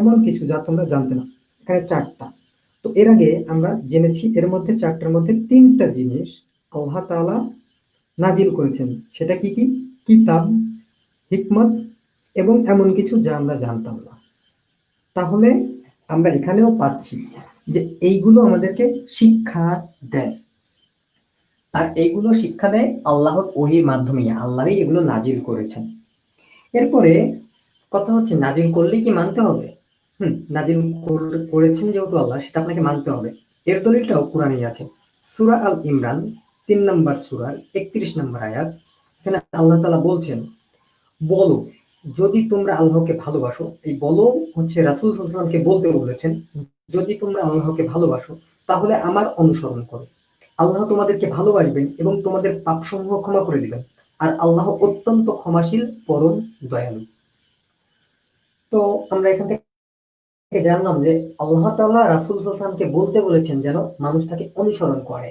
এমন কিছু যা তোমরা জানতে না। এখানে চারটা। তো এর আগে আমরা জেনেছি এর মধ্যে চারটার মধ্যে তিনটা জিনিস আল্লাহ তাআলা নাজিল করেছেন। সেটা কি কি? কিতাব, হিকমত এবং এমন কিছু যা আমরা জানতাম না। তাহলে আমরা এখানেও পাচ্ছি যে এইগুলো আমাদেরকে শিক্ষা দেয়, আর এইগুলো শিক্ষা দেয় আল্লাহর ওহির মাধ্যমে। আল্লাহই এগুলো নাজিল করেছেন। এরপরে কথা হচ্ছে নাজিল করলেই কি মানতে হবে? নাজিল করেছেন যেহেতু আল্লাহ, সেটা আপনাকে মানতে হবে। এর দলিলটাও কোরআনেই আছে। সূরা আল ইমরান ৩ নম্বর সূরার ৩১ নম্বর আয়াত। এখানে আল্লাহ তাআলা বলছেন, বলো যদি তোমরা আল্লাহকে ভালোবাসো। এই বলো হচ্ছে রাসূল সাল্লাল্লাহু আলাইহি ওয়াসাল্লামকে বলতে বলেছেন, যদি তোমরা আল্লাহকে ভালোবাসো তাহলে আমার অনুসরণ করো। আল্লাহ তোমাদেরকে ভালোবাসবেন এবং তোমাদের পাপসমূহ ক্ষমা করে দিবেন। আর আল্লাহ অত্যন্ত ক্ষমাশীল, পরম দয়ালু। তো আমরা এখান থেকে জানলাম যে আল্লাহ তাআলা রাসূল সাল্লাল্লাহু আলাইহি ওয়াসাল্লামকে বলতে বলেছেন যেন মানুষ তাকে অনুসরণ করে।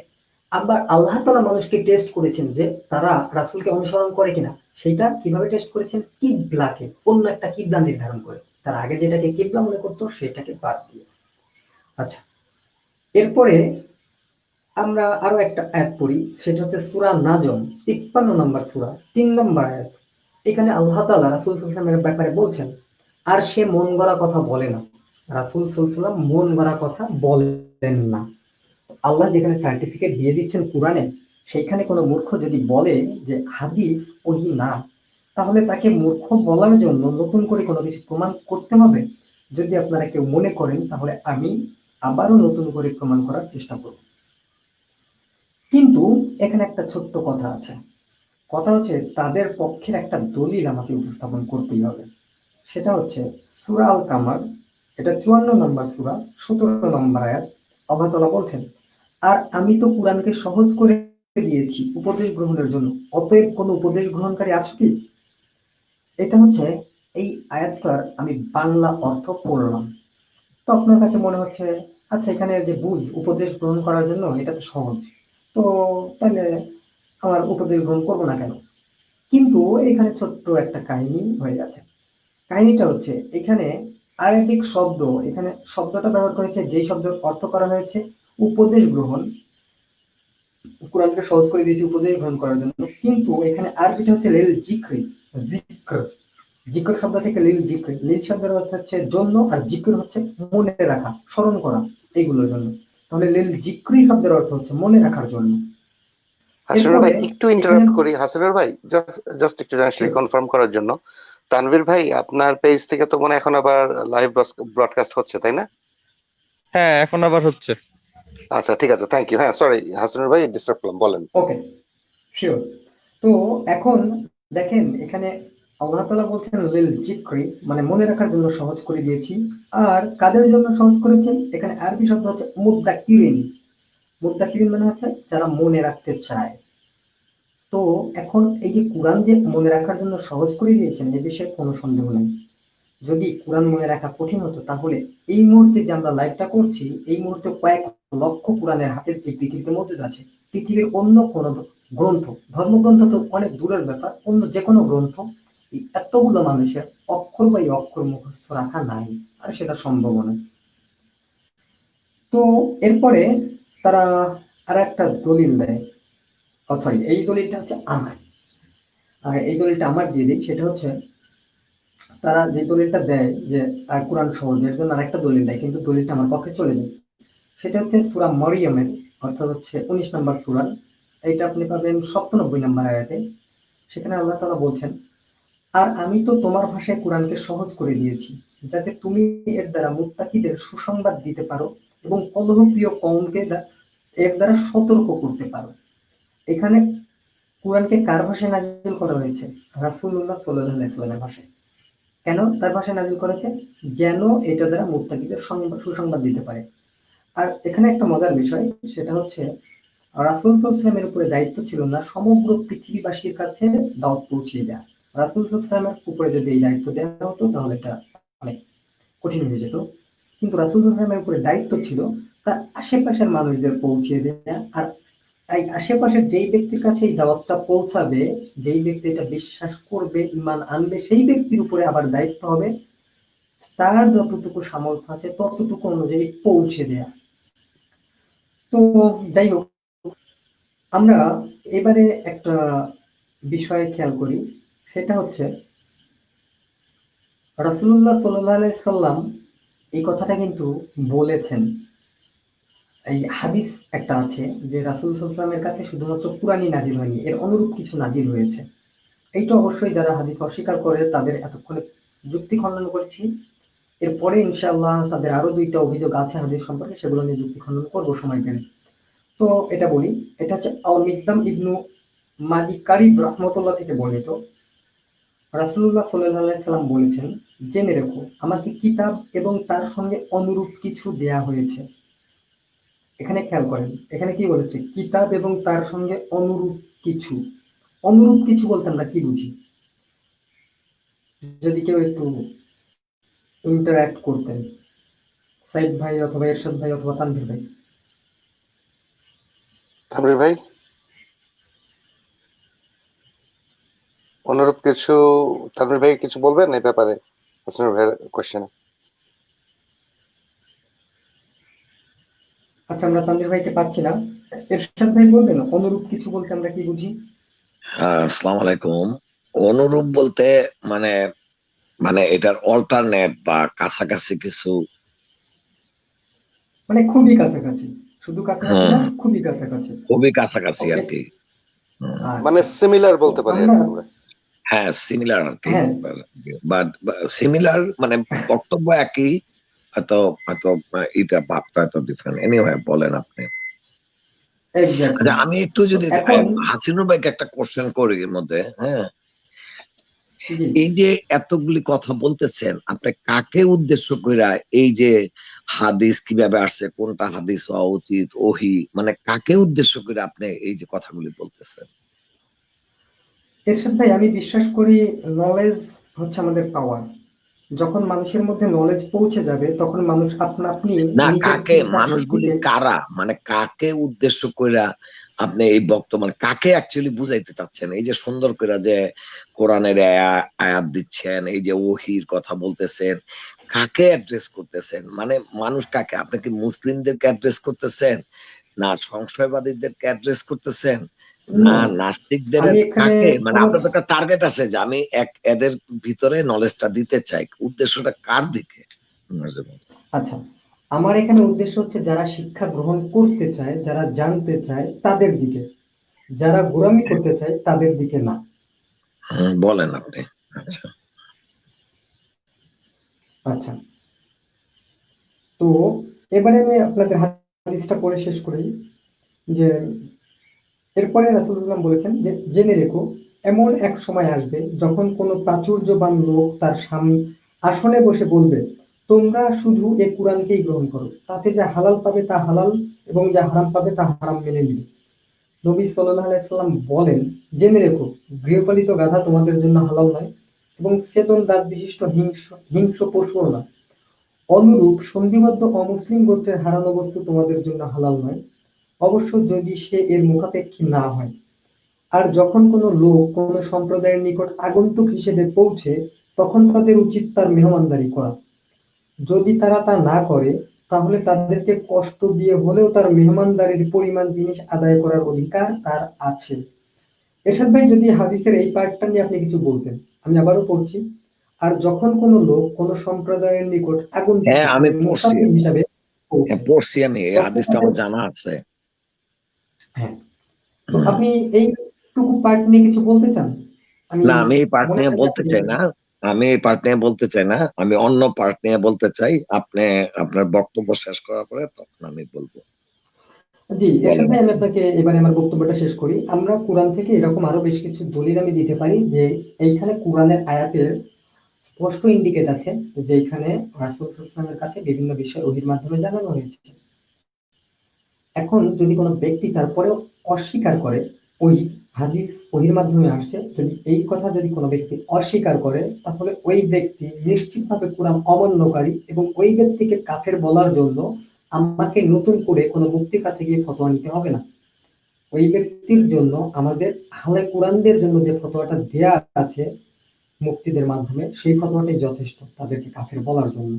আবার আল্লাহ তাআলা মানুষকে টেস্ট করেছেন যে তারা রাসূলকে অনুসরণ করে কিনা। সেটা কিভাবে টেস্ট করেছেন? কিবলাকে অন্য একটা কিবলা নির্ধারণ করে। তার আগে যেটাকে কিবলা মনে করতো সেটাকে বাদ দিয়ে। আচ্ছা, এরপরে আমরা আরো একটা আয়াত পড়ি। সেটা হচ্ছে সূরা নাজম ৫৩ নম্বর সূরা ৩ নম্বর আয়াত। এখানে আল্লাহ তাআলা রাসূল সাল্লাল্লাহু আলাইহি ওয়াসাল্লামের ব্যাপারে বলছেন, আর সে মন গড়া কথা বলে না। রাসূল সাল্লাল্লাহু আলাইহি ওয়াসাল্লাম মন গড়া কথা বলেন না। আল্লাহ যেখানে সার্টিফিকেট দিয়ে দিচ্ছেন কোরআনে, সেখানে কোনো মূর্খ যদি বলে যে হাদিস ওহী না, তাহলে তাকে মূর্খ বলার জন্য নতুন করে কোনো কিছু প্রমাণ করতে হবে। যদি আপনারা কেউ মনে করেন, তাহলে আমি আবারও নতুন করে প্রমাণ করার চেষ্টা করব। কিন্তু এখানে একটা ছোট্ট কথা আছে। কথা হচ্ছে তাদের পক্ষের একটা দলিল আমাকে উপস্থাপন করতেই হবে। সেটা হচ্ছে সূরা আল কামার, এটা ৫৪ নম্বর সূরা ১৭ নম্বর আয়াত। আল্লাহ তাআলা বলছেন, আর আমি তো কুরআনকে সহজ করে দিয়েছি উপদেশ গ্রহণের জন্য, অতএব কোন উপদেশ গ্রহণকারী আছো কি? এটা হচ্ছে এই আয়াতটার আমি বাংলা অর্থ পড়লাম। তো আপনার কাছে মনে হচ্ছে, আচ্ছা এখানে যে বুঝ উপদেশ গ্রহণ করার জন্য, এটা তো সহজ। তো তাহলে আমার উপদেশ গ্রহণ করবো না কেন? কিন্তু এখানে ছোট্ট একটা কাহিনী হয়ে গেছে। কাহিনীটা হচ্ছে এখানে আরবিক শব্দ, এখানে শব্দটা ব্যবহার করেছে, যেই শব্দের অর্থ করা হয়েছে উপদেশ গ্রহণ। কোরআনকে সহজ করে দিয়েছি উপদেশ গ্রহণ করার জন্য, কিন্তু এখানে আরবিটা হচ্ছে লিল জিক্রি, জিক্র। জিক্র শব্দ থেকে লিল জিক্রি, লিল শব্দের অর্থ হচ্ছে জন্য, আর জিক্র হচ্ছে মনে রাখা, স্মরণ করা, এইগুলোর জন্য। তাহলে লিল জিক্রি শব্দের অর্থ হচ্ছে মনে রাখার জন্য। হাসিনুর এরপরে ভাই একটু এখানে ইন্টারাপ্ট করি। হাসিনুর ভাই জাস্ট একটু আসলে sure, কনফার্ম করার জন্য, তানভীর ভাই আপনার পেজ থেকে তো মনে হয় এখন আবার লাইভ ব্রডকাস্ট হচ্ছে, তাই না? হ্যাঁ, এখন আবার হচ্ছে। আচ্ছা ঠিক আছে, থ্যাংক ইউ। হ্যাঁ সরি হাসিনুর ভাই, ডিস্টার্ব করলাম, বলেন প্লিজ। Okay, sure. তো এখন দেখেন এখানে আল্লাহ তাআলা বলছেন লিল জিক্রি, মানে মনে রাখার জন্য সহজ করে দিয়েছি। আর কাদের জন্য সহজ করেছেন? এখানে আরবি শব্দ হচ্ছে মুদ্দাকিরিন। মুদ্দাকিরিন মানে হচ্ছে যারা মনে রাখতে চায়। তো এখন এই যে কোরআন যে মনে রাখার জন্য সহজ করে দিয়েছেন, এ বিষয়ে কোনো সন্দেহ নেই। যদি কোরআন মনে রাখা কঠিন হতো, তাহলে এই মুহূর্তে যে আমরা লাইভটা করছি, এই মুহূর্তে কয়েক লক্ষ কোরআনের হাফেজ এই পৃথিবীতে মজুদ আছে। পৃথিবীর অন্য কোন গ্রন্থ, ধর্মগ্রন্থ তো অনেক দূরের ব্যাপার, অন্য যে কোনো গ্রন্থ এই এতগুলো মানুষের অক্ষর বাই অক্ষর মুখস্থ রাখা নাই, আর সেটা সম্ভব নয়। তো এরপরে তারা আর একটা দলিল দেয়। সরি, এই দলিলটা হচ্ছে আমার, আর এই দলিলটা আমার দিয়ে দিই। সেটা হচ্ছে তারা যে দলিলটা দেয় যে কোরআন সহজ, এর জন্য আরেকটা দলিল দেয়, কিন্তু দলিলটা আমার পক্ষে চলে যায়। সেটা হচ্ছে সূরা মরিয়মের, অর্থাৎ হচ্ছে ১৯ নম্বর সূরা। এটা আপনি পাবেন ৯৭ নম্বর আয়াতে। সেখানে আল্লাহ তাআলা বলছেন, আর আমি তো তোমার ভাষায় কোরআনকে সহজ করে দিয়েছি, যাতে তুমি এর দ্বারা মুত্তাকিদের সুসংবাদ দিতে পারো এবং কলহপ্রিয় কওমকে এর দ্বারা সতর্ক করতে পারো। এখানে কোরআনকে কার ভাষায় নাযিল করা হয়েছে? রাসূলুল্লাহ সাল্লাল্লাহু আলাইহি ওয়াসাল্লামের ভাষায়। কেন তার ভাষায় নাযিল করেছে? যেন এটা দ্বারা মুত্তাকিদের সুসংবাদ দিতে পারে। আর এখানে একটা মজার বিষয়, সেটা হচ্ছে রাসূল সাল্লাল্লাহু আলাইহি ওয়াসাল্লামের উপরে দায়িত্ব ছিল না সমগ্র পৃথিবীবাসীর কাছে দাওয়াত পৌঁছে দেয়া। রাসূল সাল্লাল্লাহু আলাইহি ওয়াসাল্লামের উপরে যদি এই দায়িত্ব দেওয়া হতো, তাহলে এটা অনেক কঠিন হয়ে যেত। কিন্তু রাসূল সাল্লাল্লাহু আলাইহি ওয়াসাল্লামের উপরে দায়িত্ব ছিল তার আশেপাশের মানুষদের পৌঁছে দেয়া। আর এই আশেপাশের যেই ব্যক্তির কাছে এই দাওয়াতটা পৌঁছাবে, যেই ব্যক্তি এটা বিশ্বাস করবে, ঈমান আনবে, সেই ব্যক্তির উপরে আবার দায়িত্ব হবে তার যতটুকু সামর্থ্য আছে ততটুকু অনুযায়ী পৌঁছে দেয়া। তো যাই হোক, আমরা এবারে একটা বিষয়ে খেয়াল করি, সেটা হচ্ছে রাসূলুল্লাহ সাল্লাল্লাহু আলাইহি সাল্লাম এই কথাটা কিন্তু বলেছেন। এই হাদিস একটা আছে যে রাসূল সাল্লাল্লাহু আলাইহি ওয়াসাল্লামের কাছে শুধুমাত্র কুরআনই নাজিল হয়নি, এর অনুরূপ কিছু নাজিল হয়েছে। এইটা অবশ্যই যারা হাদিস অস্বীকার করে তাদের এতক্ষণে যুক্তি খণ্ডন করেছি। এরপরে ইনশাআল্লাহ তাদের আরো ২ টা অভিযোগ আছে হাদিস সম্পর্কে, সেগুলো নিয়ে যুক্তি খণ্ডন করব সময় পেলে। তো এটা বলি, এটা হচ্ছে আল-মিকদাম ইবনু মাদি কারিব রাহমাতুল্লাহ থেকে বর্ণিত। রাসূলুল্লাহ সাল্লাল্লাহু আলাইহি সাল্লাম বলেছেন, জেনে রেখো আমাকে কিতাব এবং তার সঙ্গে অনুরূপ কিছু দেয়া হয়েছে। এখানে খেয়াল করেন, এখানে কি বলেছে? কিতাব এবং তার সঙ্গে অনুরূপ কিছু। অনুরূপ কিছু বলতে আমরা কি বুঝি? যদি কেউ একটু ইন্টারঅ্যাক্ট করতেন, সাইদ ভাই অথবা এরশাদ ভাই অথবা তানভীর ভাই। তানভীর ভাই, অনুরূপ কিছু, তানভীর ভাই কিছু বলবেন এই ব্যাপারে হাসানুর ভাইয়ের কোশ্চেনে? আচ্ছা, আমরা তানভীর ভাইকে পাচ্ছি না। এরশাদ ভাই বলবেন অনুরূপ কিছু বলতে আমরা কি বুঝি? আসসালামু আলাইকুম। অনুরূপ বলতে মানে মানে এটার অল্টারনেট বা কাছাকাছি কিছু। মানে খুবই কাছাকাছি, শুধু কাছাকাছি না, হুম, খুবই কাছাকাছি। খুবই কাছাকাছি ওকে, আর কি। হুম, মানে আচ্ছা। সিমিলার তো বলতে পারি আর আমরা, কি আমরা। হ্যাঁ সিমিলার আর কি, হ্যাঁ, বাট সিমিলার মানে বক্তব্য একই, হয়তো হয়তো এটা ভাবটা হয়তো ডিফারেন্ট। এনিওয়ে বলেন আপনি। এক্স্যাক্টলি। আচ্ছা আমি একটু তো যদি এখন, হাসিনুর ভাইকে একটা কোশ্চেন করি এর মধ্যে, হ্যাঁ, জি, এই যে এতগুলি কথা বলতেছেন আপনি কাকে উদ্দেশ্য কইরা, এই যে হাদিস কিভাবে আসছে, কোনটা হাদিস হওয়া উচিত, ওহি মানে কাকে উদ্দেশ্য করে আপনি এই যে কথাগুলি বলতেছেন? এরশাদ ভাই, আমি বিশ্বাস করি নলেজ হচ্ছে আমাদের পাওয়ার। যখন মানুষের মধ্যে নলেজ পৌঁছে যাবে তখন মানুষ আপনা আপনি না, নিজের কাকে, চিন্তা মানুষগুলি শক্তিকে, কারা, মানে কাকে উদ্দেশ্য কইরা আপনি এই বক্তব্য, মানে কাকে অ্যাকচুয়ালি বুঝাইতে চাচ্ছেন? এই যে সুন্দর কইরা যে কোরআনের আয়াত দিচ্ছেন, এই যে ওহির কথা বলতেছেন, কাকে অ্যাড্রেস করতেছেন? মানে মানুষ কাকে? আপনি কি মুসলিমদেরকে অ্যাড্রেস করতেছেন, না সংশয়বাদীদেরকে অ্যাড্রেস করতেছেন, নো, না নাস্তিকদের? আমি এখানে কাকে, মানে কোনো, আপনার তো একটা টার্গেট আছে যে আমি এদের ভিতরে নলেজটা দিতে চাই, উদ্দেশ্যটা কার দিকে? আচ্ছা, আমার এখানে উদ্দেশ্য হচ্ছে যারা শিক্ষা গ্রহণ করতে চায়, যারা জানতে চায় তাদের দিকে, যারা গোঁড়ামি করতে চায় তাদের দিকে না। বলেন আপনি। আচ্ছা, আচ্ছা, তো এবারে আমি আপনাদের হাদিসটা পড়ে শেষ করি যে, এরপরে রাসূলুল্লাহ বলেছেন যে, জেনে রেখো এমন এক সময় আসবে যখন কোনো প্রাচুর্যবান লোক তার আসনে বসে বলবে, তোমরা শুধু এ কুরআনকেই গ্রহণ করো, তাতে যা হালাল পাবে তা হালাল এবং যা হারাম পাবে তা হারাম মেনে নিবে। নবী সাল্লাল্লাহু আলাইহি সাল্লাম বলেন, জেনে রেখো গৃহপালিত গাধা তোমাদের জন্য হালাল নয় এবং চেতন দাঁত বিশিষ্ট হিংস্র পশুও নয়। অনুরূপ সন্ধিবদ্ধ অমুসলিম গোত্রের হারানো বস্তু তোমাদের জন্য হালাল নয়, অবশ্য যদি সে এর মুখাপেক্ষী না হয়। আর যখন কোনো লোক কোনো সম্প্রদায়ের নিকট আগন্তুক হিসেবে পৌঁছে তখন তাদের উচিত তার মেহমানদারি করা। যদি তারা তা না করে তাহলে তাদেরকে কষ্ট দিয়ে হলেও তার মেহমানদারির পরিমাণ জিনিস আদায় করার অধিকার তার আছে। এরশাদ ভাই, যদি হাদিসের এই পার্টটা নিয়ে আপনি কিছু বলতেন। আমি আবারও পড়ছি। আর যখন কোনো লোক কোনো সম্প্রদায়ের নিকট হ্যাঁ আগন্তুক আমি মানে পড়ছি, মুসাফির হিসাবে হ্যাঁ পৌঁছে পড়ছি, আমি এই তখন হাদিসটা তাদের, আমার জানা আছে। হ্যাঁ, তো হুম। আপনি এইটুকু পার্ট নিয়ে কিছু বলতে চান? আমি না আমি এই পার্ট মনে নিয়ে হয় যে বলতে চাই না, আমি এই পার্ট নিয়ে বলতে চাই না, আমি অন্য পার্ট নিয়ে বলতে চাই। আপনি আপনার বক্তব্য শেষ করার পরে তখন আমি বলবো। জি, এরশাদ বলেন ভাই, আমি আপনি। আপনাকে এবারে আমার বক্তব্যটা শেষ করি। আমরা কোরআন থেকে এরকম আরো বেশ কিছু দলিল আমি দিতে পারি যে এইখানে কোরআনের আয়াতের স্পষ্ট ইন্ডিকেট আছে যে এখানে রাসূল সাল্লাল্লাহু আলাইহি ওয়াসাল্লামের কাছে বিভিন্ন বিষয় ওহীর মাধ্যমে জানানো হয়েছে। এখন যদি কোনো ব্যক্তি তারপরেও অস্বীকার করে, ওই হাদিস ওহীর মাধ্যমে আসছে, যদি এই কথা যদি কোনো ব্যক্তি অস্বীকার করে তাহলে ওই ব্যক্তি নিশ্চিতভাবে কোরআন অমান্যকারী এবং ওই ব্যক্তিকে কাফের বলার জন্য আমাকে নতুন করে কোনো মুফতির কাছে গিয়ে ফতোয়া নিতে হবে না। ওই ব্যক্তির জন্য আমাদের আহলে কোরআনদের জন্য যে ফতোয়াটা দেয়া আছে মুফতিদের মাধ্যমে, সেই ফতোয়াটাই যথেষ্ট তাদেরকে কাফের বলার জন্য।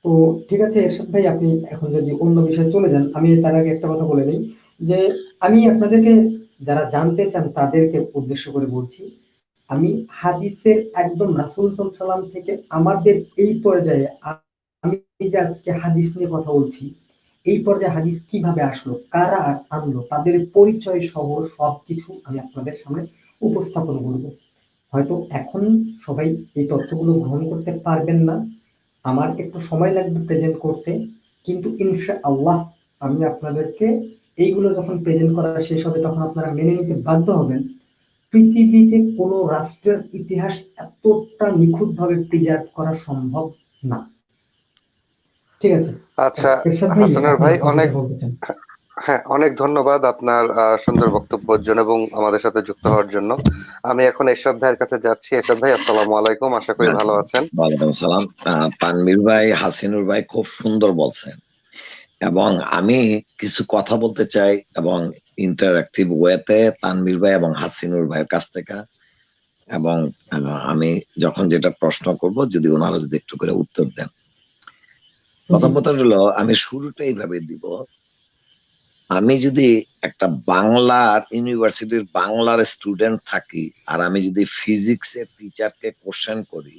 তো ঠিক আছে এরশাদ ভাই, আপনি এখন যদি অন্য বিষয়ে চলে যান, আমি তার আগে একটা কথা বলে নিই যে আমি আপনাদেরকে, যারা জানতে চান তাদেরকে উদ্দেশ্য করে বলছি, আমি হাদিসের একদম রাসূল সাল্লাল্লাহু আলাইহি ওয়াসাল্লাম থেকে আমাদের এই পর্যায়ে আমি যে আজকে হাদিস নিয়ে কথা বলছি, এই পর্যায়ে হাদিস কিভাবে আসলো, কারা আনলো, তাদের পরিচয় সহ সবকিছু আমি আপনাদের সামনে উপস্থাপন করব। হয়তো এখন সবাই এই তথ্যগুলো গ্রহণ করতে পারবেন না, আমার একটু সময় লাগবে প্রেজেন্ট করতে, কিন্তু ইনশাআল্লাহ আমি আপনাদেরকে এইগুলো যখন প্রেজেন্ট করা শেষ হবে তখন আপনারা মেনে নিতে বাধ্য হবেন পৃথিবীতে কোনো রাষ্ট্রের ইতিহাস এতটা নিখুঁতভাবে প্রিজার্ভ করা সম্ভব না। ঠিক আছে, আচ্ছা এরশাদ ভাই হাসানুর আপনি ভাই, এখন অনেক যেটা বলতে চান। হ্যাঁ, অনেক ধন্যবাদ আপনার সুন্দর বক্তব্যের জন্য এবং আমাদের সাথে যুক্ত হওয়ার জন্য। আমি এখন এরশাদ ভাইয়ের কাছে যাচ্ছি। এরশাদ ভাই, আসসালামু আলাইকুম, আশা করি ভালো আছেন। ওয়ালাইকুম সালাম। তানভীর ভাই, হাসিনুর ভাই খুব সুন্দর বলছেন, এবং আমি কিছু কথা বলতে চাই এবং ইন্টারঅ্যাক্টিভ ওয়েতে তানভীর ভাই এবং হাসিনুর ভাইয়ের কাছ থেকে। এবং আমি যখন যেটা প্রশ্ন করব, যদি ওনারা যদি একটু করে উত্তর দেন। জি, প্রথম কথা হলো, আমি শুরুটা এইভাবে দিব, আমি যদি একটা বাংলার ইউনিভার্সিটির বাংলার স্টুডেন্ট থাকি আর আমি যদি ফিজিক্সের টিচারকে কোশ্চেন করি,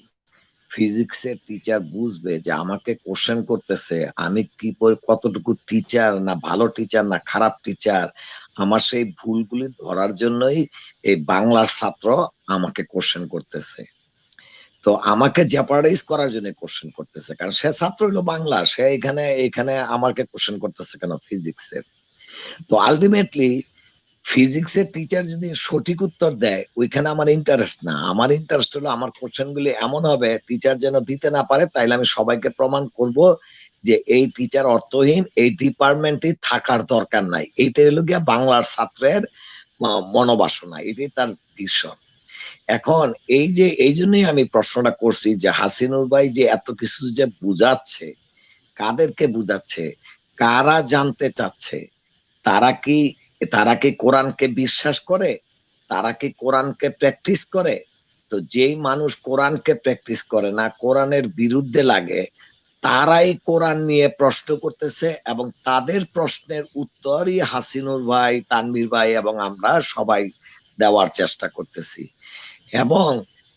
ফিজিক্সের টিচার বুঝবে যে আমাকে কোশ্চেন করতেছে, আমি কতটুকু টিচার, না ভালো টিচার না খারাপ টিচার, আমার সেই ভুলগুলি ধরার জন্যই এই বাংলার ছাত্র আমাকে কোশ্চেন করতেছে। তো আমাকে জেপারাইজ করার জন্য কোশ্চেন করতেছে, কারণ সে ছাত্র হলো বাংলা, সে এখানে এখানে আমাকে কোশ্চেন করতেছে কেন ফিজিক্সের। তো আলটিমেটলি ফিজিক্সের টিচার যদি সঠিক উত্তর দেয়, ওইখানে আমার ইন্টারেস্ট না, আমার ইন্টারেস্ট হলো আমার কোশ্চেন গুলি এমন হবে টিচার যেন দিতে না পারে, তাইলে আমি সবাইকে প্রমাণ করব যে এই টিচার অর্থহীন, এই ডিপার্টমেন্টে থাকার দরকার নাই। এইটাই হলো গিয়া বাংলার ছাত্রের মনোবাসনা, এটাই তার ভীষণ। এখন এই যে এই জন্যই আমি প্রশ্নটা করছি যে হাসিনুর ভাই যে এত কিছু যে বুঝাচ্ছে, কাদেরকে বুঝাচ্ছে, কারা জানতে চাচ্ছে, তারা কি তারা কি কোরআনকে বিশ্বাস করে, তারা কি কোরআনকে প্র্যাকটিস করে? তো যেই মানুষ কোরআনকে প্র্যাকটিস করে না, কোরআনের বিরুদ্ধে লাগে, তারাই কোরআন নিয়ে প্রশ্ন করতেছে, এবং তাদের প্রশ্নের উত্তরই হাসিনুর ভাই, তানভীর ভাই এবং আমরা সবাই দেওয়ার চেষ্টা করতেছি। এবং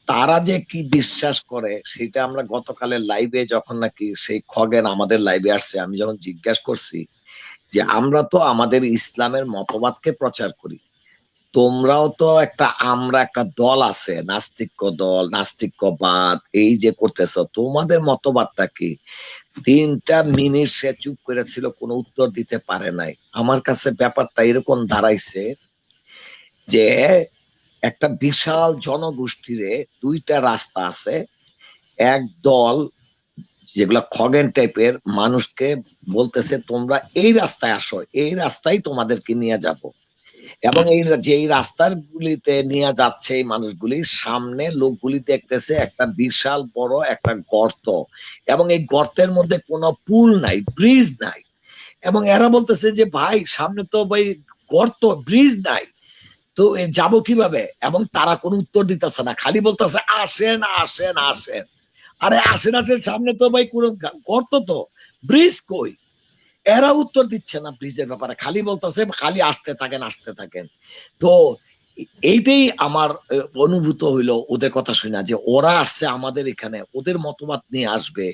তারা যে কি বিশ্বাস করে সেটা আমরা গতকালের লাইভে যখন নাকি সেই খগেন আমাদের লাইভে আসছে, আমি যখন জিজ্ঞাসা করছি যে আমরা তো আমাদের ইসলামের মতবাদকে প্রচার করি, তোমরাও তো একটা, আমরা একটা দল আছে নাস্তিক্য দল, নাস্তিক্যবাদ, এই যে করতেছো, তোমাদের মতবাদটা কি? 3 মিনিট সে চুপ করেছিল, কোনো উত্তর দিতে পারে নাই। আমার কাছে ব্যাপারটা এরকম দাঁড়াইছে যে একটা বিশাল জনগোষ্ঠীরে 2টা রাস্তা আছে, এক দল যেগুলা খগেন টাইপের মানুষকে বলতেছে তোমরা এই রাস্তায় আসো, এই রাস্তায় তোমাদেরকে নিয়ে যাব, এবং এই যে এই রাস্তার গুলিতে নিয়ে যাচ্ছে এই মানুষগুলির সামনে লোকগুলি দেখতেছে একটা বিশাল বড় একটা গর্ত, এবং এই গর্তের মধ্যে কোনো পুল নাই, ব্রিজ নাই, এবং এরা বলতেছে যে ভাই সামনে তো ভাই গর্ত, ব্রিজ নাই, তো যাব কিভাবে? এবং তারা কোনো উত্তর দিতেছে না, খালি বলতেছে আসেন আসেন আসেন। আরে আসেন আসেন, সামনে তো ভাই কোনো গর্ত, তো ব্রিজ কই? এরা উত্তর দিচ্ছে না ব্রিজের ব্যাপারে, খালি বলতেছে খালি আসতে থাকেন আসতে থাকেন। তো এইটাই আমার অনুভূত হইলো ওদের কথা শুনে, যে ওরা আসছে আমাদের এখানে, ওদের মতবাদ নিয়ে আসবে,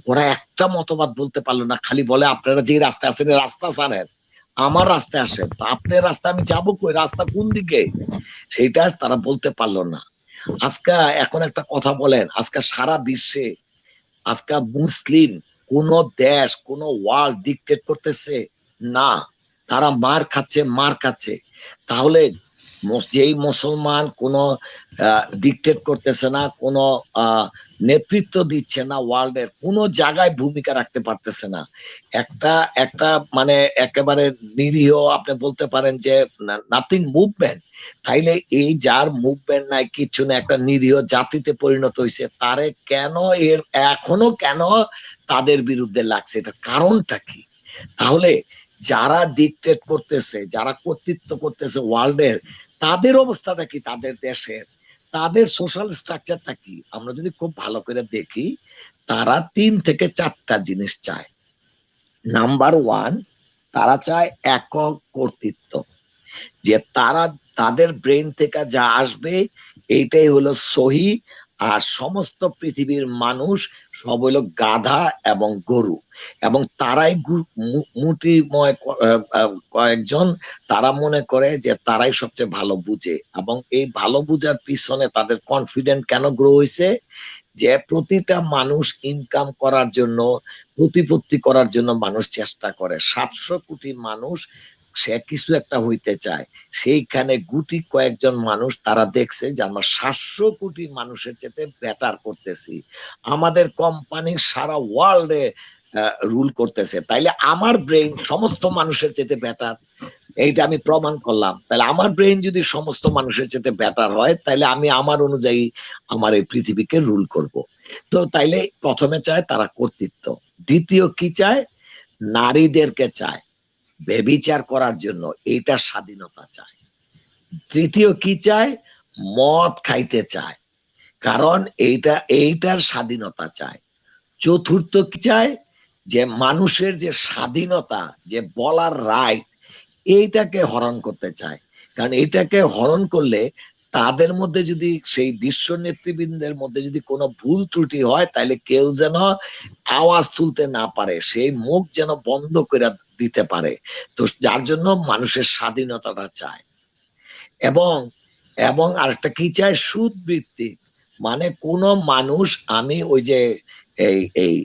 ওরা একটা মতবাদ বলতে পারলো না, খালি বলে আপনারা যে রাস্তায় আছেন রাস্তা ছাড়েন, আমার রাস্তায় আসেন, তো আপনার রাস্তা আমি যাবো কই, রাস্তা কোন দিকে, সেইটা তারা বলতে পারলো না। আজকে এখন একটা কথা বলেন, আজকে সারা বিশ্বে আজকে মুসলিম কোন দেশ, কোন ওয়ার্ল্ড ডিকটেট করতেছে না, তারা মার খাচ্ছে মার খাচ্ছে। তাহলে যেই মুসলমান কোন ডিকটেট করতেছে না, কোন নেতৃত্ব দিচ্ছে না, ওয়ার্ল্ডের কোন জায়গায় ভূমিকা রাখতে পারতেছে না, একটা একটা মানে একেবারে নিরীহ, আপনি বলতে পারেন যে নাথিং মুভমেন্ট, তাইলে এই যার মুভমেন্ট নাই, কিছু না, একটা নিরীহ জাতিতে পরিণত হয়েছে, তারে কেন এর এখনো কেন তাদের বিরুদ্ধে লাগছে, এটা কারণটা কি? তাহলে যারা ডিকটেট করতেছে, যারা কর্তৃত্ব করতেছে ওয়ার্ল্ডের, তাদের অবস্থাটা কি তাদের দেশের? তাদের সোশ্যাল স্ট্রাকচারটা কি আমরা যদি খুব ভালো করে দেখি, তারা 3 থেকে 4টা জিনিস চায়। নাম্বার 1, তারা চায় একক কর্তৃত্ব, যে তারা তাদের ব্রেন থেকে যা আসবে এইটাই হলো সহি, আর সমস্ত পৃথিবীর মানুষ সব হলো গাধা এবং গরু, এবং তারাই মুটিময় কয়েকজন, তারা মনে করে যে তারাই সবচেয়ে ভালো বুঝে। এবং এই ভালো বুঝার পিছনে তাদের কনফিডেন্ট কেন গ্রো হয়েছে, যে প্রতিটা মানুষ ইনকাম করার জন্য, প্রতিপত্তি করার জন্য মানুষ চেষ্টা করে। 700 কোটি মানুষ, সে কিছু একটা হইতে চায়, সেইখানে গুটি কয়েকজন মানুষ তারা দেখছে যে আমরা 700 কোটি মানুষের চেয়ে বেটার করতেছি, আমাদের কোম্পানি সারা ওয়ার্ল্ডে রুল করতেছে, তাইলে আমার ব্রেইন সমস্ত মানুষের চেয়ে বেটার, এইটা আমি প্রমাণ করলাম। তাহলে আমার ব্রেইন যদি সমস্ত মানুষের চেয়ে বেটার হয়, তাহলে আমি আমার অনুযায়ী আমার এই পৃথিবীকে রুল করব। তো তাইলে প্রথমে চায় তারা কর্তৃত্ব, দ্বিতীয় কি চায়, নারীদেরকে চায় ব্যভিচার করার জন্য, এইটার স্বাধীনতা চায়। তৃতীয় কি চায়, মদ খাইতে চায়, কারণ এইটার স্বাধীনতা চায়। চতুর্থ কি চায়, যে মানুষের যে স্বাধীনতা, যে বলার রাইট, এইটাকে হরণ করতে চায়। কারণ এটাকে হরণ করলে তাদের মধ্যে যদি, সেই বিশ্ব নেতৃবৃন্দের মধ্যে যদি কোনো ভুল ত্রুটি হয়, তাহলে কেউ যেন আওয়াজ তুলতে না পারে, সেই মুখ যেন বন্ধ করে দিতে পারে। তো যার জন্য মানুষের স্বাধীনতাটা চায়। এবং এবং আরেকটা কি চায়, সুদ ভিত্তিক, মানে কোন মানুষ, আমি ওই যে এই এই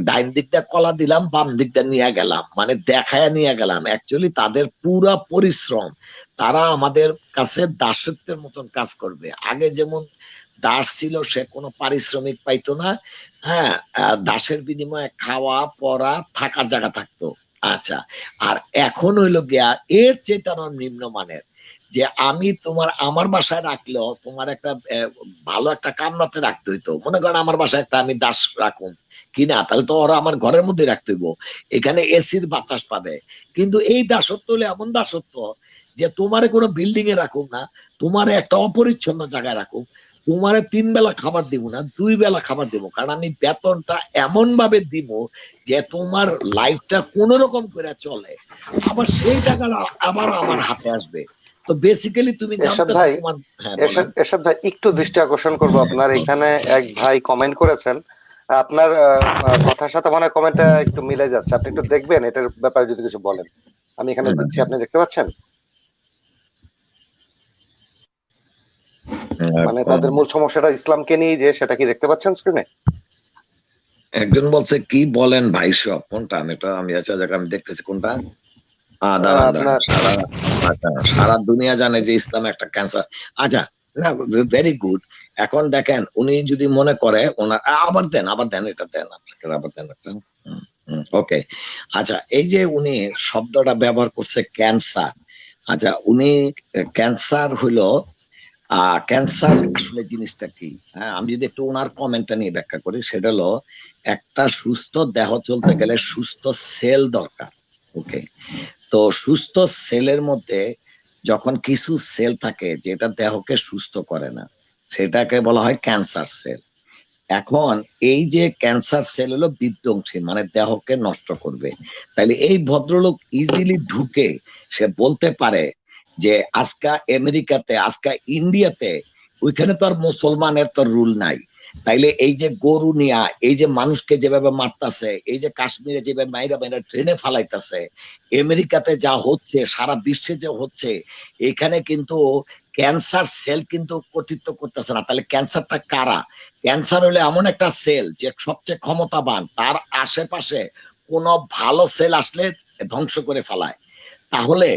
ডাইন দিকটা কলা দিলাম, বাম দিকটা নিয়ে গেলাম, মানে দেখায় নিয়ে গেলাম, অ্যাকচুয়ালি তাদের পুরা পরিশ্রম, তারা আমাদের কাছে দাসত্বের মতন কাজ করবে। আগে যেমন দাস ছিল, সে কোনো পারিশ্রমিক পাইতো না, হ্যাঁ, দাসের বিনিময়ে খাওয়া পড়া থাকার জায়গা থাকতো। আচ্ছা, আর এখন হইলো গিয়া এর চেতনা নিম্নমানের, যে আমি আমার বাসায় রাখলেও তোমার একটা ভালো একটা কামরাতে রাখতে হইতো। মনে করেন আমার বাসায় একটা আমি দাস রাখুন কিনা, তাহলে তো ওরা আমার ঘরের মধ্যে রাখতে হইব, এখানে এসির বাতাস পাবে। কিন্তু এই দাসত্ব হলে এমন দাসত্ব, যে তোমারে কোনো বিল্ডিং এ রাখুক না, তোমারে একটা অপরিচ্ছন্ন জায়গায় রাখুক, তোমারে 3 বেলা খাবার দিব না, 2 বেলা খাবার দিব, কারণ আমি বেতনটা এমন ভাবে দিব যে তোমার লাইফটা কোন রকম করে চলে, আবার সেই টাকাটা আবার আমার হাতে আসবে। তো বেসিক্যালি তুমি জানতেছো তোমার। হ্যাঁ, এরশাদ ভাই, একটু দৃষ্টি আকর্ষণ করবো আপনার, এখানে এক ভাই কমেন্ট করেছেন, আপনার কথার সাথে মনে হয় কমেন্টটা একটু মিলে যাচ্ছে, আপনি একটু দেখবেন এটার ব্যাপারে যদি কিছু বলেন। আমি এখানে দিচ্ছি, আপনি দেখতে পাচ্ছেন? মানে তাদের মূল সমস্যাটা ইসলামকে নিয়ে, যে সেটা কি দেখতে পাচ্ছেন স্ক্রিনে? একজন বলছে কি বলেন ভাই, সব কোনটা, আমি আচ্ছা জায়গা আমি দেখতেছি কোনটা। সারা দুনিয়া জানে যে ইসলাম একটা ক্যান্সার। আচ্ছা, না, ভেরি গুড। এখন দেখেন, উনি যদি মনে করে ওনার, আবার দেন এটা দেন, আপনাকে আবার দেন একটা। ওকে, আচ্ছা, এই যে উনি শব্দটা ব্যবহার করছে ক্যান্সার। আচ্ছা, উনি ক্যান্সার হইলো, ক্যান্সার আসলে জিনিসটা কি? হ্যাঁ, আমি যদি একটু ওনার কমেন্টটা নিয়ে ব্যাখ্যা করি, সেটা হলো, একটা সুস্থ দেহ চলতে গেলে সুস্থ সেল দরকার। ওকে, তো সুস্থ সেলের মধ্যে যখন কিছু সেল থাকে যেটা দেহকে সুস্থ করে না, সেটাকে বলা হয় ক্যান্সার সেল। এখন এই যে ক্যান্সার সেল হলো বিধ্বংসী, মানে দেহকে নষ্ট করবে। তাইলে এই ভদ্রলোক ইজিলি ঢুকে সে বলতে পারে যে আজকা আমেরিকাতে, আজকা ইন্ডিয়াতে, ওইখানে তো আর মুসলমানের তো রুল নাই, তাইলে এই যে গরু নিয়া, এই যে মানুষকে যেভাবে মারতাছে, এই যে কাশ্মীরে যেভাবে মাইরা মাইরা ট্রেনে ফালাইতেছে, আমেরিকাতে যা হচ্ছে, সারা বিশ্বে যে হচ্ছে, এখানে কিন্তু ক্যান্সার সেল কিন্তু কর্তৃত্ব করতেছে না। তাহলে ক্যান্সারটা কারা? ক্যান্সার হলে এমন একটা সেল যে সবচেয়ে ক্ষমতাবান, তার আশেপাশে কোনো ভালো সেল আসলে ধ্বংস করে ফেলায়। তাহলে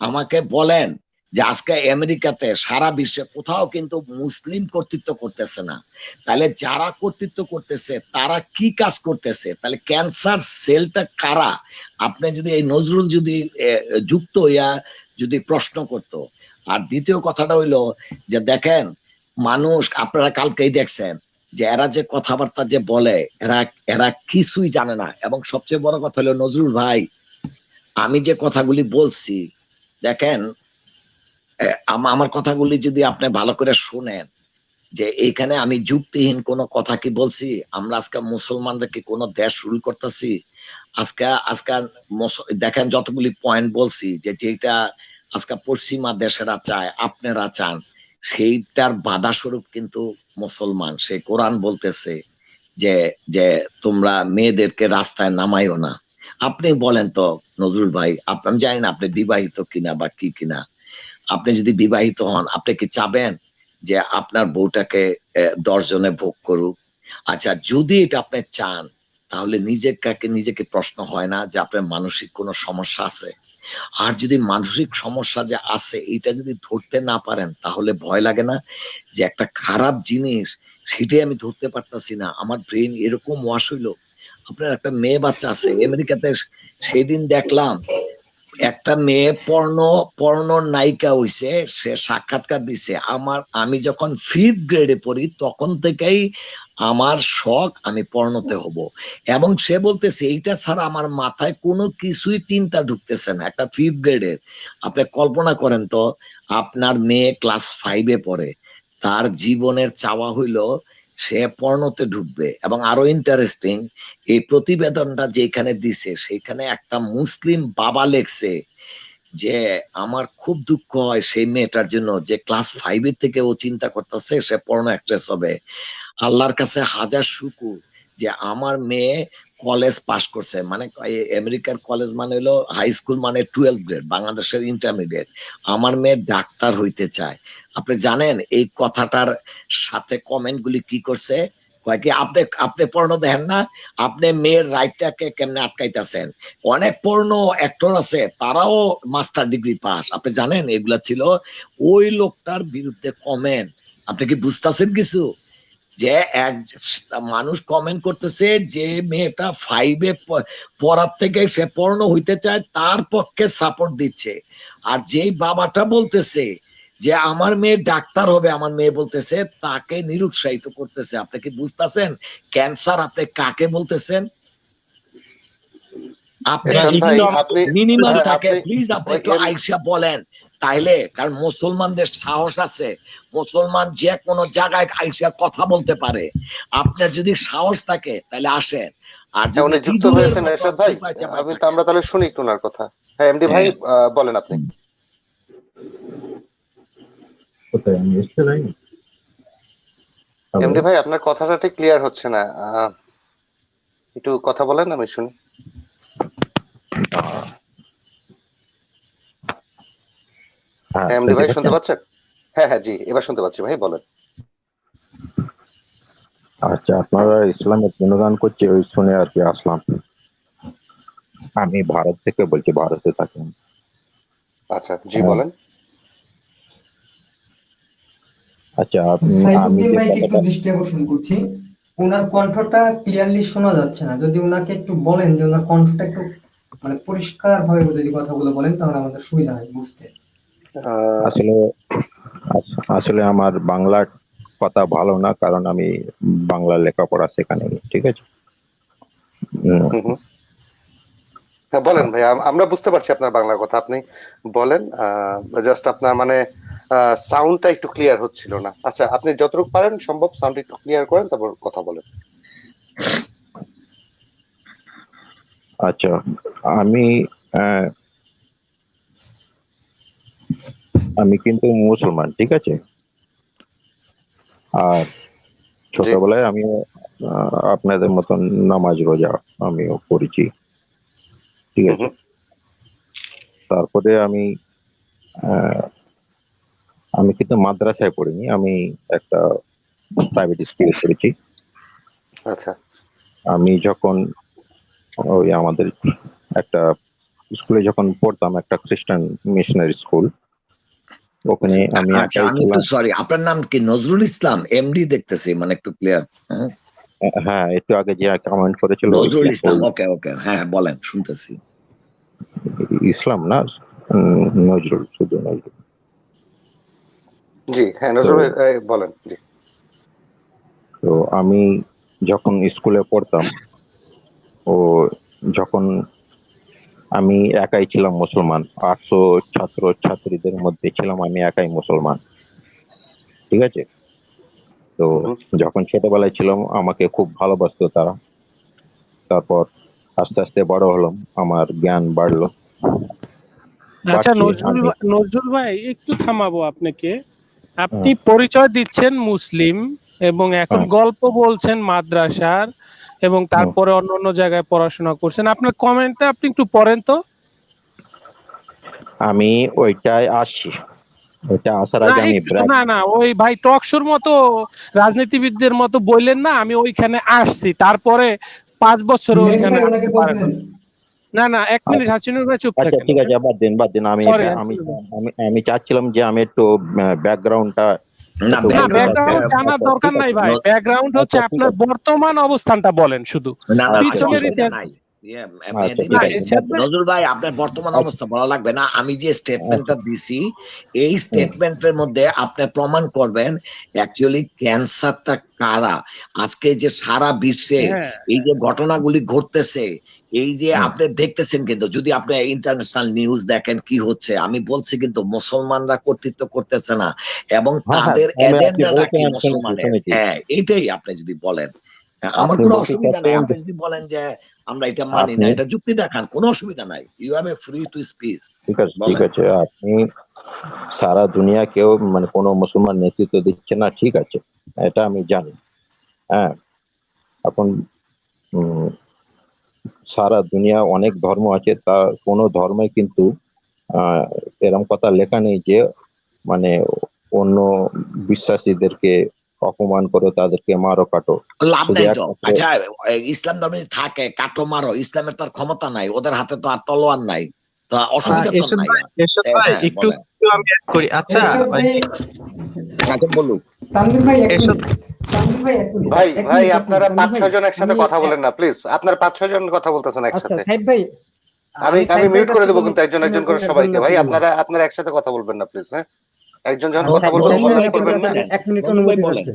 আমাকে বলেন যে আজকে আমেরিকাতে, সারা বিশ্বে কোথাও কিন্তু মুসলিম কর্তৃত্ব করতেছে না, তাহলে যারা কর্তৃত্ব করতেছে তারা কি কাজ করতেছে? তাহলে ক্যান্সার সেলটা কারা? আপনি যদি এই নজরুল যদি যুক্ত হইয়া যদি প্রশ্ন করতো। আর দ্বিতীয় কথাটা হইলো যে দেখেন, মানুষ, আপনারা কালকেই দেখছেন যে এরা যে কথাবার্তা যে বলে, এরা কিছুই জানে না। এবং সবচেয়ে বড় কথা হলো, নজরুল ভাই, আমি যে কথাগুলি বলছি, দেখেন, আমার কথাগুলি যদি আপনি ভালো করে শুনেন, যে এইখানে আমি যুক্তিহীন কোনো কথা কি বলছি? আমরা আজকে মুসলমানরা কি কোনো দেশ রুল করতেছি? আজকে আজকে দেখেন যতগুলি পয়েন্ট বলছি যে যেটা আজকে পশ্চিমা দেশেরা চায়, আপনারা চান, সেইটার বাধা স্বরূপ কিন্তু মুসলমান। সে কোরআন বলতেছে যে যে তোমরা মেয়েদেরকে রাস্তায় নামাইও না। আপনি বলেন তো নজরুল ভাই, আমি জানি না আপনি বিবাহিত কিনা বা কি কিনা। আপনি যদি বিবাহিত হন, আপনি কি চাবেন যে আপনার বউটাকে 10 জনে ভোগ করুক? আচ্ছা, যদি এটা আপনি চান, তাহলে নিজেকে প্রশ্ন হয় না যে আপনার মানসিক কোনো সমস্যা আছে? আর যদি মানসিক সমস্যা যে আছে এটা যদি ধরতে না পারেন, তাহলে ভয় লাগে না যে একটা খারাপ জিনিস সেটাই আমি ধরতে পারতাছি না, আমার ব্রেন এরকম ওয়াশ হইলো? আপনার একটা মেয়ে বাচ্চা আছে আমেরিকাতে, সেদিন দেখলাম একটা মেয়ে পর্ণ নায়িকা হইছে, সে সাক্ষাৎকার দিছে। আমি যখন 5th গ্রেডে পড়ি তখন থেকেই আমার শখ আমি পর্ণতে হব, এবং সে বলতেছে এইটা ছাড়া আমার মাথায় কোনো কিছুই চিন্তা ঢুকতেছে না। একটা 5th গ্রেডের, আপনি কল্পনা করেন তো, আপনার মেয়ে ক্লাস 5-এ পড়ে, তার জীবনের চাওয়া হইলো সে পর্ণতে ঢুকবে। এবং আরো ইন্টারেস্টিং, এই প্রতিবেদনটা যেখানে দিছে সেখানে একটা মুসলিম বাবা লেখছে যে আমার খুব দুঃখ হয় সেই মেয়েটার জন্য যে ক্লাস 5-এর থেকে ও চিন্তা করতেছে সে পর্নো অ্যাক্ট্রেস হবে। আল্লাহর কাছে হাজার শুকুর যে আমার মেয়ে কলেজ পাশ করছে। মানে আমেরিকার কলেজ মানে হলো হাই স্কুল, মানে 12th গ্রেড, বাংলাদেশের ইন্টারমিডিয়েট। আমার মেয়ে ডাক্তার হইতে চায়। আপনি জানেন এই কথাটার সাথে কমেন্ট গুলি কি করছে? কয় কি আপনি আপনি পর্ণ দেখেন না, আপনি মেয়ের রাইটটাকে কেমনে আটকাইতেছেন? অনেক পর্ণ অ্যাক্টর আছে, তারাও মাস্টার ডিগ্রি পাস। আপনি জানেন এগুলা ছিল ওই লোকটার বিরুদ্ধে কমেন্ট। আপনি কি বুঝতেছেন কিছু? যে এক মানুষ কমেন্ট করতেছে যে মেয়েটা 5-এ পড়ার থেকে সে পর্ণ হইতে চায়, তার পক্ষে সাপোর্ট দিচ্ছে। আর যেই বাবাটা বলতেছে যে আমার মেয়ে ডাক্তার হবে, আমার মেয়ে বলতেছে, তাকে নিরুৎসাহিত করতেছে। আপনি কি বুঝতেছেন ক্যান্সার আপনি কাকে বলতেছেন? আপনি এরশাদ যদি ভাই আপনি মিনিমাম হ্যাঁ, থাকে, আপনি প্লিজ আপনি ওই একটু আইসা বলেন তাইলে, কারণ মুসলমানদের সাহস আছে, মুসলমান যে কোনো জায়গায় আইসা কথা বলতে পারে। আপনার যদি সাহস থাকে তাহলে আসেন, আর হ্যাঁ, যদি উনি যুক্ত ইঁদুরের হয়েছেন মতো এরশাদ ভাই। চুপায় চাপায় আমি তো থাকেন। আমরা তাহলে শুনি একটু ওনার কথা। হ্যাঁ এমডি ভাই, হ্যাঁ, বলেন আপনি। কোথায় আমি এসতে লাইনি? হ্যালো। এমডি ভাই আপনার কথাটা ঠিক ক্লিয়ার হচ্ছে না, একটু কথা বলেন, আমি শুনি। হ্যাঁ, হ্যাঁ এমডি শুনতে ভাই শুনতে পাচ্ছেন? পাচ্ছেন? হ্যাঁ হ্যাঁ, জি এবার শুনতে পাচ্ছি ভাই, বলেন। আচ্ছা, আপনারা ইসলামের গুণগান করছে ওই শুনে আর কি আসলাম। আমি ভারত থেকে বলছি, ভারতে থাকেন। আচ্ছা জি বলেন। আচ্ছা, আমি সাইফুদ্দিন যে ভাইকে একটু কথাটা, দৃষ্টি আকর্ষণ করছি, ওনার কণ্ঠটা ক্লিয়ারলি শোনা যাচ্ছে না। যদি ওনাকে একটু বলেন যে ওনার কণ্ঠটা একটু মানে পরিষ্কার ভাবে যদি কথাগুলো বলেন তাহলে আমাদের সুবিধা হয় বুঝতে। আহ, আসলে আসলে আমার বাংলা কথা ভালো না, কারণ আমি বাংলা লেখাপড়া সেখানে, ঠিক আছে। উম, হুম হুম, হ্যাঁ বলেন ভাই, আমরা বুঝতে পারছি আপনার বাংলার কথা, আপনি বলেন। জাস্ট আপনার মানে সাউন্ডটা একটু ক্লিয়ার হচ্ছিল না। আচ্ছা, আপনি যতটুকু পারেন সম্ভব সাউন্ড একটু ক্লিয়ার করেন, তারপর কথা বলেন। আচ্ছা, আমি আহ, আমি কিন্তু মুসলমান, ঠিক আছে। আর জি। ছোটবেলায় আমি আপনাদের মতন নামাজ রোজা আমিও করেছি, ঠিক হুম আছে। হুম। তারপরে আহ, আমি কিন্তু মাদ্রাসায় পড়িনি, আমি একটা প্রাইভেট স্কুলে পড়েছি। আচ্ছা। আমি যখন ওই আমাদের একটা স্কুলে যখন পড়তাম, একটা খ্রিস্টান মিশনারি স্কুল, ওখানে জি। আমি আচ্ছা, একাই আমি তো ছিলাম। সরি, আপনার নাম কি? নজরুল ইসলাম এমডি দেখতেছি, মানে একটু ক্লিয়ার। হ্যাঁ, হ্যাঁ, একটু আগে যে কমেন্ট করেছিল ওই নজরুল ইসলাম, ওই ওকে ওকে, হ্যাঁ বলেন, শুনতেছি। ইসলাম না, নজরুল, শুধু নজরুল। জি হ্যাঁ তো নজরুল, বলেন জি। তো আমি যখন স্কুলে পড়তাম, ও যখন আমি একাই ছিলাম মুসলমান, 800 ছাত্র ছাত্রীদের মধ্যে ছিলাম আমি একাই মুসলমান, ঠিক আছে। তো হুম। যখন ছোটবেলায় ছিলাম আমাকে খুব ভালোবাসতো তারা। তারপর আস্তে আস্তে বড় হলাম, আমার জ্ঞান বাড়লো, আচ্ছা বাড়ছে। আমি নজরুল ভাই একটু থামাবো আপনাকে। আপনি হ্যাঁ, পরিচয় দিচ্ছেন মুসলিম এবং এখন হ্যাঁ, গল্প বলছেন মাদ্রাসার এবং হুম। তারপরে অন্য অন্য জায়গায় পড়াশোনা করছেন। আপনার কমেন্টটা আপনি একটু পড়েন তো। আমি ওইটাই আসছি, ওইটা আসার না আগে আমি একটু না ওই ভাই টক শোর মতো রাজনীতিবিদদের মতো বললেন না আমি ওইখানে আসছি তারপরে 5 বছর মেহের ওইখানে ভাই ওনাকে আসতে পারে না। বলবেন। না 1 মিনিট হাসিনুর ভাই চুপ আচ্ছা থাকেন। ঠিক আছে, বাদ দিন। আমি সরি আমি আমি আমি চাচ্ছিলাম যে আমি একটু ব্যাকগ্রাউন্ডটা না, একটু না বলতে চাচ্ছি। ব্যাকগ্রাউন্ড জানার আচ্ছা দরকার ঠিক নাই আছে, ভাই। ব্যাকগ্রাউন্ড হচ্ছে আচ্ছা ঠিক আপনার আছে, বর্তমান অবস্থানটা বলেন শুধু। না আচ্ছা কোনো ঠিক পিছনের আছে, অসুবিধা ইতিহাস নাই। আচ্ছা না ঠিক মেহেদী ভাই, আছে, এরশাদ ভাই। নজরুল ভাই, আপনার বর্তমান অবস্থা বলা লাগবে না। আমি যে স্টেটমেন্টটা দিছি, এই স্টেটমেন্টের মধ্যে আপনি প্রমাণ করবেন অ্যাকচুয়ালি ক্যান্সারটা কারা। আজকে যে সারা বিশ্বে হ্যাঁ এই যে ঘটনাগুলি ঘটতেছে, এই যে হুম। আপনি দেখতেছেন, কিন্তু যদি আপনি ইন্টারন্যাশনাল নিউজ দেখেন কি হচ্ছে, আমি বলছি কিন্তু মুসলমানরা কর্তৃত্ব করতেছে না, এবং হ্যাঁ, তাদের আপনি এজেন্ডাটা বলেছেন কি আমি মুসলমানের। শুনেছি। হ্যাঁ, এইটাই আপনি যদি বলেন, আমার আপনি কোনো বলতে অসুবিধা নাই। চাচ্ছেন আপনি যে যদি বলেন যে আমরা এটা মানি না, আপনি, এটা যুক্তি দেখান, কোনো অসুবিধা নাই। You have a free to speech. ঠিক বলেন। আছে, আপনি সারা দুনিয়া কেউ মানে কোনো মুসলমান নেতৃত্ব দিচ্ছে না, ঠিক আছে, এটা আমি জানি। হ্যাঁ, এখন উম, সারা দুনিয়া অনেক ধর্ম আছে, তা কোনো ধর্মে কিন্তু আহ এরকম কথা লেখা নেই যে মানে অন্য বিশ্বাসীদেরকে অপমান করো, তাদেরকে মারো কাটো। লাভ শুধু নাই তো। একমাত্র আচ্ছা, ইসলাম ধর্মে যদি থাকে কাটো মারো, ইসলামের তো আর ক্ষমতা নাই, ওদের হাতে তো আর তলোয়ার নাই, তো অসুবিধা তো এরশাদ নাই। ভাই, হ্যাঁ, একটু বলেন। একটু আমি add করি। আচ্ছা এরশাদ ওই ভাই, কাকে বলুক। তানভীর ভাই এক এরশাদ মিনিট, তানভীর ভাই এক মিনিট, ভাই এক ভাই মিনিট, এক মিনিট, আপনারা তানভীর পাঁচ ভাই ছয় জন একসাথে আমি কথা বলেন না প্লিজ। আপনার 5-6 জন কথা বলতেছেন আচ্ছা একসাথে। সাইদ ভাই, আমি আমি আমি সাইদ ভাইয়ের মিউট কাছ করে থেকে দেবো কিন্তু একজন একজন করে সবাইকে। ভাই অনুমতি নিলাম। আপনারা একসাথে কথা বলবেন না প্লিজ। হ্যাঁ, একজন যখন আর কথা বলবে সাইদ নজরুল ভাইয়ের ওভারল্যাপ ভাই কাছ করবেন থেকে না। অনুমতি আমি দেন। 1 মিনিট নজরুল ভাই অনুমতি বলেন। চাচ্ছি।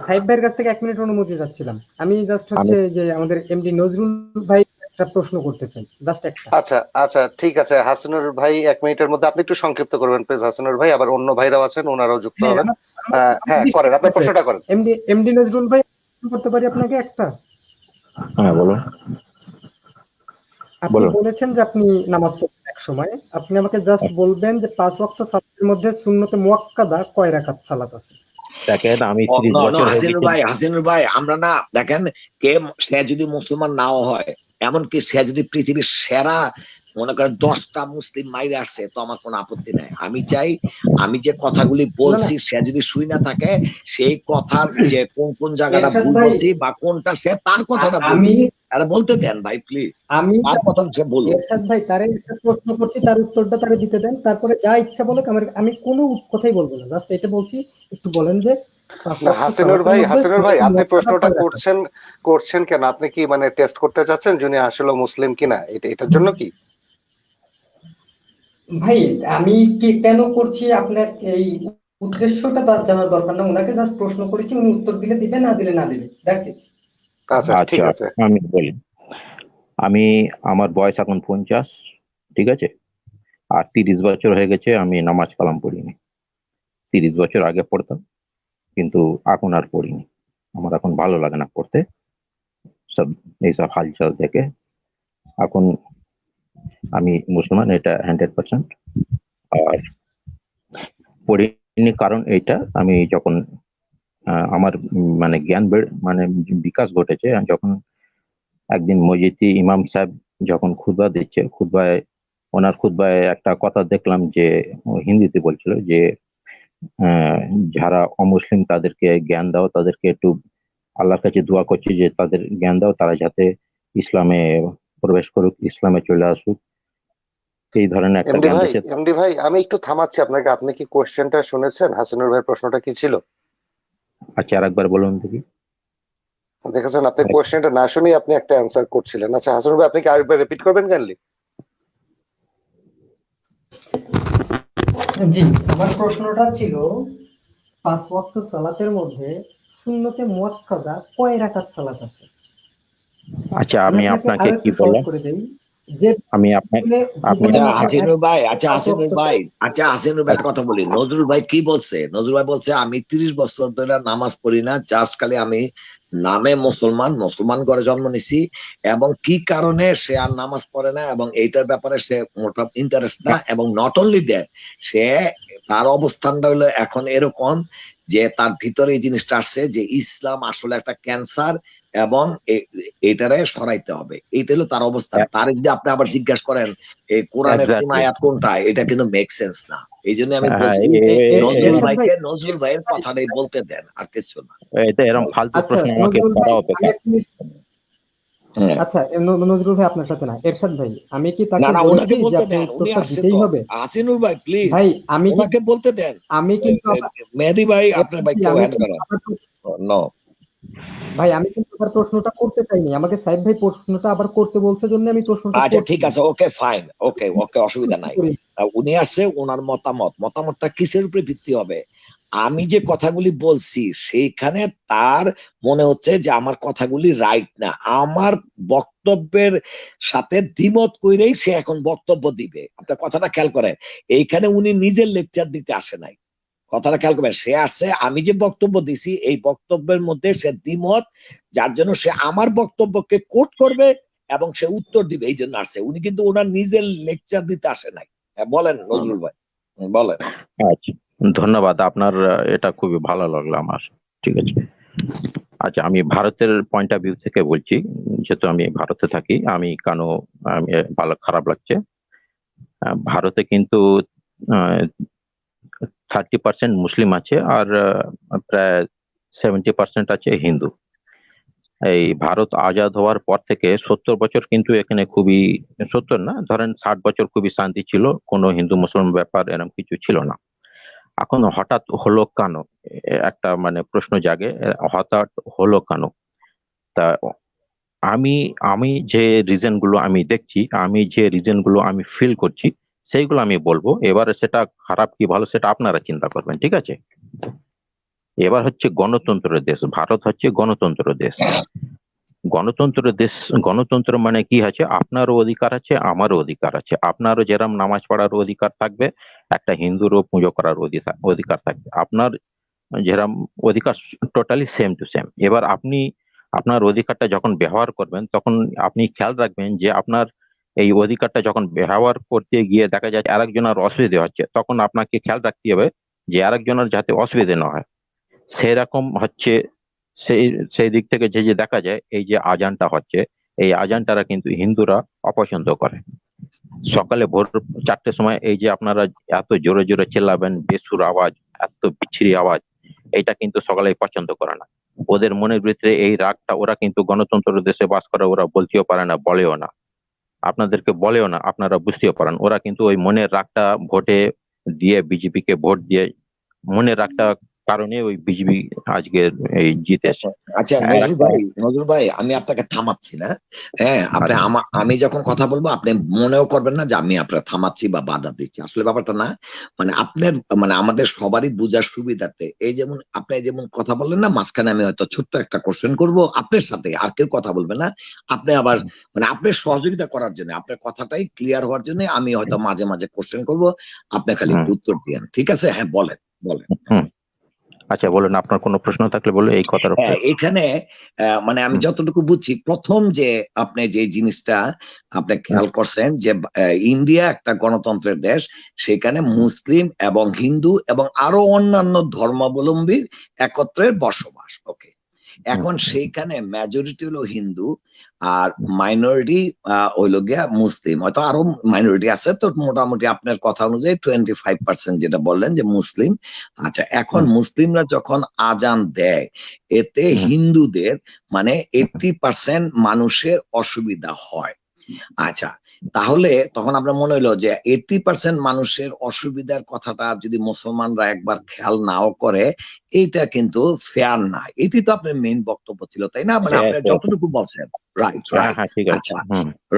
সাইদ ভাইয়ের কাছ থেকে 1 মিনিট অনুমতি চাচ্ছিলাম। আমি জাস্ট আমি হচ্ছে যে আমাদের এমডি নজরুল ভাই একটা প্রশ্ন করতে চাই, জাস্ট একটা। আচ্ছা আচ্ছা ঠিক আছে, হাসিনুর ভাই 1 মিনিটের মধ্যে আপনি একটু সংক্ষিপ্ত করবেন প্লিজ হাসিনুর ভাই, আবার অন্য ভাইরাও আছেন ওনারাও যুক্ত হ্যাঁ, হবেন। আমার হ্যাঁ করেন, দৃষ্টিতে আপনার প্রশ্নটা করেন। এমডি এমডি নজরুল ভাই করতে পারি আপনাকে একটা। হ্যাঁ বলুন, আপনি বলুন। বলেছেন যে আপনি নামাজ পড়তেন এক সময়, আপনি আমাকে জাস্ট বলবেন যে 5 ওয়াক্ত সালাতের মধ্যে সুন্নতে মুয়াক্কাদা কয় রাকাত সালাত আছে? দেখেন আমি 30 বছর হয়ে গেছে। হাসিনুর ভাই, আমরা না দেখেন, কে সে যদি মুসলমান নাও হয়, এমনকি সে যদি পৃথিবীর সেরা মনে করেন 10টা মুসলিম মাইরে আসছে, তো আমার কোনো আপত্তি নাই। আমি চাই আমি যে কথাগুলি না না, বলছি সে যদি শুই না থাকে, সেই কথার যে কোন কোন জায়গাটা এরশাদ ভুল ভাই, বলছি বা কোনটা, সে তার কথাটা আমি বলুক। আরে বলতে দেন ভাই প্লিজ, আমি তার কথা সে বলুক। এরশাদ ভাই তারে একটা প্রশ্ন করছি, তার উত্তরটা তারে দিতে দেন, তারপরে যা ইচ্ছা বলে। আমি কোনো কথাই বলবো না, জাস্ট এটা বলছি। একটু বলেন যে 5 না ওয়াক্ত সালাতের মধ্যে হাসিনুর ভাই সুন্নতে আপনি মুয়াক্কাদা প্রশ্নটা কয় রাকাত? করছেন কেন? আপনি কি মানে টেস্ট করতে চাচ্ছেন যিনি আসলে মুসলিম কিনা, এটার জন্য কি? ভাই আমি কেন করছি আপনার এই উদ্দেশ্যটা জানার দরকার না, ওনাকে জাস্ট প্রশ্ন করেছি, উনি উত্তর দিলে দিবে, না দিলে না দিবে, দ্যাটস ইট। আচ্ছা ঠিক আচ্ছা, আছে। আমি বলি, আমি আমার বয়স এখন 50, ঠিক আছে, আর 30 বছর হয়ে গেছে আমি নামাজ কালাম পড়িনি। 30 বছর আগে পড়তাম, কিন্তু এখন আর পড়িনি। আমার এখন ভালো লাগে না পড়তে সব এইসব হালচাল থেকে। এখন আমি মুসলমান, এটা 100%। আর পড়িনি কারণ এইটা, আমি যখন আমার মানে মানে বিকাশ ঘটেছে যখন একদিন মসজিদে ইমাম সাহেব যখন খুতবা দিচ্ছে, ওনার খুতবায় একটা কথা দেখলাম যে ও হিন্দিতে বলছিল যে আহ, যারা অমুসলিম তাদেরকে জ্ঞান দাও, তাদেরকে একটু আল্লাহর কাছে দোয়া করছে যে তাদের জ্ঞান দাও, তারা যাতে ইসলামে প্রবেশ করুক, ইসলামে চলে আসুক, এই ধরনের একটা জ্ঞান দিচ্ছে। এমডি ভাই আমি একটু থামাচ্ছি আপনাকে। আপনি কি কোশ্চেনটা শুনেছেন? হাসিনুর ভাইয়ের প্রশ্নটা কি ছিল আচ্ছা, আরেকবার বলুন দেখি। দেখেছেন? আপনি কোশ্চেনটা না শুনেই আপনি একটা অ্যান্সার করছিলেন। আচ্ছা হাসিনুর ভাই আপনি কি আরেকবার রিপিট করবেন কাইন্ডলি? জি, আমার প্রশ্নটা ছিল 5 ওয়াক্ত সালাতের মধ্যে সুন্নতে মুয়াক্কাদা কয় রাকাত সালাত আছে? আচ্ছা, আমি আমি আপনাকে আপনাকে আরো কি একটু সহজ বললাম? করে দেই। যে আমি আপনার আপনি জীবনে আচ্ছা মাত্র হাসিনুর ভাই, আচ্ছা একটা হাসিনুর ভাই, আচ্ছা হাসিনুর ভাই একটা কথা বলি। নজরুল ভাই কি বলছে? নজরুল ভাই বলছে আমি 30 বছর ধরে নামাজ পড়ি না, জাস্ট খালি আমি নামে মুসলমান, মুসলমান ঘরে জন্ম নিছি, এবং কি কারণে সে আর নামাজ পড়ে না এবং এইটার ব্যাপারে সে মোটা ইন্টারেস্ট না, এবং নট অনলি দ্যাট, সে তার অবস্থানটা হলো এখন এরকম যে তার ভিতরে এই জিনিসটা আসছে যে ইসলাম আসলে একটা ক্যান্সার এবং এটারে সরাইতে হবে। এইটা হলো তার অবস্থান। তার যদি আপনি আবার জিজ্ঞাসা করেন এই কোরআনের কোন এক্স্যাক্টলি। আয়াত কোনটা, এটা কিন্তু মেক সেন্স না। এই জন্য আমি হ্যাঁ, বলছি নজরুল এরশাদ ভাই, ভাইকে, নজরুল ভাইয়ের কথাটাই বলতে দেন, আর কিছু না। এটা এরকম বলেন। ফালতু আচ্ছা প্রশ্ন আমাকে নজরুল করা ভাই, আমি অপেক্ষা। একটু হ্যাঁ। আচ্ছা নজরুল ভাই আপনার সাথে না, এরশাদ ভাই, আমি কি না তাকে না, বলছি ওনাকে যে বলতে আপনি দেন, উনি উত্তরটা আসছে দিতেই তো। হবে? আসিনুর ভাই প্লিজ ভাই আমি কি ওনাকে বলতে দেন। আমি কিন্তু মেহেদী ভাই আপনার এরশাদ ভাই ভাই, কেউ আমি হ্যান্ড কিন্তু করেন। আবার নো। ভাই আমি কিন্তু আবার প্রশ্নটা করতে চাইনি, আমাকে সাইদ ভাই প্রশ্নটা আবার করতে বলছে জন্য আমি প্রশ্নটা আচ্ছা ঠিক করছি। আছে, ওকে ফাইন, ওকে ওকে, অসুবিধা নাই। উনি আসছে, ওনার মতামতটা কিসের উপরে ভিত্তি হবে? আমি যে কথাগুলি বলছি সেইখানে তার মনে হচ্ছে যে আমার কথাগুলি রাইট না, আমার বক্তব্যের সাথে দ্বিমত কইরেই সে এখন বক্তব্য দিবে। আপনার কথাটা খেয়াল করেন, এইখানে উনি নিজের লেকচার দিতে আসে নাই। কথাটা খেয়াল করবেন, সে আসছে আমি যে বক্তব্য দিছি এই বক্তব্যের মধ্যে সে দ্বিমত, যার জন্য সে আমার বক্তব্যকে কোট করবে এবং সে উত্তর দিবে, এই জন্য আসছে। উনি কিন্তু ওনার নিজের লেকচার দিতে আসে নাই। হ্যাঁ, বলেন নজরুল ভাই, বলেন। আচ্ছা, ধন্যবাদ আপনার। এটা খুবই ভালো লাগলো আমার। ঠিক আছে। আচ্ছা, আমি ভারতের পয়েন্ট অফ ভিউ থেকে বলছি। যেহেতু আমি ভারতে থাকি, আমি কেন আমি ভালো খারাপ লাগছে। ভারতে কিন্তু 30% মুসলিম আছে, আর প্রায় 70% আছে হিন্দু। এই ভারত আজাদ হওয়ার পর থেকে 70 বছর কিন্তু এখানে খুবই, 70 না, ধরেন 60 বছর খুবই শান্তি ছিল, কোনো হিন্দু মুসলমান ব্যাপার এরকম কিছু ছিল না। এখন হঠাৎ হলো কেন, একটা মানে প্রশ্ন জাগে, হঠাৎ হলো কেন? তা আমি আমি যে রিজন গুলো আমি দেখছি, আমি যে রিজন গুলো আমি ফিল করছি, সেইগুলো আমি বলবো। এবারে সেটা খারাপ কি ভালো সেটা আপনারা চিন্তা করবেন, ঠিক আছে? এবার হচ্ছে গণতন্ত্রের দেশ, ভারত হচ্ছে গণতন্ত্র দেশ। গণতন্ত্র দেশ, গণতন্ত্র মানে কি আছে, আপনারও অধিকার আছে আমারও অধিকার আছে। আপনারও যেরকম নামাজ পড়ার অধিকার থাকবে, একটা হিন্দুরও পুজো করার অধিকার থাকবে। আপনার যেরকম অধিকার টোটালি সেম টু সেম। এবার আপনি আপনার অধিকারটা যখন ব্যবহার করবেন, তখন আপনি খেয়াল রাখবেন যে আপনার এই অধিকারটা যখন ব্যবহার করতে গিয়ে দেখা যায় আরেকজনের অসুবিধা হচ্ছে, তখন আপনাকে খেয়াল রাখতে হবে যে আরেকজনের যাতে অসুবিধা না হয়। সেরকম হচ্ছে, সেই সেই দিক থেকে যে যে দেখা যায় এই যে আজানটা হচ্ছে, এই আজানটারা কিন্তু হিন্দুরা অপছন্দ করে। সকালে ভোর 4টের সময় এই যে আপনারা এত জোরে জোরে চিল্লাবেন, বেসুর আওয়াজ, এত বিচ্ছিরি আওয়াজ, এটা কিন্তু সকালে পছন্দ করে না। ওদের মনের ভিতরে এই রাগটা, ওরা কিন্তু গণতন্ত্র দেশে বাস করে, ওরা বলতেও পারে না, বলেও না, আপনাদেরকে বলেও না, আপনারা বুঝতেও পারেন। ওরা কিন্তু ওই মনের রাগটা ভোটে দিয়ে, বিজেপি কে ভোট দিয়ে, মনের রাগটা কারণে ওই বিজেপি আজকে এই জিতেছে। আচ্ছা আর নজরুল একটা ভাই, নজরুল ভাই আমি আপনাকে থামাচ্ছি না। হ্যাঁ, আপনি আচ্ছা, আমি যখন কথা বলবো আপনি মনেও করবেন না যে আমি আপনার থামাচ্ছি বা বাধা দিচ্ছি, আসলে ব্যাপারটা না। মানে আপনার, মানে আমাদের সবারই বোঝার সুবিধাতে, এই যেমন আপনি যেমন কথা বললেন না, মাঝখানে আমি হয়তো ছোট্ট একটা কোশ্চেন করব আপনার সাথে, আর কেউ কথা বলবে না। আপনি আবার মানে আপনার সহযোগিতা করার জন্য, আপনার কথাটাই ক্লিয়ার হওয়ার জন্য আমি হয়তো মাঝে মাঝে কোশ্চেন করব, আপনি খালি একটু উত্তর দিন, ঠিক আছে? হ্যাঁ বলেন, বলেন। আচ্ছা বলুন, আপনার কোনো প্রশ্ন থাকলে বলুন এই কথার উপরে। হ্যাঁ, এখানে মানে আমি যতটুকু বুঝছি, প্রথম যে আপনি যে জিনিসটা আপনি খেয়াল করছেন যে ইন্ডিয়া একটা গণতন্ত্রের দেশ, সেখানে মুসলিম এবং হিন্দু এবং আরো অন্যান্য ধর্মাবলম্বীর একত্রে বসবাস। ওকে, এখন সেইখানে মেজরিটি হলো হিন্দু আর মাইনরিটি হইলো গিয়া মুসলিম, হয়তো আরো মাইনরিটি আছে, তো মোটামুটি আপনার কথা অনুযায়ী 25% যেটা বললেন যে মুসলিম। আচ্ছা, এখন মুসলিমরা যখন আজান দেয়, এতে হিন্দুদের মানে 80% মানুষের অসুবিধা হয়। আচ্ছা, তাহলে তখন আপনার মনে হইলো যে 80% মানুষের অসুবিধার কথাটা যদি মুসলমানরা একবার খেয়াল নাও করে, এইটা কিন্তু ফেয়ার না। এটি তো আপনার মেইন বক্তব্য ছিল, তাই না? মানে আপনি যতটুকু বলছেন, রাইট হ্যাঁ রাইট। হ্যাঁ, ঠিক আছে। আচ্ছা,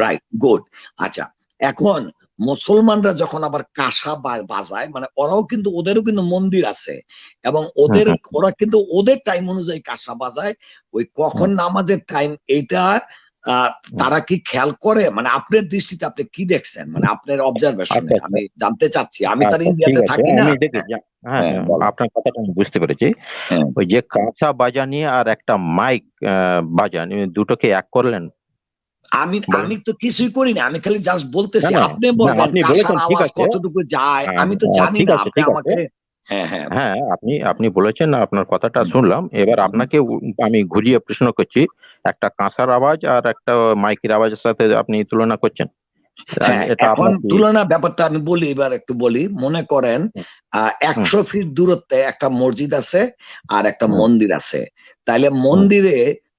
রাইট, গুড। আচ্ছা, এখন মুসলমানরা যখন আবার কাঁসা বাজায়, মানে ওরাও কিন্তু, ওদেরও কিন্তু মন্দির আছে এবং ওরা কিন্তু ওদের টাইম অনুযায়ী কাঁসা বাজায়। ওই কখন নামাজের টাইম এইটা আহ, তারা কি খেয়াল করে, মানে আপনার দৃষ্টিতে আপনি কি দেখছেন, মানে আপনার অবজারভেশনে আচ্ছা আচ্ছা আমি জানতে চাচ্ছি, আমি তার আচ্ছা, ঠিক ইন্ডিয়াতে আছে, থাকি না। আমি দেখি হ্যাঁ হ্যাঁ হ্যাঁ, বলেন। আপনার কথাটা আমি বুঝতে পেরেছি। হ্যাঁ ওই যে কাঁসা বাজানি আর একটা মাইক বাজান, এই দুটোকে এক করলেন, আমি বলেন। আমি তো কিছুই করি না, আমি খালি জাস্ট না বলতেছি, না আপনি না, বলবেন আপনি কাঁসার বলেছেন ঠিক আওয়াজ আছে। কতটুকু যায়, আমি তো জানি ঠিক না, আছে আপনি ঠিক আছে। আমাকে। হ্যাঁ হ্যাঁ হ্যাঁ, আপনি আপনি বলেছেন, আপনার কথাটা শুনলাম। এবার আপনাকে আমি ঘুরিয়ে প্রশ্ন করছি, একটা কাঁসার আওয়াজ আর একটা মাইকের আওয়াজের সাথে আপনি তুলনা করছেন, হ্যাঁ, এটা এখন আপনার কি? তুলনা ব্যাপারটা আমি বলি, এবার একটু বলি। মনে করেন হুম 100 ফিট দূরত্বে একটা মসজিদ আছে আর একটা হুম মন্দির আছে। তাইলে হুম মন্দিরে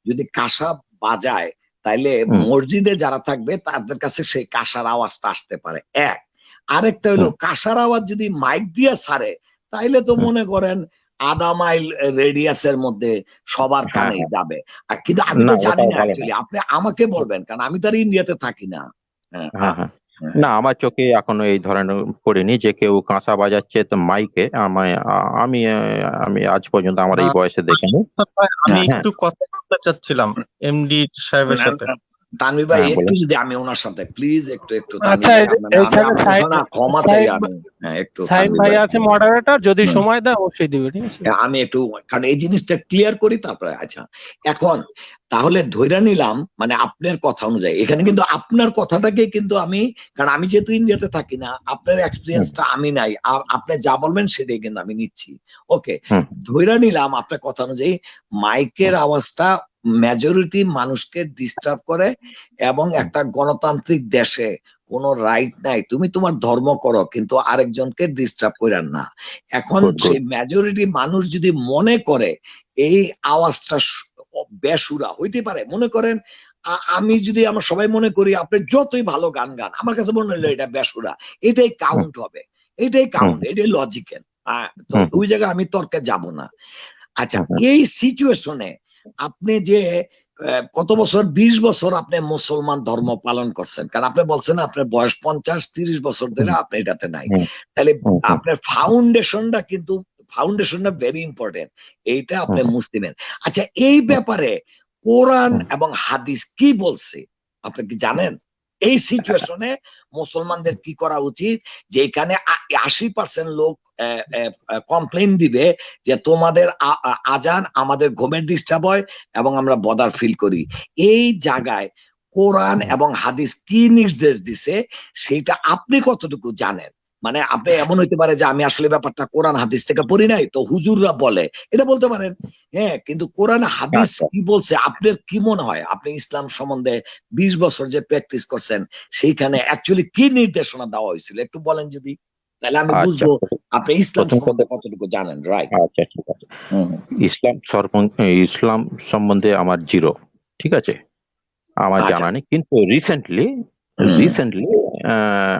যদি কাঁসা বাজায়, তাইলে হুম মসজিদে যারা থাকবে তাদের কাছে সেই কাঁসার আওয়াজটা আসতে পারে, এক। আরেকটা হলো হুম কাঁসার আওয়াজ যদি মাইক দিয়ে ছাড়ে, তাইলে তো হুম। মনে করেন আধা মাইল রেডিয়াসের মধ্যে সবার হ্যাঁ কানেই হ্যাঁ, যাবে। আর কিন্তু আমি না তো জানি ওটাও না ভালো না। অ্যাকচুয়ালি, আপনি আমাকে বলবেন, কারণ আমি তো আর ইন্ডিয়াতে থাকি না। হ্যাঁ হ্যাঁ হ্যাঁ, না হ্যাঁ আমার চোখে এখনো এই ধরনের পড়েনি যে কেউ কাঁসা বাজাচ্ছে তো মাইকে। আমি আমি আজ পর্যন্ত আমার এই বয়সে দেখিনি। ভাই, আমি হ্যাঁ হ্যাঁ একটু কথা বলতে চাচ্ছিলাম এমডি সাহেবের সাথে। তানভীর ভাই হ্যাঁ, একটু বলেন। যদি আমি ওনার সাথে প্লিজ, একটু একটু আচ্ছা, তানভীর ভাই, আমি এইখানে আপনার কাছে না ক্ষমা চাই সাইন আমি। হ্যাঁ একটু সাইন তানভীর ভাই ভাই। আছে মডারেটর, যদি হুম। সময় দেয় অবশ্যই দিবে, ঠিক আছে? হ্যাঁ, আমি একটু, কারণ এই জিনিসটা ক্লিয়ার করি তারপরে। আচ্ছা, এখন তাহলে ধইরা নিলাম, মানে আপনার কথা অনুযায়ী এখানে কিন্তু আপনার কথাটাকে কিন্তু আমি, কারণ আমি যেহেতু ইন্ডিয়াতে থাকি না, আপনার হুম এক্সপিরিয়েন্সটা আমি নাই, আপনি যা বলবেন সেটাই কিন্তু আমি নিচ্ছি। ওকে, হুম ধইরা নিলাম আপনার কথা অনুযায়ী মাইকের হুম আওয়াজটা মেজরিটি মানুষকে ডিস্টার্ব করে, এবং হুম, একটা গণতান্ত্রিক দেশে কোনো রাইট নাই, তুমি তোমার ধর্ম করো কিন্তু আরেকজনকে ডিস্টার্ব করেন না। এখন গুড গুড। সেই মেজরিটি মানুষ যদি মনে করে এই আওয়াজটা বেসুরা হইতে পারে, মনে করেন আমি যদি, আমরা সবাই মনে করি আপনি যতই ভালো গান গান, আমার কাছে মনে হলো এটা বেসুরা, এটাই হুম কাউন্ট হবে, এটাই হুম কাউন্ট, এটাই লজিক্যাল। তো হুম ওই জায়গায় আমি তর্কে যাব না। আচ্ছা, হুম হুম এই সিচুয়েশনে আপনি যে কত বছর, 20 বছর আপনি মুসলমান ধর্ম পালন করছেন, কারণ আপনি বলছেন আপনার বয়স 50-30 বছর ধরে হুম আপনি এটাতে নাই, হুম তাহলে হুম হুম আপনার ফাউন্ডেশনটা কিন্তু, ফাউন্ডেশনটা ভেরি ইম্পর্টেন্ট, এইটা আপনি হুম মুসলিমের। আচ্ছা, এই ব্যাপারে কোরআন হুম। এবং হাদিস কি বলছে আপনি কি জানেন? এই সিচুয়েশনে মুসলমানদের কি করা উচিত, যে এখানে 80% লোক কমপ্লেন দিবে যে তোমাদের আজান আমাদের ঘুমের ডিস্টার্ব হয় এবং আমরা বদার ফিল করি, এই জায়গায় কোরআন এবং হাদিস কি নির্দেশ দিছে সেটা আপনি কতটুকু জানেন? মানে আপনি এমন হইতে পারে যে আমি আসলে ব্যাপারটা কোরআন হাদিস থেকে পড়ি নাই, তো হুজুররা বলে, এটা বলতে পারেন। হ্যাঁ, কিন্তু কোরআন হাদিস আচ্ছা কি বলছে আপনার কি মনে হয়? আপনি ইসলাম সম্বন্ধে 20 বছর যে প্র্যাকটিস করছেন, সেইখানে অ্যাকচুয়ালি কি নির্দেশনা দেওয়া হয়েছিল একটু বলেন যদি, তাহলে আমি আচ্ছা, বুঝবো আপনি ইসলাম প্রথম কথা, সম্বন্ধে কতটুকু জানেন, রাইট? আচ্ছা ঠিক আছে। ইসলাম সম্বন্ধে আমার জিরো, ঠিক আছে, আমার আচ্ছা। জানা নেই। কিন্তু রিসেন্টলি হুম রিসেন্টলি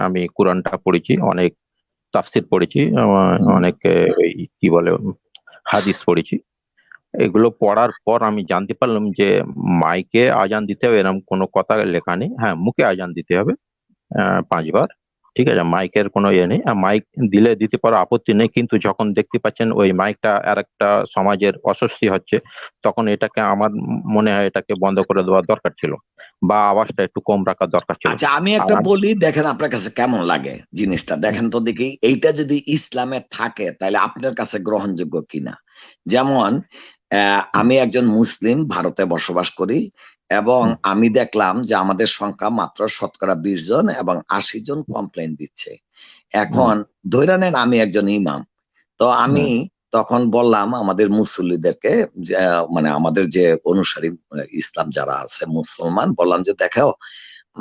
আমি কোরআনটা পড়েছি, অনেক তাফসির পড়েছি, হুম অনেক ওই কি বলে হাদিস পড়েছি। এগুলো পড়ার পর আমি জানতে পারলাম যে মাইকে আজান দিতে হবে এরকম কোনো কথা লেখা নেই। হ্যাঁ, মুখে আজান দিতে হবে 5 বার, ঠিক আছে, মাইকের কোনো ইয়ে নেই। মাইক দিলে দিতে পারো, আপত্তি নেই, কিন্তু যখন দেখতে পাচ্ছেন ওই মাইকটা আর একটা সমাজের অস্বস্তি হচ্ছে, তখন এটাকে আমার মনে হয় এটাকে বন্ধ করে দেওয়া দরকার ছিল, বা আওয়াজটা একটু কম রাখা দরকার ছিল। আচ্ছা, আমি আর একটা বলি, দেখেন আপনার কাছে কেমন লাগে জিনিসটা, দেখেন তো দেখি এইটা যদি ইসলামে থাকে তাহলে আপনার কাছে গ্রহণযোগ্য কিনা। যেমন আমি একজন মুসলিম, ভারতে বসবাস করি, এবং আমি দেখলাম যে আমাদের সংখ্যা মাত্র 20% এবং 80 জন কমপ্লেন দিচ্ছে। এখন ধইরা নেন আমি একজন ইমাম, তো আমি তখন বললাম আমাদের মুসল্লিদেরকে, যে মানে আমাদের যে অনুসারী ইসলাম যারা আছে মুসলমান, বললাম যে দেখো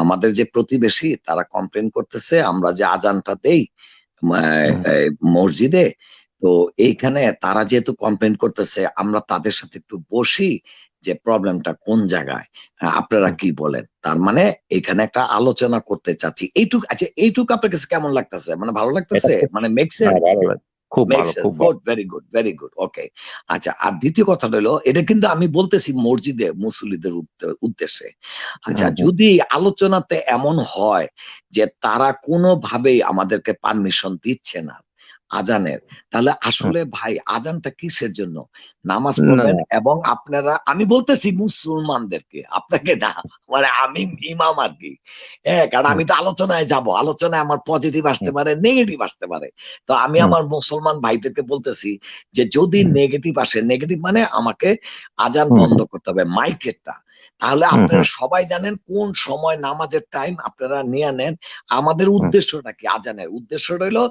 আমাদের যে প্রতিবেশী তারা কমপ্লেন করতেছে আমরা যে আজানটা দেই মসজিদে, তো এইখানে তারা যেহেতু কমপ্লেন করতেছে আমরা তাদের সাথে একটু বসি যে প্রবলেমটা কোন জায়গায়, আপনারা কি বলেন, তার মানে এখানে একটা আলোচনা করতে চাচ্ছি এইটুক। আচ্ছা, এইটুক আপনার কাছে কেমন লাগতেছে, মানে ভালো এটা লাগতেছে, খুব, মানে মেক হ্যাঁ, সেন্স? ভালো লাগে, খুব মেক ভালো, সেন্স, খুব ভালো। Good, very good, very good, okay. আচ্ছা, আর দ্বিতীয় কথাটা হলো, এটা কিন্তু আমি বলতেছি মসজিদে মুসল্লিদের উদ্দেশ্যে। আচ্ছা, হুম হুম যদি আলোচনাতে এমন হয় যে তারা কোনোভাবেই আমাদেরকে পারমিশন দিচ্ছে না, আজানের, তাহলে আসলে ভাই আজানটা কিসের জন্য? নামাজ না পড়বেন না এবং আপনারা, আমি বলতেছি মুসলমানদেরকে, আপনাকে না, মানে আমি ইমাম আর কি। কারণ আমি তো আলোচনায় যাব, আলোচনায় আমার পজিটিভ আসতে পারে, নেগেটিভ আসতে পারে। তো আমি আমার মুসলমান ভাইদেরকে বলতেছি যে যদি নেগেটিভ আসে, নেগেটিভ মানে আমাকে আজান বন্ধ করতে হবে মাইকেরটা। তাহলে আপনারা সবাই জানেন কোন সময় নামাজের টাইম, আপনারা নিয়ে নেন। আমাদের উদ্দেশ্যটা কি? আজানের উদ্দেশ্যটা হলো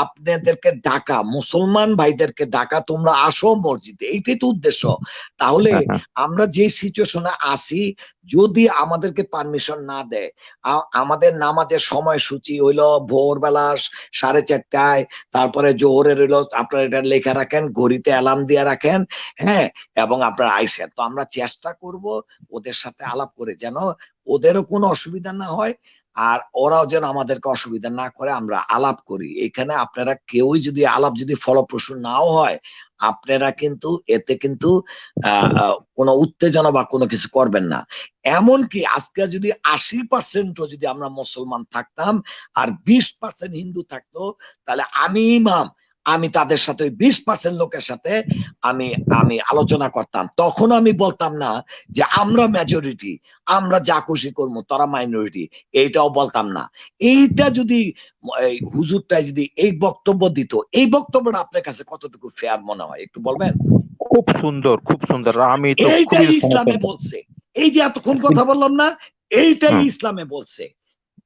আপনাদেরকে ডাকা, মুসলমান ভাইদেরকে ডাকা, তোমরা আসো মসজিদে, এইটাই তো উদ্দেশ্য। তাহলে আমরা যে সিচুয়েশনে আছি, যদি আমাদেরকে পারমিশন না দেয়, আমাদের নামাজের সময়সূচি হইলো ভোরবেলা 4:30, তারপরে জোহরের হইলো, আপনারা এটা লেখা রাখেন, ঘড়িতে অ্যালার্ম দিয়ে রাখেন, হ্যাঁ, এবং আপনারা আইসেন। তো আমরা চেষ্টা করব ওদের সাথে আলাপ করে যেন ওদেরও কোনো অসুবিধা না হয়, আর ওরাও যেন আমাদেরকে অসুবিধা না করে, আমরা আলাপ করি। এখানে আপনারা কেউই যদি আলাপ যদি ফলপ্রসূ নাও হয়, আপনারা কিন্তু এতে কিন্তু কোনো উত্তেজনা বা কোনো কিছু করবেন না। এমনকি আজকে যদি 80% যদি আমরা মুসলমান থাকতাম আর 20% হিন্দু থাকতো, তাহলে আমি ইমাম, আমি তাদের সাথে ওই 20% লোকের সাথে আমি আমি আলোচনা করতাম। তখন আমি বলতাম না যে আমরা মেজরিটি, আমরা যা খুশি করবো, তারা মাইনরিটি, এইটাও বলতাম না। এইটা যদি এই হুজুরটাই যদি এই বক্তব্য দিত, এই বক্তব্যটা আপনার কাছে কতটুকু ফেয়ার মনে হয় একটু বলবেন? খুব সুন্দর, খুব সুন্দর। আমি তো এইটাই খুবই ইসলামে সমর্থন। বলছে। এই যে এতক্ষণ কথা বললাম না, এইটাই ইসলামে বলছে।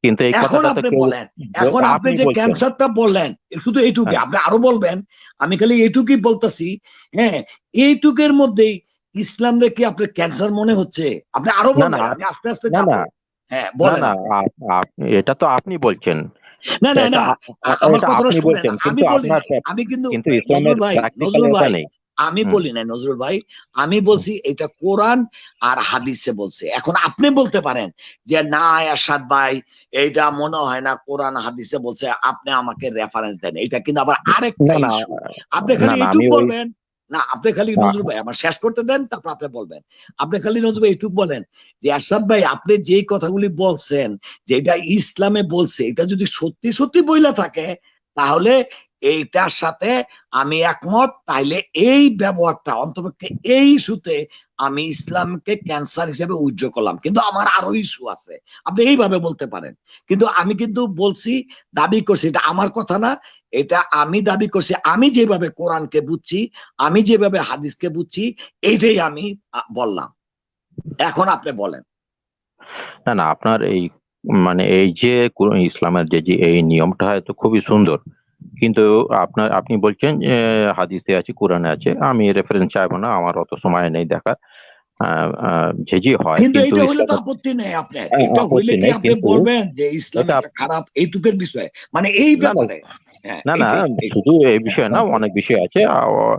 কিন্তু এই এখন কথাটা তো আপনি কেউ, বলেন, এখন আপনি আপনি যে বলছেন। ক্যান্সারটা বললেন, শুধু এইটুকু, আপনি আরো বলবেন, আমি খালি এইটুকুই বলতেছি। হ্যাঁ, এইটুকের মধ্যেই ইসলাম রে কি আপনার ক্যান্সার মনে হচ্ছে? আপনি আরো না না বলবেন, আমি আস্তে আস্তে না যাবো। না হ্যাঁ, না বলেন না আপনি। এটা তো আপনি বলছেন। না না এটা না, আমার এটা কথাটা আপনি শুনেন, বলছেন, আমি কিন্তু বলি আপনার নাই, আমি কিন্তু কিন্তু ইসলামের প্র্যাকটিক্যাল নজরুল এটা ভাই, নেই। আমি হুম, বলি নাই নজরুল ভাই, আমি বলছি এটা কোরআন আর হাদিসে বলছে। এখন আপনি বলতে পারেন যে না আরশাদ ভাই, এইটা মনে হয় না কোরআন হাদিসে বলছে, আপনি আমাকে রেফারেন্স দেন। এটা কিন্তু আবার আরেকটা না না ইস্যু। আপনি না খালি না এইটুক আমি ওই বলবেন, না আপনি খালি নজরুল ভাই আমার শেষ করতে দেন, তারপর আপনি বলবেন। আপনি খালি নজরুল ভাই এইটুক বলেন যে আরশাদ ভাই, আপনি যেই কথাগুলি বলছেন যে এটা ইসলামে বলছে, এটা যদি সত্যি সত্যি বইলা থাকে, তাহলে এইটার সাথে আমি একমত। তাইলে এই ব্যবহারটা অন্তপক্ষে এই ইস্যুতে আমি ইসলামকে ক্যান্সার হিসেবে উজ্জ্ব করলাম, কিন্তু আমার আরো ইস্যু আছে, আপনি এইভাবে বলতে পারেন। কিন্তু আমি কিন্তু বলছি, দাবি করছি, এটা আমার কথা না, এটা আমি দাবি করছি, আমি যেভাবে কোরআনকে বুঝছি, আমি যেভাবে হাদিসকে বুঝছি, এইটাই আমি বললাম। এখন আপনি বলেন। না না আপনার এই মানে এই যে ইসলামের যে এই নিয়মটা হয়তো খুবই সুন্দর, কিন্তু আপনি বলছেন যে হাদিসে আছে, কোরআনে আছে। আমি রেফারেন্স চাইবো না, আমার অত সময় নেই দেখা। যে হয়, কিন্তু কিন্তু এইটা হইলে তো ইসলামের আপত্তি নেই আপনার, এটা হইলে আপত্তি কি নেই, আপনি কিন্তু বলবেন যে ইসলাম এটা একটা খারাপ এইটুকের বিষয়, মানে এই না না ব্যাপারে? হ্যাঁ, না না এইটাই শুধু এই বিষয়ে না, অনেক বিষয় আছে।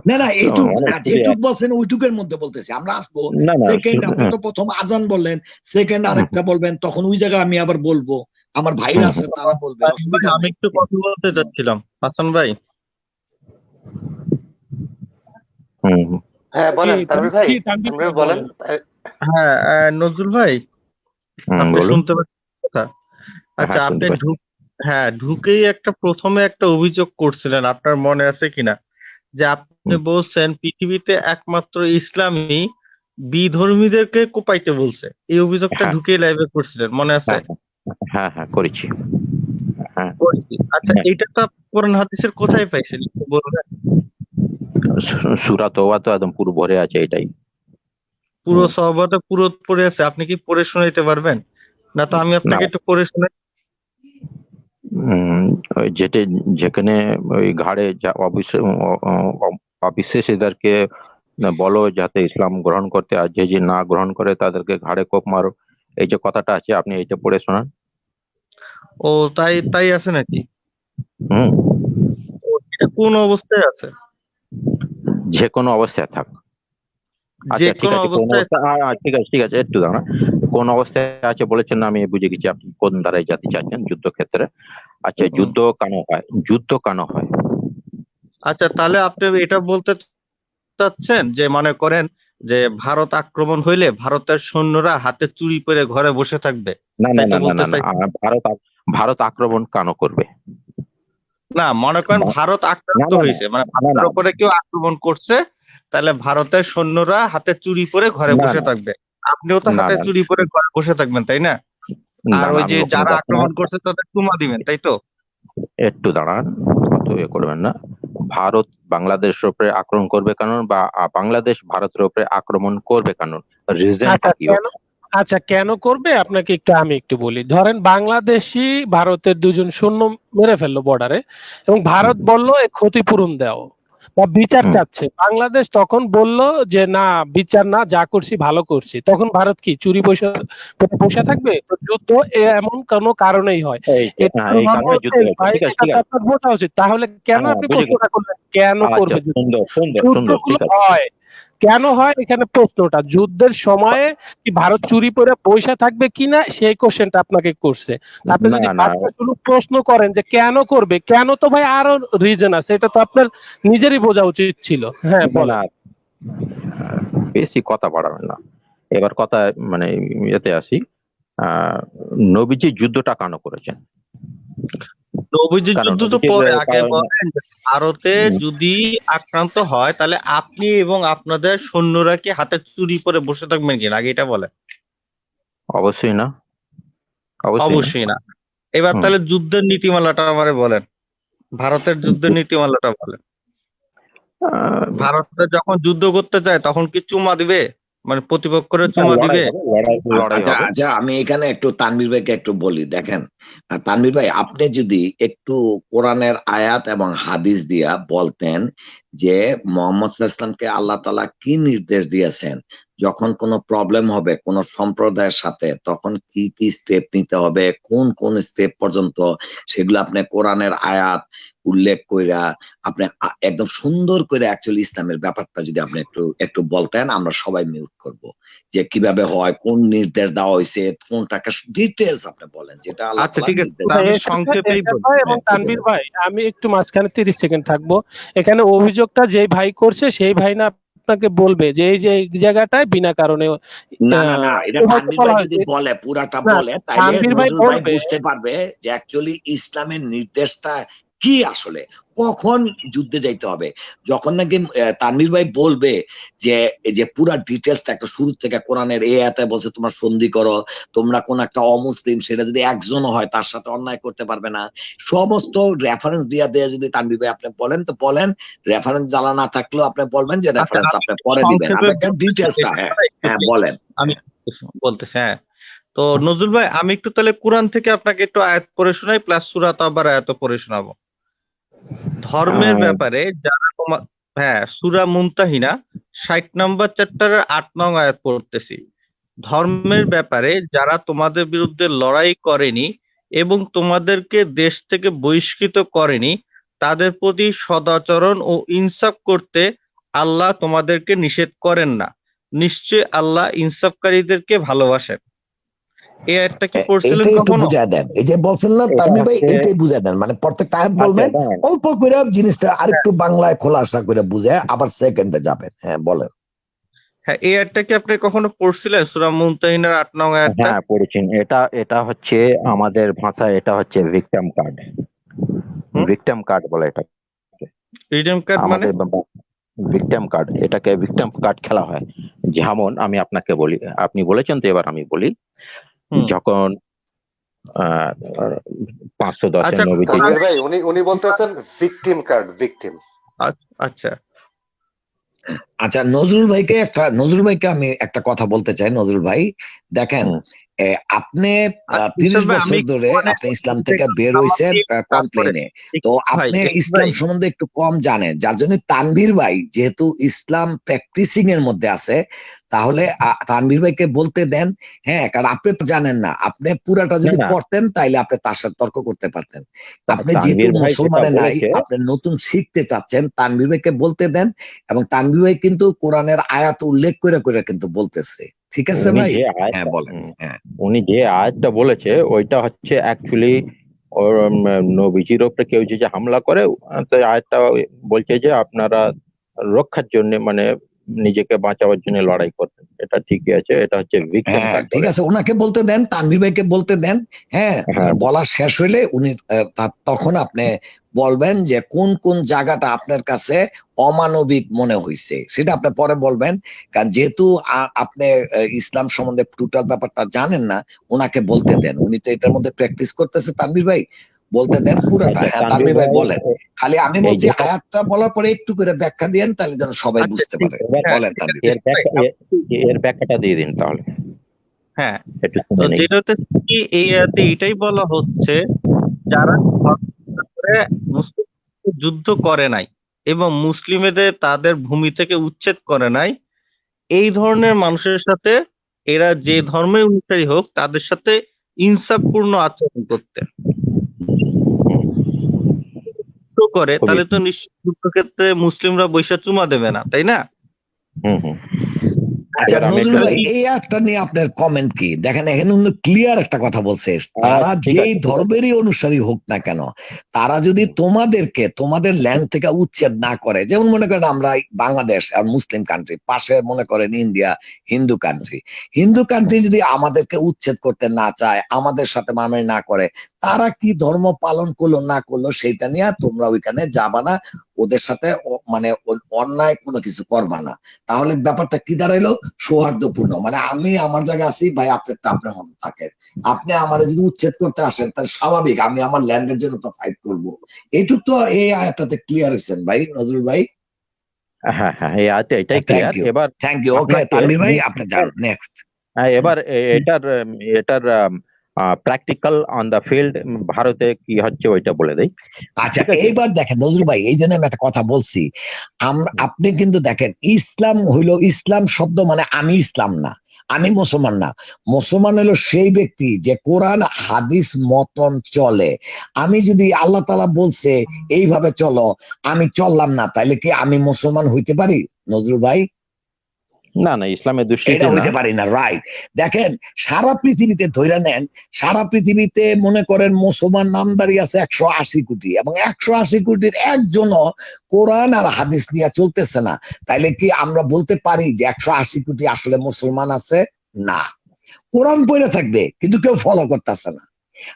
না না, এইটুক অনেক না, শুধু যেটুক বলছেন ওইটুকের মধ্যে বলতেছি, আমরা আসবো। না না সেকেন্ড, আপনি তো প্রথম আজান বললেন, সেকেন্ড আরেকটা বলবেন, তখন ওই জায়গায় আমি আবার বলবো, আমার ভাইরা আছে তারা বলবে, ভাই, অসুবিধা আমি নেই। একটু কথা বলতে চাচ্ছিলাম, হাসান ভাই। হুম হুম হ্যাঁ বলেন তানভীর ভাই, তানভীর তানভীর ভাই ভাই বলেন। বলেন। হ্যাঁ, নজরুল ভাই, আপনি বলুন। শুনতে পাচ্ছেন কথা? আচ্ছা, হ্যাঁ, শুনতে আপনি পাচ্ছি। হ্যাঁ, ঢুকেই প্রথমে একটা অভিযোগ করছিলেন, আপনার মনে আছে কিনা? যে আপনি হুম, বলছেন পৃথিবীতে একমাত্র ইসলামই বিধর্মীদেরকে কোপাইতে বলছে। এই অভিযোগটা হ্যাঁ ঢুকেই লাইভে করছিলেন, মনে আছে? হ্যাঁ হ্যাঁ হ্যাঁ করেছি। হ্যাঁ করছি। আচ্ছা, হ্যাঁ। এইটা তো আপনি কোরআন হাদিসের কোথায় পাইছেন একটু বলবেন? সূরা তওবা তো একদম পুরো ভরে আছে এটাই। পুরো হুম, সহবতে পুরো পড়ে আছে, আপনি কি পড়ে শোনাইতে পারবেন? না তো আমি না আপনাকে একটু পড়ে শোনাই। উম, ওই যেখানে ওই ঘাড়ে যা অবিশ্বাসীদেরকে বলো যাতে ইসলাম গ্রহণ করতে, আর যে যে না গ্রহণ করে তাদেরকে ঘাড়ে কোপ মারো, এই যে কথাটা আছে, আপনি এইটা পড়ে শোনান। ও, তাই তাই আছে নাকি? হুম, ও, এটা কোন অবস্থায় আছে? যে কোনো অবস্থায় থাক। যে আচ্ছা ঠিক কোনো আছে, কোন অবস্থায়। অবস্থা, ঠিক আছে ঠিক আছে, একটু দাঁড়ান। কোন অবস্থায় আছে বলেছেন না, আমি বুঝে গেছি আপনি কোন দ্বারাই যেতে চাচ্ছেন, যুদ্ধক্ষেত্রে। আচ্ছা, হুম। যুদ্ধ কেন হয়? যুদ্ধ কেন হয়? আচ্ছা, তাহলে আপনি এটা বলতে চাচ্ছেন যে মনে করেন যে ভারত আক্রমণ হইলে ভারতের সৈন্যরা হাতে চুরি করে ঘরে বসে থাকবে, না না তাই তো না না বলতে না না চাই? ভারত আক্রমণ কেন করবে? না, মনে করেন ভা- ভারত না আক্রান্ত না না হয়েছে, মানে না ভারতের না উপরে কেউ আক্রমণ করছে, তাহলে ভারতের সৈন্যরা হাতে চুরি পরে ঘরে না বসে না থাকবে। আপনিও তো না হাতে না চুরি পরে ঘরে বসে থাকবেন, তাই না? আর না না ওই আমি যে ওখানে যারা যাচ্ছি না। আক্রমণ করছে তাদের চুমা দিবেন, তাই তো? একটু দাঁড়ান, অত ইয়ে করবেন না। ভারত বাংলাদেশের উপরে আক্রমণ করবে কেন, বা বাংলাদেশ ভারতের উপরে আক্রমণ করবে কেন, রিজনটা আচ্ছা কি কেন, ওটা? আচ্ছা কেন করবে আপনাকে আমি একটু বলি। ধরেন বাংলাদেশি ভারতের দুজন সৈন্য মেরে ফেললো বর্ডারে, এবং ভারত হুম বলল এ ক্ষতিপূরণ দাও বা বিচার হুম চাচ্ছে। বাংলাদেশ তখন বলল যে না, বিচার না, যা করছি ভালো করছি। তখন ভারত কি চুরি পয়সা বসে থাকবে? তো যুদ্ধ এমন কোনো কারণেই হয়। এটার এই মানে কারণে হচ্ছে যুদ্ধ হয়েছে, ভাই, ঠিক আছে এটা ঠিক তো আছে। আপনার বোঝা উচিত। তাহলে কেন হ্যাঁ আপনি বুঝে গেছি। প্রশ্নটা করলেন কেন আচ্ছা, করবে যুদ্ধ? সুন্দর সুন্দর সুন্দর, যুদ্ধগুলো ঠিক আছে। হয় কেন হয়, এখানে প্রশ্নটা যুদ্ধের সময়ে কি ভারত চুরি করে পয়সা থাকবে কিনা সেই কোশ্চেনটা আপনাকে করছে। তা আপনি না যদি না বাচ্চা শুরু প্রশ্ন করেন যে কেন করবে, কেন, তো ভাই আরো রিজন আছে, এটা তো আপনার নিজেরই বোঝা উচিত ছিল। হ্যাঁ না বলেন। না বেশি কথা বাড়াবেন না। এবার কথা মানে ইয়েতে আসি। আহ নবীজি যুদ্ধটা কেন করেছেন? নবীজির কারণ যুদ্ধ তো নবীজির পরে, আগে বলেন যে ভারতে যদি আক্রান্ত হয় তাহলে আপনি এবং আপনাদের সৈন্যরা কি হাতে চুরি পরে বসে থাকবেন কিনা, আগে এটা বলেন। অবশ্যই না, অবশ্যই না। অবশ্যই না। এবার হুম তাহলে যুদ্ধের নীতিমালাটা আমারে বলেন, ভারতের যুদ্ধের নীতিমালাটা বলেন। আহ, ভারতে যখন যুদ্ধ করতে চায় তখন কি চুমা দিবে, মানে প্রতিপক্ষের চুমা লড়াই দিবে? হবে, লড়াই আচ্ছা হবে। আচ্ছা, আমি এখানে একটু তানভীর ভাইকে একটু বলি। দেখেন, তানভীর ভাই, আপনি যদি একটু কোরআনের আয়াত এবং হাদিস দিয়া বলতেন যে মোহাম্মদ সাল্লাল্লাহু আলাইহি ওয়াসাল্লামকে আল্লাহ তাআলা কি নির্দেশ দিয়েছেন, যখন কোনো প্রবলেম হবে কোন সম্প্রদায়ের সাথে, তখন কি কি স্টেপ নিতে হবে, কোন কোন স্টেপ পর্যন্ত, সেগুলো আপনি কোরআনের আয়াত উল্লেখ কইরা আপনি একদম সুন্দর করে অ্যাকচুয়ালি ইসলামের ব্যাপারটা যদি আপনি একটু একটু বলতেন, আমরা সবাই মিউট করব। যে কিভাবে হয়, কোন নির্দেশ দেওয়া হয়েছে, কোনটাকে ডিটেলস আপনি বলেন, যেটা আল্লাহ আচ্ছা তাআলা ঠিক আছে, নির্দেশ তা আমি দিয়েছে। সংক্ষেপেই এসব বলি, ভাই এবং হ্যাঁ ঠিক তানভীর আছে। ভাই, আমি একটু মাঝখানে 30 সেকেন্ড থাকবো। এখানে অভিযোগটা যেই ভাই করছে সেই ভাই না আপনাকে বলবে যে এই যে এই জায়গাটায় বিনা কারণে না না না, এটা হয়তো তানভীর বলা ভাই যদি হয়েছে। বলে, পুরাটা না, বলে, তাইলে তানভীর ভাই নজরুল ভাই বলবে। বুঝতে পারবে যে অ্যাকচুয়ালি ইসলামের নির্দেশটা কি আসলে, কখন যুদ্ধে যাইতে হবে। যখন নাকি তানভীর ভাই বলবে যে এই যে পুরা ডিটেলসটা একটা শুরু থেকে, কোরআনের এই আয়াতে বলছে তোমরা সন্ধি করো, তোমরা কোন একটা অমুসলিম, সেটা যদি একজনও হয় তার সাথে অন্যায় করতে পারবে না, সমস্ত রেফারেন্স দিয়া দেয়া যদি তানভীর ভাই আপনি বলেন তো বলেন। রেফারেন্স জানা না থাকলেও আপনি বলবেন যে আচ্ছা রেফারেন্স আমি আপনি একটু পরে দিবেন, সংক্ষেপে আমি একটা বলতে চাই, ডিটেলসটা। হ্যাঁ একটু হ্যাঁ please। বলেন। আমি বলতেছি, হ্যাঁ। তো নজরুল ভাই, আমি একটু তাহলে কোরআন থেকে আপনাকে একটু আয়াত পড়ে শোনাই, প্লাস সূরা তাওবার আয়াত পড়ে শোনাবো ধর্মের আহ, ব্যাপারে। যারা তোমার, হ্যাঁ, সূরা মুমতাহিনা 60 নম্বর চ্যাপ্টারের 8 নং আয়াত পড়তেছি। ধর্মের ব্যাপারে যারা তোমাদের বিরুদ্ধে লড়াই করেনি এবং তোমাদেরকে দেশ থেকে বহিষ্কৃত করেনি, তাদের প্রতি সদাচরণ ও ইনসাফ করতে আল্লাহ তোমাদেরকে নিষেধ করেন না। নিশ্চয় আল্লাহ ইনসাফকারীদেরকে ভালোবাসেন। এই আয়াতটা কি পড়ছিলেন এইটাই একটু কখনো? বুঝায় দেন, এই যে বলছেন না এটা তানভীর ভাই, হচ্ছে, এইটাই বুঝায় দেন, মানে প্রত্যেকটা আয়াত আচ্ছা বলবেন, দাঁড়ান। অল্প করে জিনিসটা আরেকটু বাংলায় খোলাসা করে বুঝে আবার সেকেন্ডে যাবেন। হ্যাঁ বলেন। হ্যাঁ, এই আয়াতটা কি আপনি কখনো পড়ছিলেন, সূরা মুমতাহিনার 8 নং আয়াতটা? হ্যাঁ পড়েছেন। এটা এটা হচ্ছে আমাদের ভাষায় এটা হচ্ছে ভিকটিম কার্ড। হুম, ভিকটিম কার্ড বলে এটা রিডিম কার্ড মানে? আমাদের। ভিকটিম কার্ড, এটাকে ভিকটিম কার্ড খেলা হয়। যেমন আমি আপনাকে বলি, আপনি বলেছেন তো, এবার আমি বলি। হুম। যখন 510-এর আচ্ছা, নবীজি, তানভীর ভাই, উনি উনি বলতেছেন ভিকটিম কার্ড, ভিকটিম। আচ্ছা আচ্ছা, নজরুল ভাইকে আমি একটা কথা বলতে চাই। নজরুল ভাই, দেখেন, হুম, আপনি ঈশ্বর 30 ভাই, আমি বছর একটু ধরে মানে আপনি ইসলাম থেকে বের হইছেন তারপরে কমপ্লেনে। তো ভাই, আপনি ভাই, ইসলাম সম্বন্ধে একটু কম জানেন, যার জন্য তানভীর ভাই যেহেতু ইসলাম প্র্যাকটিসিং এর মধ্যে আছে, তাহলে তানভীর ভাইকে বলতে দেন। হ্যাঁ, কারণ আপনি তো জানেন না, আপনি পুরাটা না যদি না, পড়তেন তাইলে আপনি তার সাথে তর্ক করতে পারতেন। আপনি যেহেতু তানভীর ভাই যেটা মুসলমানে নাই, বলেছে, আপনি নতুন শিখতে চাচ্ছেন, তানভীর ভাইকে বলতে দেন। এবং তানভীর ভাই কিন্তু কোরআনের আয়াত উল্লেখ করে করে কিন্তু বলতেছে। ঠিক আছে উনি ভাই? যে হ্যাঁ আয়াতটা বলেন। হ্যাঁ উনি যে আয়াতটা বলেছে ওইটা হচ্ছে অ্যাকচুয়ালি ওর নবীজির উপরে কেউ যদি হামলা করে, তো আয়াতটা বলছে যে আপনারা রক্ষার জন্য, মানে নিজেকে বাঁচাবার জন্য লড়াই করতেন, এটা ঠিকই আছে, এটা হচ্ছে ভিকটিম হ্যাঁ কার্ড ঠিক বলে। আছে, ওনাকে বলতে দেন, তানভীর ভাইকে বলতে দেন। হ্যাঁ, হ্যাঁ, বলা শেষ হইলে উনি তখন আপনি বলবেন যে কোন কোন জায়গাটা আপনার কাছে অমানবিক মনে হয়েছে, সেটা আপনি পরে বলবেন। কারণ যেহেতু আপনি ইসলাম সম্বন্ধে টোটাল ব্যাপারটা জানেন না, ওনাকে বলতে দেন, উনি তো এটার মধ্যে প্র্যাকটিস করতেছে। তানভীর ভাই বলতে দেন পুরাটা। আচ্ছা হ্যাঁ তানভীর তানভীর ভাই ভাই, বলেন, খালি আমি এই বলছি যেটা আয়াতটা বলার পরে একটু করে ব্যাখ্যা দিয়েন, তাহলে যেন সবাই আচ্ছা বুঝতে ঠিক পারে। আছে, হ্যাঁ বলেন ঠিক তানভীর আছে ভাই। এর ভাই, ব্যাখ্যা এর ব্যাখ্যাটা দিয়ে দিন তাহলে, হ্যাঁ। একটু তো শুনে নেই। যেটা হচ্ছে কি, এই আয়াতে এটাই বলা হচ্ছে, যারা ধর্ম করে মুসলিম যুদ্ধ করে নাই এবং মুসলিমদের তাদের ভূমি থেকে উচ্ছেদ করে নাই, এই ধরনের মানুষের সাথে এরা যে ধর্মের অনুসারী হোক তাদের সাথে ইনসাফপূর্ণ আচরণ করতে তো করে, খুবই, তাহলে তো নিশ্চয় যুদ্ধক্ষেত্রে মুসলিমরা বৈশা চুমা দেবে না, তাই না? হুম। আচ্ছা এবার আমি নজরুল একটু ভাই, এই একটা নিয়ে আপনার কমেন্ট কি? দেখেন এখানে কিন্তু ক্লিয়ার একটা কথা বলছে, তারা ঠিক যেই আছে, ঠিক আছে। ধর্মেরই অনুসারী হোক না কেন, তারা যদি তোমাদেরকে তোমাদের ল্যান্ড থেকে উচ্ছেদ না করে, যেমন মনে করেন আমরা বাংলাদেশ আর মুসলিম কান্ট্রি, পাশে মনে করেন India Hindu country, Hindu country যদি আমাদেরকে উচ্ছেদ করতে না চায়, আমাদের সাথে মানাই না করে, তারা কি ধর্ম পালন করলো না করলো সেটা নিয়ে তোমরা ওইখানে যাবা না, ওদের সাথে মানে অন্যায় কোনো কিছু করবা না। তাহলে ব্যাপারটা কি দাঁড়াইলো? সৌহার্দ্যপূর্ণ। মানে আমি আমার জায়গায় আছি ভাই, আপনারটা আপনার মতো থাকেন। আপনি আমার যদি উচ্ছেদ করতে আসেন, তাহলে স্বাভাবিক আমি আমার ল্যান্ডের জন্য তো ফাইট করব। এইটুক তো এই আয়াতটাতে ক্লিয়ার হয়েছেন ভাই নজরুল ভাই। হ্যাঁ, হ্যাঁ, এই আছে, এটাই থ্যাংক ক্লিয়ার। ইউ, এবার থ্যাংক ইউ। ওকে আপনাকে তানভীর ভাই আপনি যান নেক্সট। এবার এটার এটার প্র্যাকটিক্যাল অন দা ফিল্ড ভারতে কি হচ্ছে ওইটা বলে দেই, আচ্ছা ঠিক আছে? এইবার দেখেন নজরুল ভাই, এই জন্য আমি একটা কথা বলছি, আপনি কিন্তু দেখেন ইসলাম হইলো, ইসলাম শব্দ মানে আমি ইসলাম না, আমি মুসলমান না। মুসলমান হলো সেই ব্যক্তি যে কোরআন হাদিস মতন চলে। আমি যদি আল্লাহ তাআলা বলছে এইভাবে চলো, আমি চললাম না, তাইলে কি আমি মুসলমান হইতে পারি নজরুল ভাই? না, না, ইসলামের এটা দৃষ্টিতে না। হইতে পারি না, রাইট। দেখেন সারা পৃথিবীতে ধরে নেন, সারা পৃথিবীতে মনে করেন মুসলমান নামদারি আছে 180 কোটি, এবং 180 কোটির একজনও কোরআন আর হাদিস নিয়ে চলতেছে না। তাইলে কি আমরা বলতে পারি যে 180 কোটি আসলে মুসলমান আছে? না। কোরআন পড়ে থাকবে কিন্তু কেউ ফলো করতেছে না।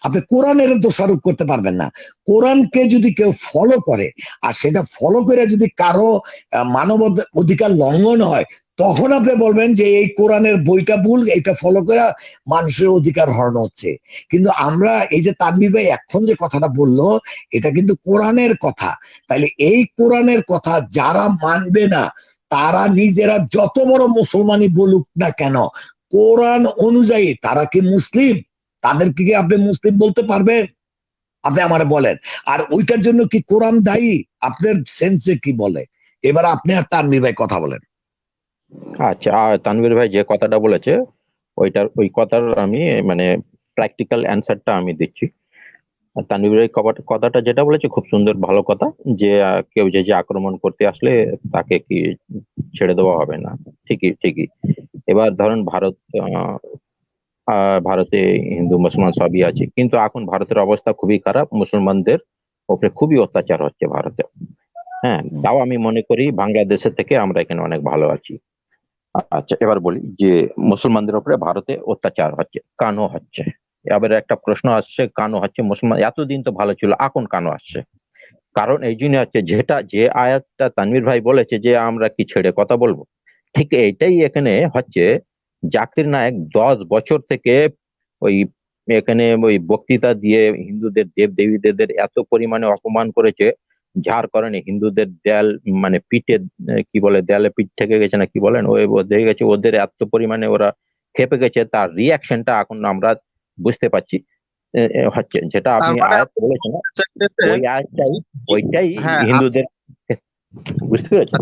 আপনি কোরআনের দোষারোপ করতে পারবেন না। কোরআনকে যদি কেউ ফলো করে, আর সেটা ফলো করে যদি কারো মানব অধিকার লঙ্ঘন হয়, তখন আপনি বলবেন যে এই কোরআনের বইটা ভুল, এটা ফলো করে মানুষের অধিকার হরণ হচ্ছে। কিন্তু আমরা এই যে তানভীর ভাই এখন যে কথাটা বললো, এটা কিন্তু কোরআনের কথা। তাইলে এই কোরআনের কথা যারা মানবে না, তারা নিজেরা যত বড় মুসলমানই বলুক না কেন, কোরআন অনুযায়ী তারা কি মুসলিম? তাদেরকে কি আপনি মুসলিম বলতে পারবেন? আপনি আমারে বলেন। আর ওইটার জন্য কি কোরআন দায়ী? আপনার সেন্সে কি বলে? এবার আপনি আর তানভীর ভাই কথা বলেন। আচ্ছা, তানভীর ভাই যে কথাটা বলেছে ওই কথার আমি মানে প্র্যাকটিক্যাল অ্যান্সারটা আমি দিচ্ছি। আর তানভীর ভাই কথাটা যেটা বলেছে খুব সুন্দর, ভালো কথা, যে কেউ যে আক্রমণ করতে আসলে তাকে কি ছেড়ে দেওয়া হবে না। ঠিকই, ঠিকই। এবার ধরেন ভারতে হিন্দু মুসলমান সবই আছে, কিন্তু এখন ভারতের অবস্থা খুবই খারাপ, মুসলমানদের উপরে খুবই অত্যাচার হচ্ছে ভারতে। হ্যাঁ, তাও আমি মনে করি বাংলাদেশের থেকে আমরা এখানে অনেক ভালো আছি। আচ্ছা, এবার বলি যে মুসলমানদের উপরে ভারতে অত্যাচার হচ্ছে, কেন হচ্ছে? এবার একটা প্রশ্ন আসছে, কেন হচ্ছে? মুসলমান এতদিন তো ভালো ছিল, এখন কেন আসছে? কারণ এই জন্য হচ্ছে, যে আয়াতটা তানভীর ভাই বলেছে যে আমরা কি ছেড়ে কথা বলবো, ঠিক এইটাই এখানে হচ্ছে। জাকির নায়েক 10 বছর থেকে ওই এখানে ওই বক্তৃতা দিয়ে হিন্দুদের দেব দেবীদের এত পরিমাণে অপমান করেছে, যার কারণে হিন্দুদের দেয়াল মানে পিঠে কি বলে, দেয়ালে পিঠ থেকে গেছে না কি বলেন, ওই দেখে গেছে, ওদের এত পরিমাণে ওরা খেপে গেছে, তার রিয়াকশনটা এখন আমরা বুঝতে পারছি হচ্ছে, যেটা তার আপনি মানে আয়াত আপনি বলেছেন চাইতেছেন, ওই আয়াতটাই, ওইটাই হ্যাঁ হিন্দুদের, বুঝতে পেরেছেন?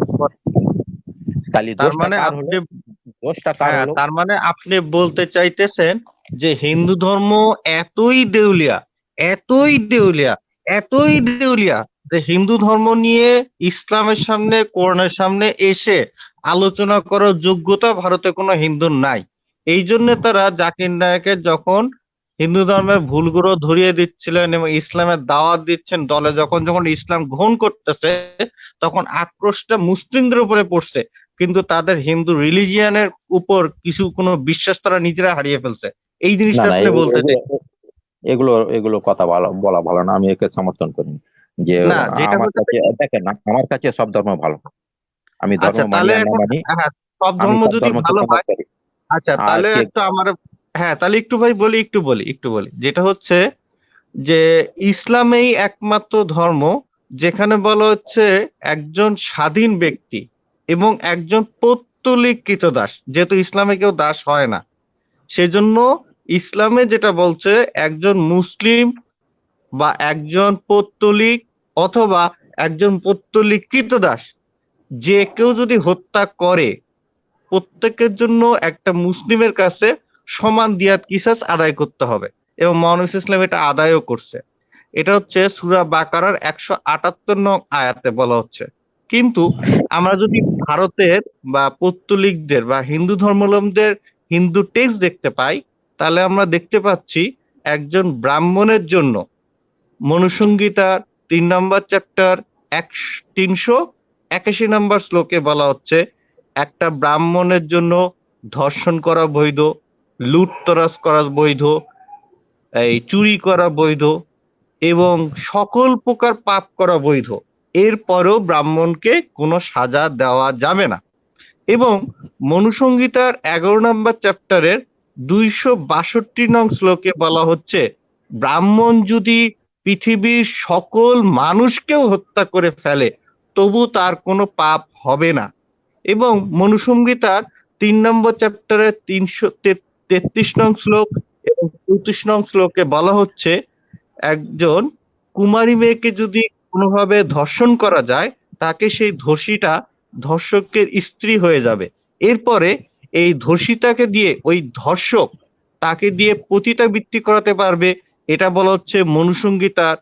তাহলে তার মানে আপনি, হ্যাঁ হলো? তার মানে আপনি বলতে চাইতেছেন যে হিন্দু ধর্ম এতই দেউলিয়া, এতই দেউলিয়া, এতই দেউলিয়া, যে হিন্দু ধর্ম নিয়ে ইসলামের সামনে, কোরআনের সামনে এসে আলোচনা করার যোগ্যতা ভারতে কোনো হিন্দুর নাই। এই জন্য তারা জাকির নায়েকের যখন হিন্দু ধর্মের ভুলগুলো ধরিয়ে দিচ্ছিলেন এবং ইসলামের দাওয়াত দিচ্ছেন, দলে যখন যখন ইসলাম গ্রহণ করতেছে, তখন আক্রোশটা মুসলিমদের উপরে পড়ছে। কিন্তু তাদের হিন্দু রিলিজিয়ানের উপর কিছু কোনো বিশ্বাস তারা নিজেরা হারিয়ে ফেলছে। এই না জিনিসটা না আপনি বলতে চাই এগুলো এগুলো কথা বলা ভালো না, আমি একে সমর্থন করি যে না, যেটা আমার হচ্ছে কাছে দেখেন না, আমার কাছে সব ধর্ম ভালো, আমি ধর্ম আচ্ছা মানি তাহলে আর না এখন মানি, হ্যাঁ, সব আমি ধর্ম সব যদি ধর্মকে ভালো প্রমোট হয়, করি। আচ্ছা আর তাহলে কে একটু আমার, হ্যাঁ তাহলে একটু বলি যেটা হচ্ছে যে ইসলামেই একমাত্র ধর্ম যেখানে বলা হচ্ছে একজন স্বাধীন ব্যক্তি এবং একজন পৌত্তলিক কৃতদাস, যেহেতু ইসলামে কেউ দাস হয় না, সেজন্য ইসলামে যেটা বলছে একজন মুসলিম বা একজন পৌত্তলিক অথবা একজন পৌত্তলিক কৃতদাস যে কেউ যদি হত্যা করে, প্রত্যেকের জন্য একটা মুসলিমের কাছে সমান দিয়াত কিসাস আদায় করতে হবে, এবং মহানবী ইসলাম এটা আদায়ও করছে। এটা হচ্ছে সূরা বাকারার 178 নং আয়াতে বলা হচ্ছে। কিন্তু আমরা যদি ভারতের বা পৌত্তলিকদের বা হিন্দু ধর্মাবলম্বীদের হিন্দু টেক্সট দেখতে পাই, তাহলে আমরা দেখতে পাচ্ছি একজন ব্রাহ্মণের জন্য মনুসংহিতার 3 নম্বর চ্যাপ্টার 381 নম্বর শ্লোকে বলা হচ্ছে একটা ব্রাহ্মণের জন্য ধর্ষণ করা বৈধ, লুটতরাজ করা বৈধ, এই চুরি করা বৈধ এবং সকল প্রকার পাপ করা বৈধ। এরপরেও ব্রাহ্মণকে কোনো সাজা দেওয়া যাবে না। এবং মনুসংহিতার 11 নম্বর চ্যাপ্টারের 262 নং শ্লোকে বলা হচ্ছে ব্রাহ্মণ যদি পৃথিবীর সকল মানুষকেও হত্যা করে ফেলে তবু তার কোনো পাপ হবে না। এবং মনুসংহিতার 3 নম্বর চ্যাপ্টারের 333 নং শ্লোক এবং 34 নং শ্লোকে বলা হচ্ছে একজন কুমারী মেয়েকে যদি কোনোভাবে ধর্ষণ করা যায়, তাকে সেই ধর্ষিতা ধর্ষকের স্ত্রী হয়ে যাবে। এরপরে এই ধর্ষিতাকে দিয়ে ওই ধর্ষক তাকে দিয়ে পতিতাবৃত্তি করাতে পারবে। এটা বলা হচ্ছে মনুসংহিতার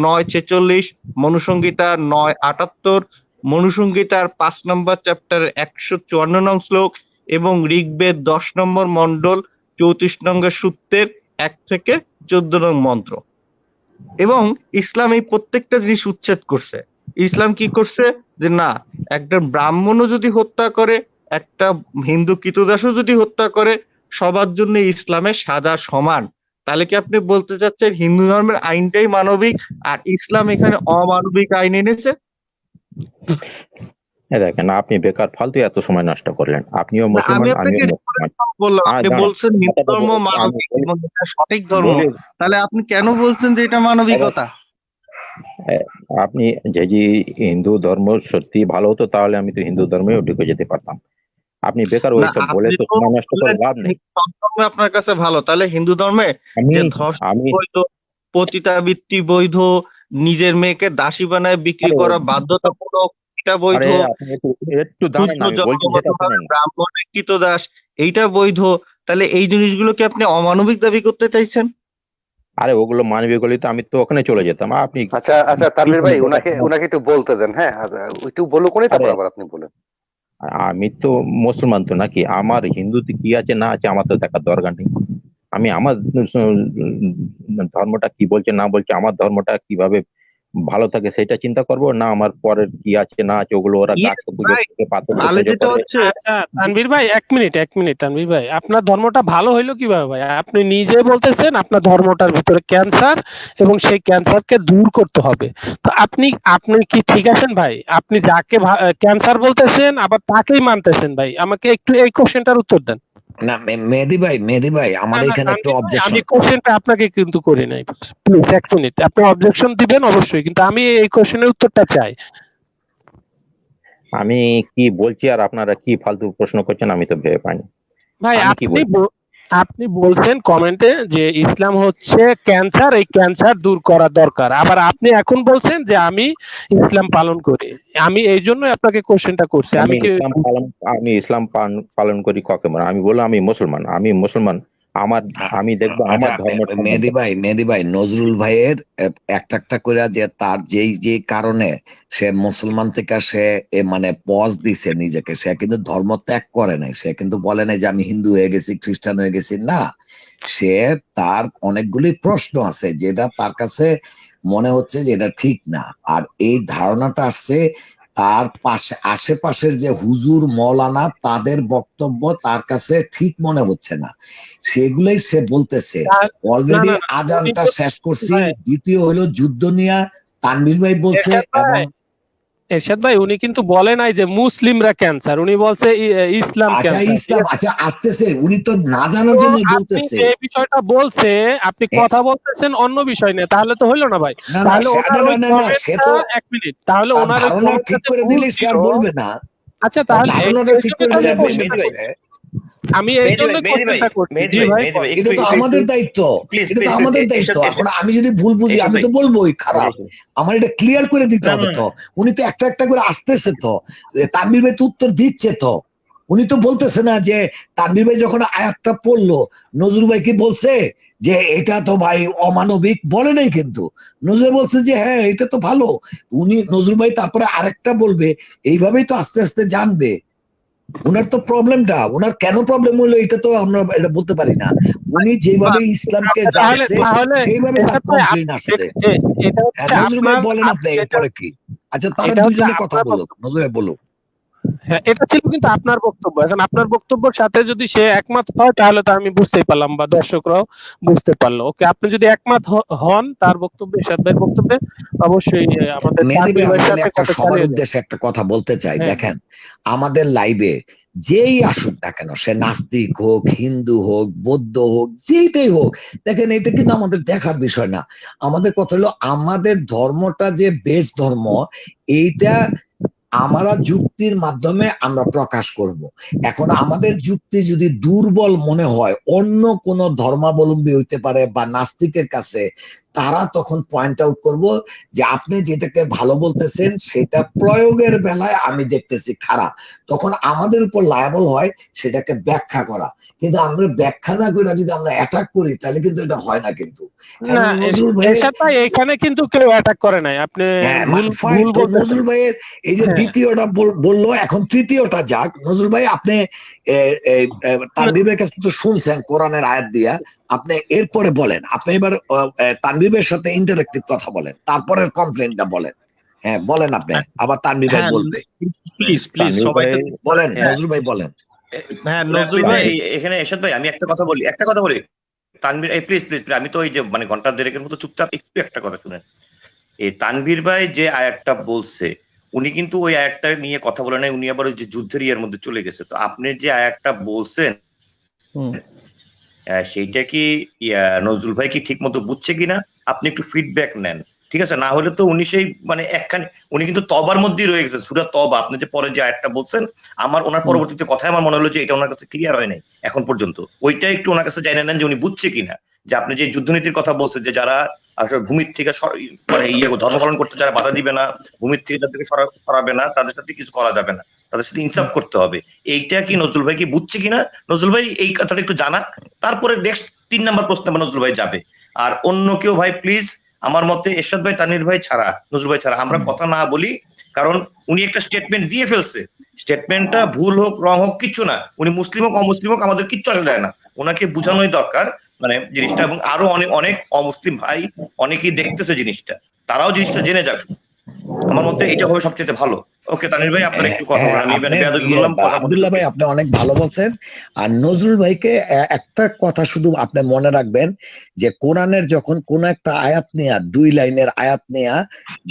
946, মনুসংহিতার 978, মনুসংহিতার 5 নম্বর চ্যাপ্টারের 154 নং শ্লোক এবং ঋগ্বেদ 10 নম্বর মণ্ডল 34 নম্বর সূত্রের 1 থেকে 14 নং মন্ত্র। এবং ইসলাম এই প্রত্যেকটা জিনিস উচ্ছেদ করছে। ইসলাম কি করছে যে না, একটা ব্রাহ্মণও যদি হত্যা করে, একটা হিন্দু কৃতদাসও যদি হত্যা করে, সবার জন্য ইসলামের সাজা সমান। তাহলে কি আপনি বলতে চাচ্ছেন হিন্দু ধর্মের আইনটাই মানবিক আর ইসলাম এখানে অমানবিক আইন এনেছে? দেখেন, আপনি বেকার ফালতু এত সময় নষ্ট করলেন, আপনিও আমি মুসলমান আপনাকে আমিও মুসলমান। বললাম, আপনি দাঁড়ান, বলছেন হিন্দু কথাটা ধর্ম আমি মানবিক বলি এবং এটা সঠিক ধর্ম, বলি তাহলে আপনি কেন বলছেন যে এটা মানবিকতা? আপনি যে হিন্দু ধর্ম সত্যি ভালো হতো তাহলে আমি তো হিন্দু ধর্মেও ঢুকে যেতে পারতাম। আপনি বেকার না, ওইসব বলে আপনি তো তো সময় নষ্ট করে বললেন লাভ নেই। সব ধর্ম আপনার কাছে ভালো, তাহলে হিন্দু ধর্মে আমি যে ধর্ষণ আমি বৈধ, পতিতাবৃত্তি বৈধ, নিজের মেয়েকে দাসী বানায় বিক্রি আরে করা বাধ্যতামূলক, এটা বৈধ, আরে আপনি একটু একটু দাঁড়ান, শূদ্র আমি বলছি সেটা জন্মগতভাবে শুনেন। ব্রাহ্মণের কৃতদাস, এইটা বৈধ। তাহলে এই জিনিসগুলোকে আপনি অমানবিক দাবি করতে চাইছেন? আরে ওগুলো মানবিক হলে তো আমি তো ওখানে চলে যেতাম। আপনি আচ্ছা আচ্ছা, তানভীর ভাই উনাকে একটু বলতে দেন। হ্যাঁ, একটু বলুক উনি, আরে তারপর আবার আপনি বলেন। আমি তো মুসলমান তো নাকি, আমার হিন্দুতে কি আছে না আছে আমার তো দেখার দরকার নেই। আমি আমার ধর্মটা কি বলছে না বলছে, আমার ধর্মটা কিভাবে ভালো থাকে সেটা চিন্তা করব না, আমার পরের কি আছে না আছে ওগুলো ওরা ইয়ে গাছকে পুজো ভাই, করে পাথরকে তাহলে পুজো যেটা করে। হচ্ছে আচ্ছা তানভীর ভাই, এক মিনিট তানভীর ভাই, আপনার ধর্মটা ভালো হইলো কিভাবে ভাই? আপনি নিজে বলতেছেন আপনার ধর্মটার ভিতরে ক্যান্সার এবং সেই ক্যান্সারকে দূর করতে হবে। তো আপনি আপনি কি ঠিক আছেন ভাই? আপনি যাকে ক্যান্সার বলতেছেন আবার তাকেই মানতেছেন ভাই। আমাকে একটু এই কোশ্চেনটার উত্তর দেন। না মেহেদী ভাই আমার না না এখানে একটু তানভীর ভাই, অবজেকশন। আমি কোশ্চেনটা আপনাকে কিন্তু করি নাই। প্লিজ এক মিনিট, আপনি অবজেকশন দিবেন অবশ্যই, কিন্তু আমি এই কোশ্চেনের উত্তরটা চাই। আমি কি বলছি আর আপনারা কি ফালতু প্রশ্ন করছেন আমি তো ভেবে পাইনি। ভাই আমি কি বলছি? আপনি বলছেন কমেন্টে যে ইসলাম হচ্ছে ক্যান্সার, এই ক্যান্সার দূর করা দরকার। আবার আপনি এখন বলছেন যে আমি ইসলাম পালন করি। আমি এই জন্য আপনাকে কোশ্চেনটা করছি। আমি আমি কি ইসলাম পালন করি কাকে বলে? আমি বললাম আমি মুসলমান। আমার আমি দেখবো আচ্ছা আমার ধর্মটা মেহেদী ভাই নজরুল ভাইয়ের একটা একটা করে যে তার যে কারণে সে মুসলমান থেকে সে মানে পজ দিছে নিজেকে, সে কিন্তু ধর্ম ত্যাগ করে নাই, সে কিন্তু বলে নাই যে আমি হিন্দু হয়ে গেছি খ্রিস্টান হয়ে গেছি, না। সে তার অনেকগুলি প্রশ্ন আছে যেটা তার কাছে মনে হচ্ছে যে এটা ঠিক না, আর এই ধারণাটা আসছে তার পাশে আশেপাশের যে হুজুর মৌলানা তাদের বক্তব্য তার কাছে ঠিক মনে হচ্ছে না, সেগুলোই সে বলতেছে। তা- না অলরেডি না না, উনি আজানটা তো শেষ করছি, ভাই, দ্বিতীয় হলো যুদ্ধ নিয়া তানভীর ভাই বলছে। এরশাদ এবং ভাই, এরশাদ ভাই উনি কিন্তু বলে নাই যে মুসলিমরা ক্যান্সার, উনি বলছে ইসলাম আচ্ছা ক্যান্সার, ঠিক ইসলাম, আছে? আচ্ছা আসতেছে, উনি তো না জানার তো জন্য আপনি বলতেছে। যে বিষয়টা বলছে, আপনি কথা বলতেছেন অন্য বিষয় নিয়ে, তাহলে তো হইলো না ভাই। না না তাহলে ওনার ওই না সে কমেন্টটা, তো এক মিনিট, তাহলে তার ওনার ওই ধারণা কমেন্টটা ঠিক যে করে ভুল দিলে সে ছিল। আর বলবে না, আচ্ছা, তার তাহলে ধারণাটা এই ঠিক জন্য করে তো দিলে আমি বলবে না কোশ্চেনটা সে। করছি, আমি এই জন্যই কোশ্চেনটা করছি। জি ভাই, বল। এটা তো আমাদের দায়িত্ব, এটা তো আমাদের দায়িত্ব। এখন আমি যদি ভুল বুঝি আমি তো বলবোই খারাপ, আমার এটা ক্লিয়ার করে দিতে হবে তো। উনি তো একটা একটা করে আসতেছে তো, তানভীর ভাই তো উত্তর দিচ্ছে তো। উনি তো বলতেছে না যে তানভীর ভাই যখন আয়াতটা পড়লো নজরুল ভাই কি বলছে যে এটা তো ভাই অমানবিক, বলে নাই কিন্তু। নজরুল বলছে যে হ্যাঁ এটা তো ভালো। উনি নজরুল ভাই তারপরে আরেকটা বলবে, এইভাবেই তো আস্তে আস্তে জানবে। ওনার তো প্রবলেমটা, ওনার কেন প্রবলেম হলো এটা তো আমরা এটা বলতে পারি না। উনি যেভাবে ইসলামকে তাহলে জানছে তাহলে সেইভাবে তার এরশাদ ভাই, কমপ্লেন আসছে। এটা হ্যাঁ হচ্ছে নজরুল ভাই আপনার, বলেন আপনি এটা এরপরে কি? আচ্ছা তারা এটা হচ্ছে দুইজনে কথা আপনার বলুক, বক্তব্য। নজরুল ভাই বলুক। হ্যাঁ, এটা ছিল কিন্তু আপনার বক্তব্য। এখন আপনার বক্তব্যের সাথে যদি সে একমত হয়, তাহলে তো আমি বুঝতেই পারলাম বা দর্শকরাও বুঝতে পারলো। ওকে, আপনি যদি একমত হন তার বক্তব্যে, এরশাদ ভাইয়ের বক্তব্যে, অবশ্যই আমাদের মেহেদী ভাই তানভীর আমি ভাইয়ের তাহলে সাথে একটা কথা সবার চালিয়ে যান। উদ্দেশ্যে একটা কথা বলতে চাই। হ্যাঁ, দেখেন আমাদের লাইভে যেই আসুক না কেন, সে নাস্তিক হোক, হিন্দু হোক, বৌদ্ধ হোক, যেটাই হোক, দেখেন এটা কিন্তু আমাদের দেখার বিষয় না। আমাদের কথা হলো আমাদের ধর্মটা যে বেশ ধর্ম, এইটা আমরা যুক্তির মাধ্যমে আমরা প্রকাশ করব। এখন আমাদের যুক্তি যদি দুর্বল মনে হয় অন্য কোন ধর্মাবলম্বী হইতে পারে বা নাস্তিকের কাছে, তারা তখন পয়েন্ট আউট করব যে আপনি যেটাকে ভালো বলতেছেন সেটা প্রয়োগের বেলায় আমি দেখতেছি খারাপ, তখন আমাদের উপর লায়াবল হয় সেটাকে ব্যাখ্যা করা। কিন্তু আমরা ব্যাখ্যা না করে যদি আমরা অ্যাটাক করি তাহলে কিন্তু এটা হয় না কিন্তু। না, এখন নজরুল ভাই, এরশাদ ভাই এখানে কিন্তু কেউ অ্যাটাক করে নাই, আপনি হ্যাঁ ভুল ফাইন, ভুল তো বলতেছেন। নজরুল ভাইয়ের এই যে হ্যাঁ, দ্বিতীয়টা বললো, এখন তৃতীয়টা যাক। নজরুল ভাই আপনি তানভীর ভাইয়ের কাছে তো শুনছেন কোরআনের আয়াত দিয়া, আপনি এরপরে বলেন, আপনি এবার তানভীর ভাইয়ের সাথে ইন্টারেক্টিভ কথা বলেন, তারপরের কমপ্লেনটা বলেন। হ্যাঁ বলেন আপনি, আবার তানভীর ভাই হ্যাঁ, বলবে। প্লিজ প্লিজ তানভীর সবাই ভাই, তো, বলেন হ্যাঁ নজরুল ভাই বলেন। হ্যাঁ নজরুল ভাই, এখানে এরশাদ ভাই আমি একটা কথা বলি তানভীর, এই প্লিজ প্লিজ আমি তো ওই যে মানে ঘন্টা দেড়েকের মতো চুপচাপ, একটু একটা কথা শুনেন। এই তানভীর ভাই যে আয়াতটা বলছে, উনি কিন্তু ওই আয়াতটা নিয়ে কথা বলে নাই, উনি আবার ওই যে যুদ্ধের ইয়ের মধ্যে চলে গেছে। তো আপনি যে আয়াতটা বলছেন হুম, সেইটা কি নজরুল ভাই কি ঠিক মতো বুঝছে কিনা আপনি একটু ফিডব্যাক নেন, ঠিক আছে? না হলে তো উনি সেই মানে একখানে, উনি কিন্তু তবার মধ্যেই রয়ে গেছে, সূরা তবা। আপনি যে পরে যে আয়াতটা বলছেন, আমার ওনার পরবর্তীতে কথায় আমার মনে হলো যে এটা ওনার কাছে ক্লিয়ার হয় নাই এখন পর্যন্ত। ওইটা একটু ওনার কাছে জানেন নেন যে উনি বুঝছে কিনা, যে আপনি যে যুদ্ধনীতির কথা বলছেন, যে যারা আসলে ভূমির থেকে মানে ধর্ম পালন করতে যারা বাধা দিবে না, ভূমির থেকে যাদেরকে সরাবে না, তাদের সাথে কিছু করা যাবে না, তাদের সাথে ইনসাফ করতে হবে। এইটা কি নজরুল ভাই কি বুঝছে কিনা? নজরুল ভাই এই কথাটা একটু জানাক, তারপরে নেক্সট 3 নাম্বার প্রশ্নে নজরুল ভাই যাবে। আর অন্য কেউ ভাই প্লিজ, আমার মতে এরশাদ ভাই, তানভীর ভাই ছাড়া, নজরুল ভাই ছাড়া আমরা কথা না বলি। কারণ উনি একটা স্টেটমেন্ট দিয়ে ফেলছে, স্টেটমেন্টটা ভুল হোক রং হোক কিচ্ছু না, উনি মুসলিম হোক অমুসলিম হোক আমাদের কিচ্ছু আসে যায় না, ওনাকে বোঝানোই দরকার মানে জিনিসটা। এবং আরো অনেক অনেক অমুসলিম ভাই অনেকেই দেখতেছে জিনিসটা, তারাও জিনিসটা জেনে যাক। আমার মতে এটা হবে সবচেয়ে ভালো। ওকে তানভীর ভাই আপনার একটু কথা বলেন, আমি আপনি বেয়াদবি বললাম, কথা বলতে আব্দুল্লাহ ভাই আপনি অনেক ভালো বলছেন। আর নজরুল ভাইকে একটা কথা শুধু আপনি মনে রাখবেন, যে কোরআনের যখন কোন একটা আয়াত নেয়া, 2 লাইনের আয়াত নেয়া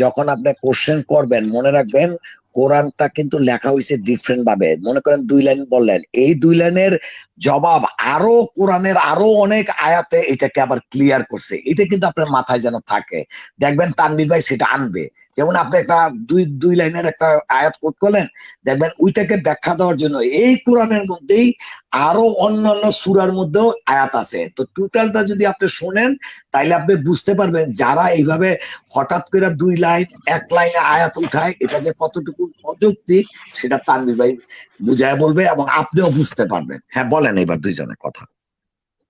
যখন আপনি কোশ্চেন করবেন, মনে রাখবেন কোরআনটা কিন্তু লেখা হয়েছে ডিফারেন্ট ভাবে। মনে করেন 2 লাইন বললেন, এই 2 লাইনের জবাব আরো কোরআনের আরো অনেক আয়াতে এটাকে আবার ক্লিয়ার করছে। এটা কিন্তু আপনার মাথায় যেন থাকে, দেখবেন তানভীর ভাই সেটা আনবে। যেমন আপনি একটা দুই লাইনের একটা আয়াত কোট করলেন, দেখবেন ওইটাকে ব্যাখ্যা দেওয়ার জন্য এই কোরআনের মধ্যেই আরো অন্যান্য সূরার মধ্যেও আয়াত আছে। তো টোটালটা যদি আপনি শোনেন তাইলে আপনি বুঝতে পারবেন যারা এইভাবে হঠাৎ করে 2 লাইন 1 লাইনে আয়াত উঠায় এটা যে কতটুকু অযৌক্তিক সেটা তানভীর ভাই বুঝায় বলবে এবং আপনিও বুঝতে পারবেন। হ্যাঁ বলেন এবার দুইজনের কথা।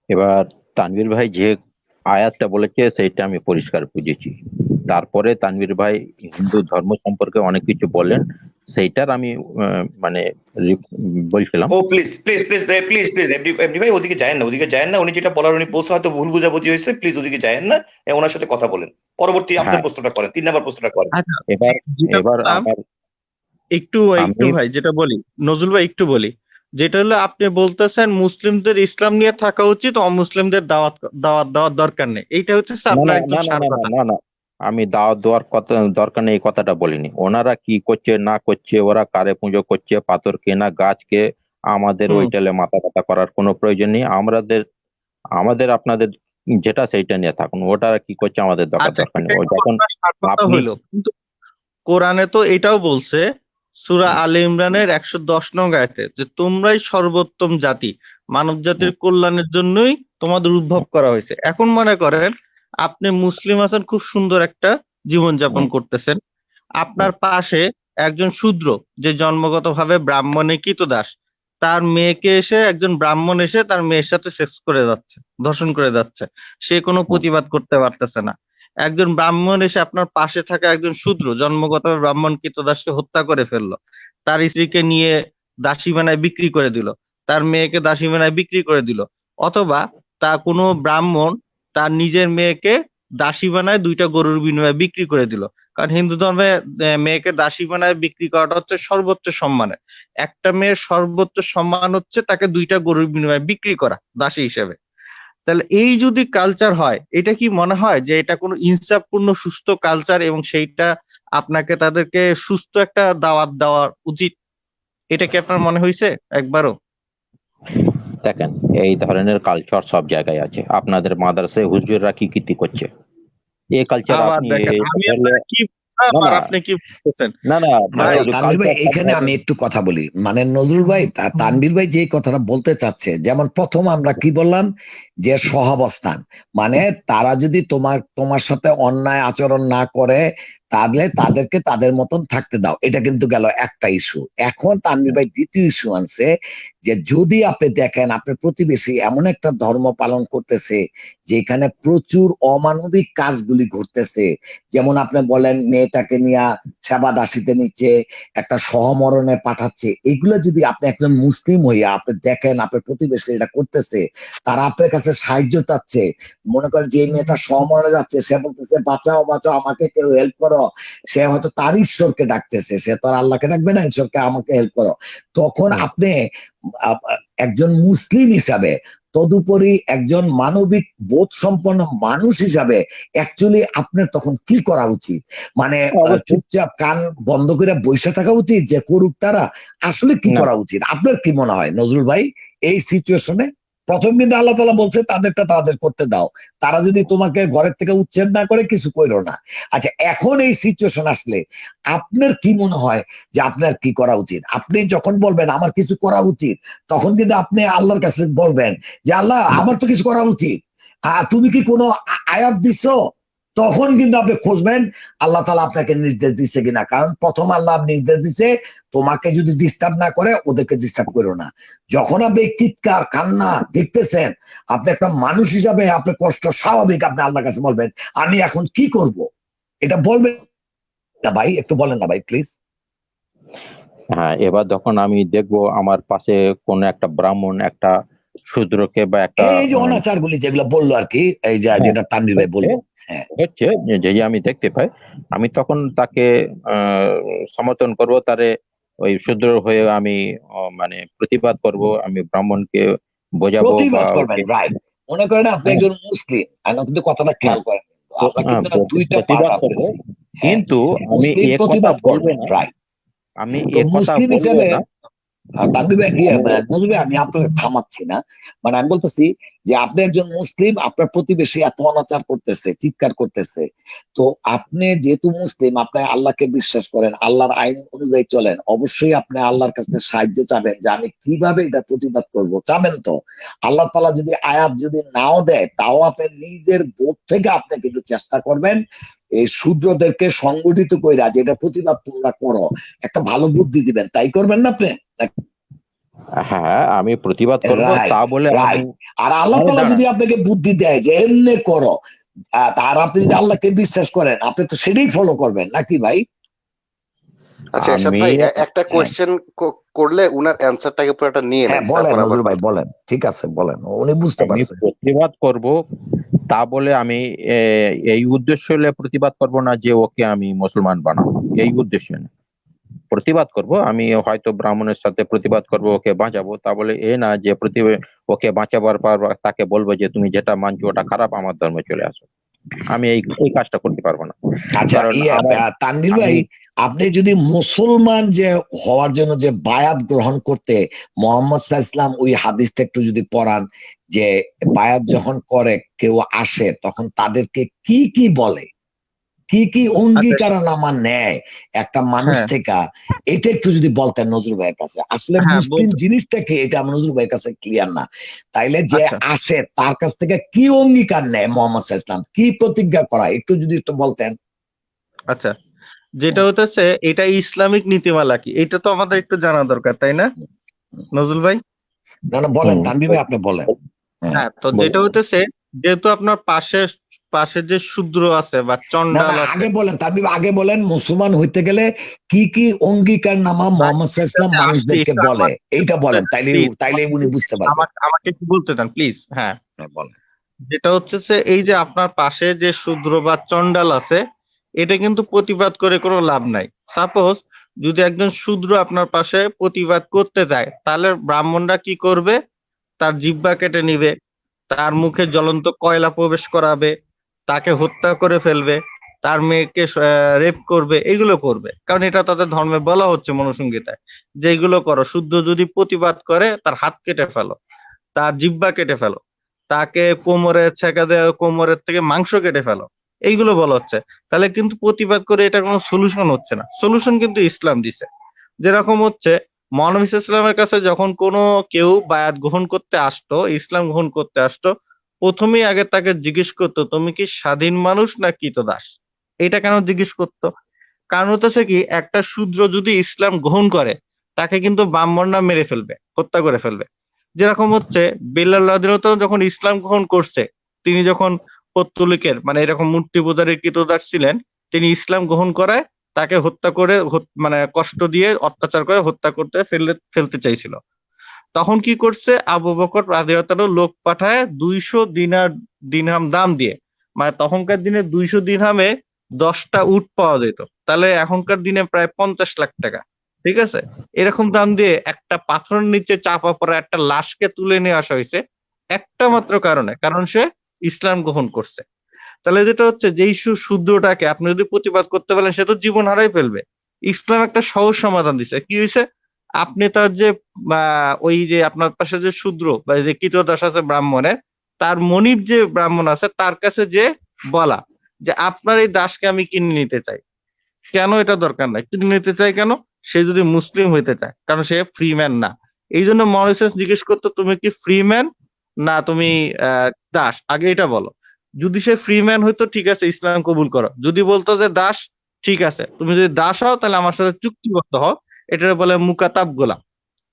এবার তানভীর ভাই যে আয়াতটা বলেছে সেইটা আমি পরিষ্কার বুঝেছি। তারপরে তানভীর ভাই হিন্দু ধর্ম সম্পর্কে অনেক কিছু বলেন, সেইটার আমি মানে বলছিলাম। ও please please please please please MD ভাই ওদিকে যায় না, ওদিকে যায় না। উনি যেটা বলার উনি বলছে, হয়তো ভুল বুঝাবুঝি হয়েছে, প্লিজ ওদিকে যায় না, ওনার সাথে কথা বলেন। পরবর্তী আপনার হ্যাঁ প্রশ্নটা করেন, 3 নাম্বার প্রশ্নটা করেন। আচ্ছা, এবার যেটা এবার বললাম, আমার একটু একটু আমি ভাই যেটা বলি, নজরুল ভাই একটু বলি, যেটা হলো আপনি বলতেছেন মুসলিমদের ইসলাম নিয়ে থাকা উচিত, অমুসলিমদের দাওয়াত দাওয়াত দেওয়ার দরকার নেই, এইটা হচ্ছে না আপনার না একদম না না সার না না কথা। না না আমি দাওয়াত দেওয়ার কথা দরকার নেই এই কথাটা বলিনি। ওনারা কি করছে না করছে, ওরা কারে পুজো করছে, পাথরকে না গাছকে, আমাদের হুম। ওইটালে মাথা ব্যথা করার কোনো প্রয়োজন নেই। আমাদের আমাদের আপনাদের যেটা সেইটা নিয়ে থাকুন, ওটা কি করছে আমাদের দরকার আচ্ছা, দরকার নেই। এটা ও একটু যখন আপনার সার কথা আপনি হইলো, কিন্তু কোরআনে তো এটাও বলছে সূরা আলে ইমরানের 110 নং আয়াতে যে তোমরাই সর্বোত্তম জাতি, মানব জাতির কল্যাণের জন্যই তোমাদের উদ্ভব করা হয়েছে। এখন মনে করেন আপনি মুসলিম আছেন, খুব সুন্দর একটা জীবন যাপন করতেছেন, আপনার পাশে একজন শূদ্র যে জন্মগতভাবে ব্রাহ্মণে কৃতদাস, তার মেয়েকে এসে একজন ব্রাহ্মণ এসে তার মেয়ের সাথে সেক্স করে যাচ্ছে, ধর্ষণ করে যাচ্ছে, সে কোনো প্রতিবাদ করতে পারতেছে না। একজন ব্রাহ্মণ এসে আপনার পাশে থাকা একজন শূদ্র জন্মগতভাবে ব্রাহ্মণ কৃতদাসকে হত্যা করে ফেললো, তার স্ত্রীকে নিয়ে দাসী বানায় বিক্রি করে দিল, তার মেয়েকে দাসী বানায় বিক্রি করে দিল, অথবা তা কোনো ব্রাহ্মণ তার নিজের মেয়েকে দাসী বানায় 2টা গরুর বিনিময়ে বিক্রি করে দিল। কারণ হিন্দু ধর্মে মেয়েকে দাসী বানায় বিক্রি করাটা হচ্ছে সর্বোচ্চ সম্মানের। একটা মেয়ের সর্বোচ্চ সম্মান হচ্ছে তাকে 2টা গরুর বিনিময়ে বিক্রি করা দাসী হিসেবে। তাহলে এই যদি কালচার হয়, এটা কি মনে হয় যে এটা কোনো ইনসাফপূর্ণ সুস্থ কালচার, এবং সেইটা আপনাকে তাদেরকে সুস্থ একটা দাওয়াত দেওয়া উচিত? এটা কি আপনার মনে হয়েছে একবারও? দেখেন, এই ধরনের কালচার সব জায়গায় আছে। আপনাদের মাদ্রাসায় হুজুররা কি কীর্তি করছে, এই কালচার আবার আপনি দেখেন, আমি ধরলে আপনাকে কি বললাম না আর না আপনি কি বলতেছেন না না ভাই? আচ্ছা তানভীর ভাই, কালচার সব এখানে আমি জায়গায়। একটু কথা বলি। মানে নজরুল ভাই, তানভীর ভাই যে কথাটা বলতে চাচ্ছে, যেমন প্রথম আমরা কি বললাম যে সহাবস্থান, মানে তারা যদি তোমার সাথে অন্যায় আচরণ না করে তাহলে তাদেরকে তাদের মতন থাকতে দাও। এটা কিন্তু গেল একটা ইস্যু। এখন তানভীর ভাই দ্বিতীয় ইস্যু আনছে যে যদি আপনি দেখেন আপনার প্রতিবেশী এমন একটা ধর্ম পালন করতেছে যেখানে প্রচুর অমানবিক কাজগুলি ঘটতেছে, যেমন আপনি বলেন মেয়েটাকে নিয়ে সেবা দাসীতে নিচ্ছে, একটা সহমরণে পাঠাচ্ছে, এগুলো যদি আপনি একজন মুসলিম হইয়া আপনি দেখেন আপনার প্রতিবেশী এটা করতেছে, তারা আপনার কাছে সাহায্য চাচ্ছে, মনে করেন যে মেয়েটা সহমরণে যাচ্ছে, সে বলতেছে বাঁচাও বাঁচাও আমাকে, কেউ হেল্প করো, সে হয়তো তার ঈশ্বরকে ডাকতেছে, সে তো আর আল্লাহকে ডাকবে না, ঈশ্বরকে আমাকে হেল্প করো, তখন আপনি একজন মুসলিম হিসাবে, তদুপরি একজন মানবিক বোধ সম্পন্ন মানুষ হিসাবে অ্যাকচুয়ালি আপনার তখন কি করা উচিত? মানে অবশ্যই চুপচাপ কান বন্ধ করে বসে থাকা উচিত যে করুক তারা? আসলে কি না। করা উচিত আপনার কি মনে হয় নজরুল ভাই এই সিচুয়েশনে? প্রথম কিন্তু আল্লাহ তাআলা বলছে তাদেরটা তাদের করতে দাও, তারা যদি তোমাকে ঘরের থেকে উচ্ছেদ না করে কিছু কইরো না। আচ্ছা, এখন এই সিচুয়েশন আসলে আপনার কি মনে হয় যে আপনার কি করা উচিত? আপনি যখন বলবেন আমার কিছু করা উচিত, তখন কিন্তু আপনি আল্লাহর কাছে বলবেন যে আল্লাহ আমার তো কিছু করা উচিত, তুমি কি কোনো আয়াত দিছো? তখন কিন্তু আপনি খুঁজবেন আল্লাহ তাআলা আপনাকে নির্দেশ দিচ্ছে কিনা, কারণ প্রথম আল্লাহ নির্দেশ দিছে তোমাকে যদি ডিস্টার্ব না করে ওদেরকে ডিস্টার্ব করো না। যখন আপনি চিৎকার কান্না দেখতেছেন, আপনি একটা মানুষ হিসাবে আপনার কষ্ট স্বাভাবিক, আপনি আল্লাহর কাছে বলবেন আমি এখন কি করব, এটা বলবেন না ভাই? একটু বলেন না ভাই প্লিজ। হ্যাঁ, এবার যখন আমি দেখবো আমার পাশে কোন একটা ব্রাহ্মণ একটা শূদ্রকে বা একটা এই যে অনাচারগুলি যেগুলো বললো আর কি, এই যে হ্যাঁ যেটা তানভীর ভাই হচ্ছে বললো, হ্যাঁ হচ্ছে যে যে আমি দেখতে পাই, আমি তখন তাকে সমর্থন করব, তারে ওই শূদ্র হয়ে আমি মানে প্রতিবাদ করব, আমি ব্রাহ্মণকে বোঝাবো বা প্রতিবাদ করবেন, ওকে। রাইট। মনে করেন আপনি হ্যাঁ একজন মুসলিম, আমি কিন্তু কথাটা হ্যাঁ খেয়াল করেন, আমরা কিন্তু না দুইটা পার্ট প্রতিবাদ করব, আনতেছি। হ্যাঁ, কিন্তু আমি মুসলিম এ কথা প্রতিবাদ বলবো করবেন, না, রাইট। আমি তো এ কথা মুসলিম বলবো হিসেবে না। তানভীর ভাই, আমি নজরুল ভাই, আমি আপনাকে থামাচ্ছি না, মানে আমি বলতেছি যে আপনি একজন মুসলিম, আপনার প্রতিবেশী এত অনাচার করতেছে, চিৎকার করতেছে, তো আপনি যেহেতু মুসলিম, আপনি আল্লাহকে বিশ্বাস করেন, আল্লাহর আইন অনুযায়ী চলেন, অবশ্যই আপনি আল্লাহর কাছে সাহায্য চাবেন যে আমি কিভাবে এটা প্রতিবাদ করব, চাবেন তো? আল্লাহ তাআলা যদি আয়াত যদি নাও দেয়, তাও আপনি নিজের বোধ থেকে আপনি কিন্তু চেষ্টা করবেন এই শূদ্রদেরকে সংগঠিত কইরা যেটা প্রতিবাদ তোমরা করো, একটা ভালো বুদ্ধি দিবেন, তাই করবেন না আপনি? হ্যাঁ, আমি প্রতিবাদ করব, রাইট, তা বলে আমি রাইট। আর আল্লাহ আরে তাআলা দাঁড়ান। যদি আপনাকে বুদ্ধি দেয় যে এমনি করো, তার আপনি যদি আল্লাহকে বিশ্বাস করেন, আপনি তো সেটাই ফলো করবেন নাকি ভাই? আচ্ছা এরশাদ আমি ভাই, একটা হ্যাঁ, কোয়েশ্চেন করলে উনার অ্যান্সারটাকে পুরোটা নিয়ে হ্যাঁ নেন, বলেন তারপর আবার নজরুল ভাই, কথা। বলেন, ঠিক আছে বলেন, উনি বুঝতে আমি পারছেন। প্রতিবাদ করব, তা বলে আমি এই উদ্দেশ্য হলে প্রতিবাদ করব না যে ওকে আমি মুসলমান বানাবো, এই উদ্দেশ্য না। প্রতিবাদ করব, আমি হয়তো ব্রাহ্মণের সাথে প্রতিবাদ করব, ওকে বাঁচাবো, তা বলে এ না যে ওকে বাঁচাবার পর তাকে বলবো যে তুমি যেটা মানছো ওটা খারাপ, আমার ধর্মে চলে আসো। আমি এই কাজটা করতে পারবো না। আচ্ছা, কারণ আমার তানভীর আমি ভাই, আপনি যদি মুসলমান যে হওয়ার জন্য যে বায়াত গ্রহণ করতে মোহাম্মদ সাল্লাল্লাহু আলাইহি ওয়াসাল্লাম ওই হাদিসটা একটু যদি পড়ান, যে বায়াত যখন করে কেউ আসে তখন তাদেরকে কি কি বলে, কি কি আচ্ছা, অঙ্গীকারনামা নেয় একটা মানুষ হ্যাঁ থেকে, এটা একটু যদি বলতেন নজরুল ভাইয়ের কাছে। আসলে হ্যাঁ মুসলিম জিনিসটা কি এটা আমার নজরুল ভাইয়ের কাছে ক্লিয়ার না। তাইলে যে আচ্ছা আসে তার কাছ থেকে কি অঙ্গীকার নেয় মোহাম্মদ সাল্লাল্লাহু আলাইহি ওয়াসাল্লাম, কি প্রতিজ্ঞা করা, একটু বলতেন। আচ্ছা, যেটা হতেছে এটা ইসলামিক নীতিমালা কি, এটা তো আমাদের একটু জানা দরকার, তাই না নজরুল ভাই? না না, বলেন তানভীর ভাই, আপনি বলেন। হ্যাঁ, হ্যাঁ, তো বল- যেটা হতেছে, যেহেতু আপনার পাশে পাশে যে শূদ্র আছে বা না চন্ডাল না, আছে, আগে বলেন তানভীর ভাই, আগে বলেন মুসলমান হইতে গেলে কি কি অঙ্গীকার নামা মোহাম্মদ সাল্লাল্লাহু আলাইহি ওয়াসাল্লাম আচ্ছা, মানুষদেরকে একটু বলে, এইটা বলেন, তাইলে please, তাইলে উনি বুঝতে পারবেন। আমাকে আমাকে একটু বলতে দেন প্লিজ। হ্যাঁ, হ্যাঁ, বলেন। যেটা হচ্ছে যে এই যে আপনার পাশে যে শূদ্র বা চন্ডাল আছে, এটা কিন্তু প্রতিবাদ করে কোনো লাভ নাই। সাপোজ যদি একজন শূদ্র আপনার পাশে প্রতিবাদ করতে যায়, তাহলে ব্রাহ্মণরা কি করবে? তার জিহ্বা কেটে নিবে, তার মুখে জ্বলন্ত কয়লা প্রবেশ করাবে, তাকে হত্যা করে ফেলবে, তার মেয়েকে রেপ করবে, এগুলো করবে। কারণ এটা তাদের ধর্মে বলা হচ্ছে মনুসংহিতায়, যে এগুলো করো। শুদ্ধ যদি প্রতিবাদ করে তার হাত কেটে ফেলো, তার জিহ্বা কেটে ফেলো, তাকে কোমরে ছেঁকা দেওয়া, কোমরের থেকে মাংস কেটে ফেলো, এইগুলো বলা হচ্ছে। তাহলে কিন্তু প্রতিবাদ করে এটা কোনো সলিউশন হচ্ছে না। সলিউশন কিন্তু ইসলাম দিছে। যেরকম হচ্ছে মহানবী ইসলামের কাছে যখন কোনো কেউ বায়াত গ্রহণ করতে আসতো, ইসলাম গ্রহণ করতে আসতো, প্রথমেই আগে তাকে জিজ্ঞেস করতো তুমি কি স্বাধীন মানুষ না কৃতদাস। এটা কেন জিজ্ঞেস করতো? কারণ হচ্ছে কি, একটা শূদ্র যদি ইসলাম গ্রহণ করে তাকে কিন্তু ব্রাহ্মণরা মেরে ফেলবে, হত্যা করে ফেলবে। যেরকম হচ্ছে বিল্লাল রাদিয়াল্লাহু তাআলা যখন ইসলাম গ্রহণ করছে, তিনি যখন পত্তলিকের মানে এরকম মূর্তি পূজারীর কৃতদাস ছিলেন, তিনি ইসলাম গ্রহণ করায় তাকে হত্যা করে মানে কষ্ট দিয়ে অত্যাচার করে হত্যা করতে ফেলতে চাইছিল। তখন কি করছে আবু বকর রাদিয়াল্লাহু তাআলা লোক পাঠায় 200 দিরহাম দাম দিয়ে, মানে তখনকার দিনে 200 দিরহামে 10টা উট পাওয়া যেত। তাহলে এখনকার দিনে প্রায় 50 লাখ টাকা। ঠিক আছে, এরকম দাম দিয়ে একটা পাথরের নিচে চাপা পড়া একটা লাশকে তুলে নিয়ে আসা হয়েছে একটা মাত্র কারণে, কারণ সে ইসলাম গ্রহণ করছে। তাহলে যেটা হচ্ছে যে এই শূদ্রটাকে আপনি যদি প্রতিবাদ করতে পারেন, সে তো জীবন হারাই ফেলবে। ইসলাম একটা সহজ সমাধান দিছে। কি হয়েছে? আপনি তার যে ওই যে আপনার পাশে যে শূদ্র বা যে কৃতদাস আছে ব্রাহ্মণের, তার মনিব যে ব্রাহ্মণ আছে তার কাছে যে বলা যে আপনার এই দাসকে আমি কিনে নিতে চাই। কেন এটা দরকার নাই, কিনে নিতে চাই কেন? সে যদি মুসলিম হইতে চায়, কারণ সে ফ্রি ম্যান না। এই জন্য মরিসাস জিজ্ঞেস করতো তুমি কি ফ্রি ম্যান না তুমি দাস, আগে এটা বলো। যদি সে ফ্রি ম্যান হইতো ঠিক আছে, ইসলাম কবুল করো। যদি বলতো যে দাস, ঠিক আছে, তুমি যদি দাস হও তাহলে আমার সাথে চুক্তিবদ্ধ হও। এটা বলে মুকাতাব গোলাম,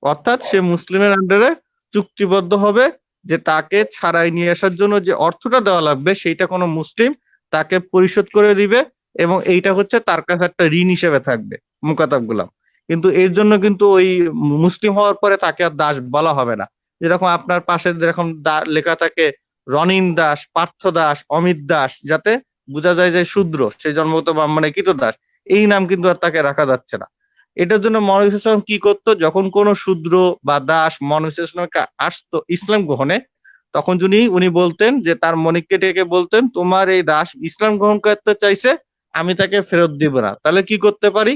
অর্থাৎ সে মুসলিমের আন্ডারে চুক্তিবদ্ধ হবে যে তাকে ছাড়াই নিয়ে আসার জন্য যে অর্থটা দেওয়া লাগবে সেইটা কোনো মুসলিম তাকে পরিশোধ করে দিবে, এবং এইটা হচ্ছে তার কাছে একটা ঋণ হিসেবে থাকবে, মুকাতাব গোলাম। কিন্তু এর জন্য কিন্তু ওই মুসলিম হওয়ার পরে তাকে আর দাস বলা হবে না। যেরকম আপনার পাশে যেরকম লেখা থাকে রনিন দাস, পার্থ দাস, অমিত দাস, যাতে বোঝা যায় যে শূদ্র, সে জন্মগত ব্রাহ্মণে কৃতদাস, এই নাম কিন্তু আর তাকে রাখা যাচ্ছে না। এটার জন্য মহানবী সাল্লাল্লাহু আলাইহি ওয়াসাল্লাম কি করতো, যখন কোন শূদ্র বা দাস মহানবী সাল্লাল্লাহু আলাইহি ওয়াসাল্লামকে আসতো ইসলাম গ্রহণে, তখন উনি বলতেন যে তার মনিককে ডেকে বলতেন তোমার এই দাস ইসলাম গ্রহণ করতে চাইছে, আমি তাকে ফেরত দিব না। তাহলে কি করতে পারি,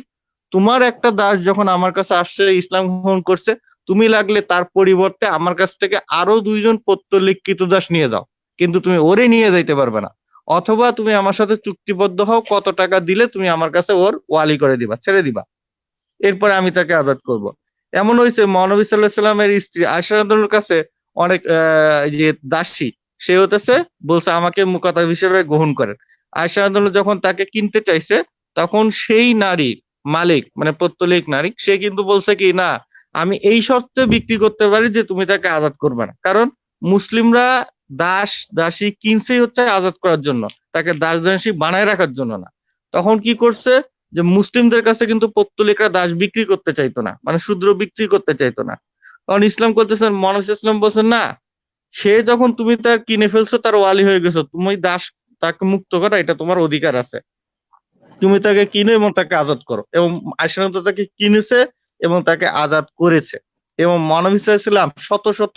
তোমার একটা দাস যখন আমার কাছে আসছে ইসলাম গ্রহণ করছে, তুমি লাগলে তার পরিবর্তে আমার কাছ থেকে আরো 2জন পৌত্তলিক কৃতদাস নিয়ে যাও, কিন্তু তুমি ওরে নিয়ে যাইতে পারবে না। অথবা তুমি আমার সাথে চুক্তিবদ্ধ হও, কত টাকা দিলে তুমি আমার কাছে ওর ওয়ালি করে দিবা, ছেড়ে দিবা, এরপরে আমি তাকে আজাদ করব। এমন হয়েছে মহানবী সাল্লাল্লাহু আলাইহি সাল্লামের স্ত্রী আয়েশা রাদিয়াল্লাহু কাছে অনেক যে দাসী, সে হতেছে বলছে আমাকে মুকাতাব হিসেবে গ্রহণ করেন। আয়েশা রাদিয়াল্লাহু যখন তাকে কিনতে চাইছে, তখন সেই নারী মালিক মানে পৌত্তলিক নারী, সে কিন্তু বলছে কি না, আমি এই শর্তে বিক্রি করতে পারি যে তুমি তাকে আজাদ করবে না। কারণ মুসলিমরা দাস দাসী কিনছেই হচ্ছে আজাদ করার জন্য, তাকে দাস দাসী বানায় রাখার জন্য না। তখন কি করছে, যে মুসলিমদের কাছে কিন্তু পৌত্তলিকরা দাস বিক্রি করতে চাইতো না, মানে শূদ্র বিক্রি করতে চাইতো না। কারণ ইসলাম করতেছেন, মহানবী ইসলাম বলছেন না, সে যখন তুমি তার কিনে ফেলছো, তার ওয়ালি হয়ে গেছো, তুমি দাস তাকে মুক্ত করা এটা তোমার অধিকার আছে। তুমি তাকে কিনো এবং তাকে আজাদ করো, এবং আয়েশা তাকে কিনেছে এবং তাকে আজাদ করেছে। এবং মহানবী সাল্লাল্লাহু আলাইহি ওয়াসাল্লাম শত শত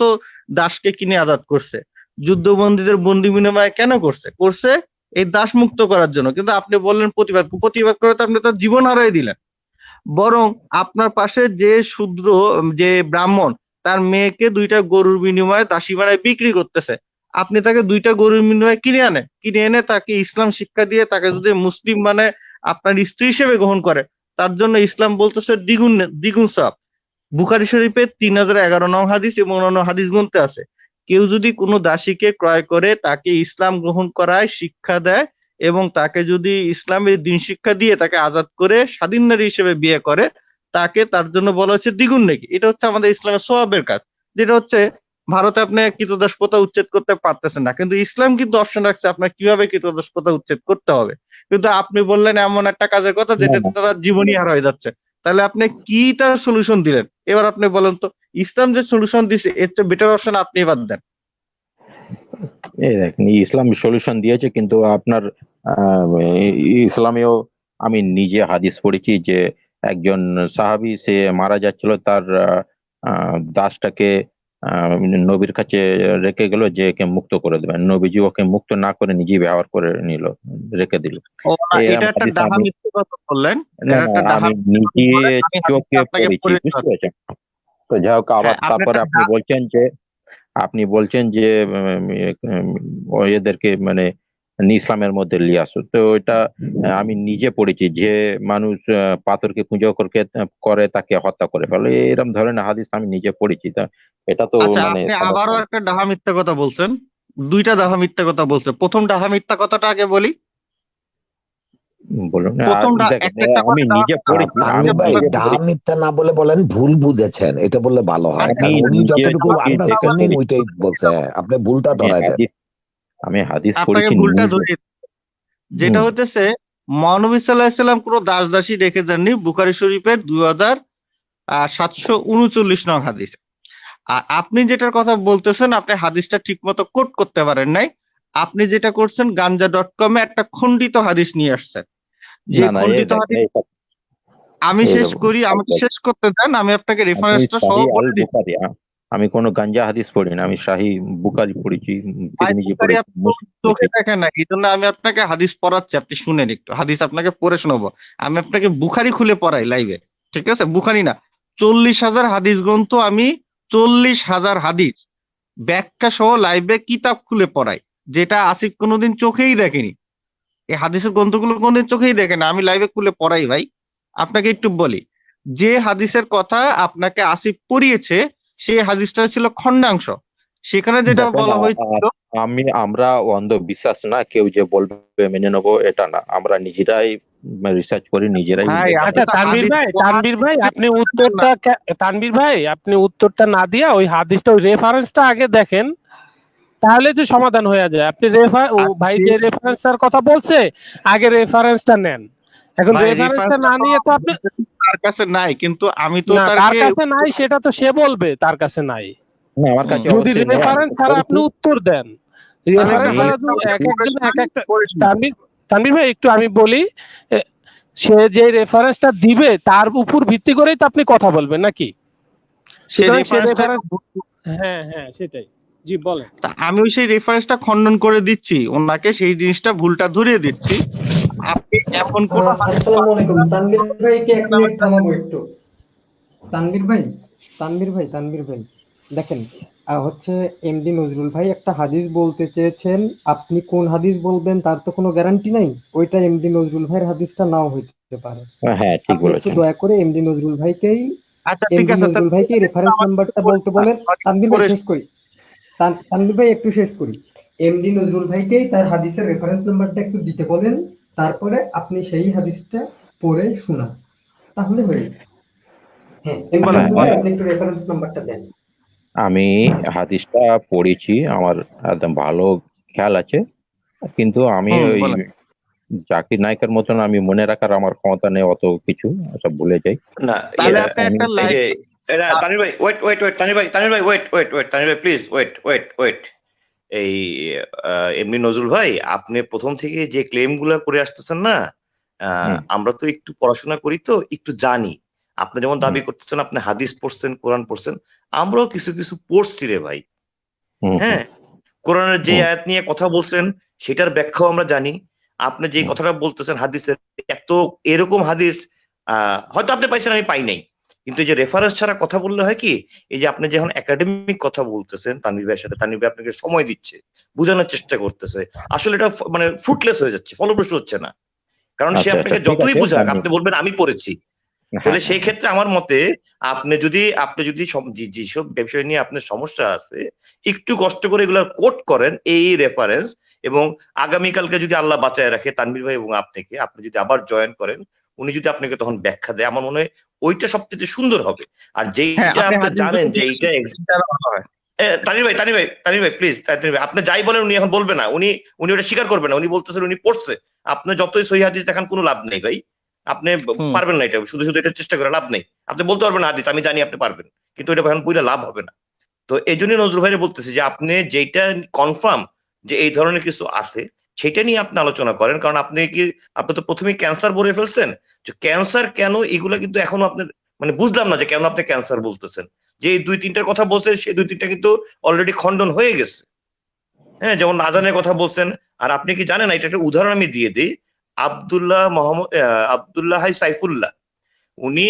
দাসকে কিনে আজাদ করছে। যুদ্ধবন্দীদের বন্দি বিনিময় কেন করছে এই দাস মুক্ত করার জন্য। কিন্তু আপনি বললেন প্রতিবাদ করে তো আপনি তার জীবন হারিয়ে দিলেন। বরং আপনার পাশে যে শূদ্র, যে ব্রাহ্মণ, তার মেয়েকে 2টা গরুর বিনিময়ে দাসী বানায় বিক্রি করতেছে, আপনি তাকে 2টা গরুর বিনিময়ে কিনে এনে তাকে ইসলাম শিক্ষা দিয়ে তাকে যদি মুসলিম মানে আপনার স্ত্রী হিসেবে গ্রহণ করে, তার জন্য ইসলাম বলতেছে দ্বিগুণ সওয়াব। বুখারী শরীফে 3011 নং হাদিস এবং অন্যান্য হাদিস গ্রন্থে আছে, কেউ যদি কোনো দাসীকে ক্রয় করে তাকে ইসলাম গ্রহণ করায়, শিক্ষা দেয় এবং তাকে যদি ইসলামের দিন শিক্ষা দিয়ে তাকে আজাদ করে স্বাধীন নারী হিসেবে বিয়ে করে, তাকে তার জন্য বলা হচ্ছে দ্বিগুণ নেকি। এটা হচ্ছে আমাদের ইসলামের সওয়াবের কাজ, যেটা হচ্ছে ভারতে আপনি কৃতদাস প্রথা উচ্ছেদ করতে পারতেছেন না, কিন্তু ইসলাম কিন্তু অপশন রাখছে আপনার কিভাবে কৃতদাস প্রথা উচ্ছেদ করতে হবে। কিন্তু আপনি বললেন এমন একটা কাজের কথা যেটা তার জীবনই হার হয়ে যাচ্ছে, তাহলে আপনি কি তার সলিউশন দিলেন? এবার আপনি বলেন তো, ইসলাম যে সলিউশন দিছে এর চেয়ে বেটার অপশন আপনি এবার দেন। এই দেখেন, ইসলাম সলিউশন দিয়েছে, কিন্তু আপনার ইসলামেও আমি নিজে হাদিস পড়েছি যে একজন সাহাবী সে মারা যাচ্ছিল, তার দাসটাকে নবীর কাছে রেখে গেল যে একে মুক্ত করে দেবেন। নবীজি ওকে মুক্ত না করে নিজেই ব্যবহার করে নিল, রেখে দিল। এটা একটা ডাহা মিথ্যে কথা বললেন, এটা একটা ডাহা আমি নিজে চোখে পড়েছি, বুঝতে পেরেছেন? তো যাই হোক, আবার তারপরে আপনি বলছেন যে এদেরকে মানে ইসলামের মধ্যে নিয়ে আসো। তো এটা আমি নিজে পড়েছি যে মানুষ পাথরকে পুজো করে তাকে হত্যা করে ফেলে, এরকম ধরনের হাদিস আমি নিজে পড়েছি। তা এটা তো মানে আপনি আবারও একটা ডাহা মিথ্যা কথা বলছেন, 2টা ডাহা মিথ্যা কথা বলছেন। প্রথম ডাহা মিথ্যা কথাটা আগে বলি। বলুন। আমি নিজে পড়েছি। ডাহা মিথ্যা না বলে বলেন ভুল বুঝেছেন, এটা বললে ভালো হয়, কারণ উনি যতটুকু আন্ডারস্ট্যান্ডিং ওইটাই বলছে, আপনি ভুলটা ধরাই দেন। আমি হাদিস আপনাকে পড়েছি ভুলটা ধরিয়ে, যেটা হইতেছে মহানবী সাল্লাল্লাহু আলাইহি সাল্লাম কোনো দাস দাসী রেখে দেননি, বুখারী শরীফের 2739 নং হাদিস। আর আপনি যেটার কথা বলতেছেন, আপনি হাদিসটা ঠিক মতো কোট করতে পারেন নাই। আপনি যেটা করছেন ganja.com এ একটা খণ্ডিত হাদিস নিয়ে আসছেন, যে খণ্ডিত হাদিস আমি শেষ করি, আমাকে শেষ করতে দেন, আমি আপনাকে রেফারেন্সটা সহ বলে দিচ্ছি। আমি কোনো গাঞ্জা হাদিস পড়ি না, আমি শাহী বুখারী পড়েছি, চোখে দেখেন না, এই জন্য আমি আপনাকে হাদিস পড়াচ্ছি, আপনি শুনেন একটু। হাদিস আপনাকে পড়ে শোনাবো, আমি আপনাকে বুখারী খুলে পড়াই লাইভে, ঠিক আছে? বুখারী না, 40,000 হাদিস গ্রন্থ, আমি 40,000 হাদিস ব্যাখ্যা সহ লাইভে কিতাব খুলে পড়াই, যেটা আসিফ কোনোদিন চোখেই দেখেনি। এই হাদিসের গ্রন্থগুলো কোনোদিন চোখেই দেখে না, আমি লাইভে খুলে পড়াই ভাই। আপনাকে একটু বলি, যে হাদিসের কথা আপনাকে আসিফ পড়িয়েছে সেই হাদিসটা ছিল খণ্ডাংশ। সেখানে যেটা বলা হয়েছিল, আমরা অন্ধবিশ্বাস না, কেউ যে বলবে মেনে নেবো এটা না, আমরা নিজেরাই রিসার্চ করি, নিজেরাই। আচ্ছা তানভীর ভাই আপনি উত্তরটা না দিয়া ওই হাদিসটা, ওই রেফারেন্সটা আগে দেখেন, তাহলে তো সমাধান হয়ে যায়। আপনি ভাই যে রেফারেন্সটার কথা বলছে, আগে রেফারেন্সটা নেন। এখন রেফারেন্সটা না নিয়ে তো আপনি, তার কাছে নাই, কিন্তু আমি তো তার কাছে নাই সেটা তো সে বলবে তার কাছে নাই। আমার কাছে যদি রেফারেন্স ছাড়া আপনি উত্তর দেন, রেফারেন্স ছাড়া এক একজন এক একটা। তানভীর ভাই একটু আমি বলি, সে যে রেফারেন্সটা দিবে তার উপর ভিত্তি করেই তো আপনি কথা বলবেন নাকি? হ্যাঁ সেটাই, জি বলেন। আমি সেই রেফারেন্সটা খণ্ডন করে দিচ্ছি ওনাকে, সেই জিনিসটা ভুলটা ধরিয়ে দিচ্ছি। আপনি এমন কোন আসসালামু আলাইকুম তানভীর ভাই, কে এক মিনিট থামাবো একটু। তানভীর ভাই দেখেন, হচ্ছে এমডি নজরুল ভাই একটা হাদিস বলতে চেয়েছেন, আপনি কোন হাদিস বলবেন তার তো কোনো গ্যারান্টি নাই, ওইটা এমডি নজরুল ভাইয়ের হাদিসটা নাও হইতে পারে। হ্যাঁ ঠিক বলেছেন। একটু দয়া করে এমডি নজরুল ভাইকেই রেফারেন্স নাম্বারটা বলতে বলেন। তানভীর ভাই শেষ করি, তানভীর ভাই একটু শেষ করি। এমডি নজরুল ভাইকেই তার হাদিসের রেফারেন্স নাম্বারটা একটু দিতে বলেন, তারপরে আপনি সেই হাদিসটা পড়ে শোনান, তাহলে হয়ে যাবে। হ্যাঁ, আপনি একটু রেফারেন্স নাম্বারটা দেন। আমি হাদিসটা পড়েছি, আমার একদম ভালো খেয়াল আছে, কিন্তু আমি ওই জাকির নায়কের মতন আমি মনে রাখার আমার ক্ষমতা নেই, অত কিছু সব ভুলে যাই। না তানভীর ভাই তানভীর ভাই প্লিজ ওয়েট। এই এমনি নজরুল ভাই, আপনি প্রথম থেকে যে ক্লেম গুলা করে আসতেছেন না, আমরা তো একটু পড়াশোনা করি, তো একটু জানি। আপনি যেমন দাবি করতেছেন আপনি হাদিস পড়ছেন, কোরআন পড়ছেন, আমরাও কিছু কিছু পড়ছি রে ভাই। হ্যাঁ, কোরআনের যে আয়াত নিয়ে কথা বলছেন সেটার ব্যাখ্যাও আমরা জানি। আপনি যে কথাটা বলতেছেন হাদিসের, এত এরকম হাদিস হয়তো আপনি পাইছেন, আমি পাই নাই, কিন্তু এই যে রেফারেন্স ছাড়া কথা বললে হয় কি, এই যে আপনি যখন একাডেমিক কথা বলতেছেন তানভীর ভাইয়ের সাথে, তানভীর ভাই আপনাকে সময় দিচ্ছে, বোঝানোর চেষ্টা করতেছে, আসলে এটা মানে ফ্রুটলেস হয়ে যাচ্ছে, ফলপ্রসূ হচ্ছে না। কারণ সে আপনাকে যতই বুঝাক, আপনি বলবেন আমি পড়েছি, তাহলে সেই ক্ষেত্রে আমার মতে আপনি যদি যেসব বিষয় নিয়ে আপনার সমস্যা আছে একটু কষ্ট করে এগুলা কোট করেন এই রেফারেন্স, এবং আগামীকালকে যদি আল্লাহ বাঁচায় রাখে তানভীর ভাই এবং আপনাকে, আপনি যদি আবার জয়েন করেন, উনি যদি আপনাকে তখন ব্যাখ্যা দেয়, আমার মনে হয় ওইটা সবচেয়ে সুন্দর হবে। আর যেইটা আপনি জানেন যে এইটা তানভীর ভাই প্লিজ, তানভীর ভাই আপনি যাই বলেন উনি এখন বলবে না, উনি ওটা স্বীকার করবে না, উনি বলতেছেন উনি পড়ছে। আপনি যতই সহিহ হাদিস দেখান কোনো লাভ নেই ভাই, আপনি পারবেন না, এটা শুধু শুধু এটা চেষ্টা করে লাভ নেই। আপনি বলতে পারবেন হাদিস, আমি জানি আপনি পারবেন, কিন্তু এটা এখন বইলে লাভ হবে না। তো এই জন্যই নজরুল ভাইরে বলতেছি যে আপনি যেটা কনফার্ম যে এই ধরনের কিছু আছে সেটা নিয়ে আপনি আলোচনা করেন। কারণ আপনি তো প্রথমেই ক্যান্সার বলে ফেলছেন, যে ক্যান্সার কেন, এগুলা কিন্তু এখনো আপনি মানে বুঝলাম না যে কেন আপনি ক্যান্সার বলতেছেন। যে এই 2-3টার কথা বলছেন সেই 2-3টা কিন্তু অলরেডি খণ্ডন হয়ে গেছে। হ্যাঁ, যেমন আজানের কথা বলছেন। আর আপনি কি জানেন, এটা একটা উদাহরণ আমি দিয়ে দিই। আব্দুল্লাহ হাই সাইফুল্লাহ, উনি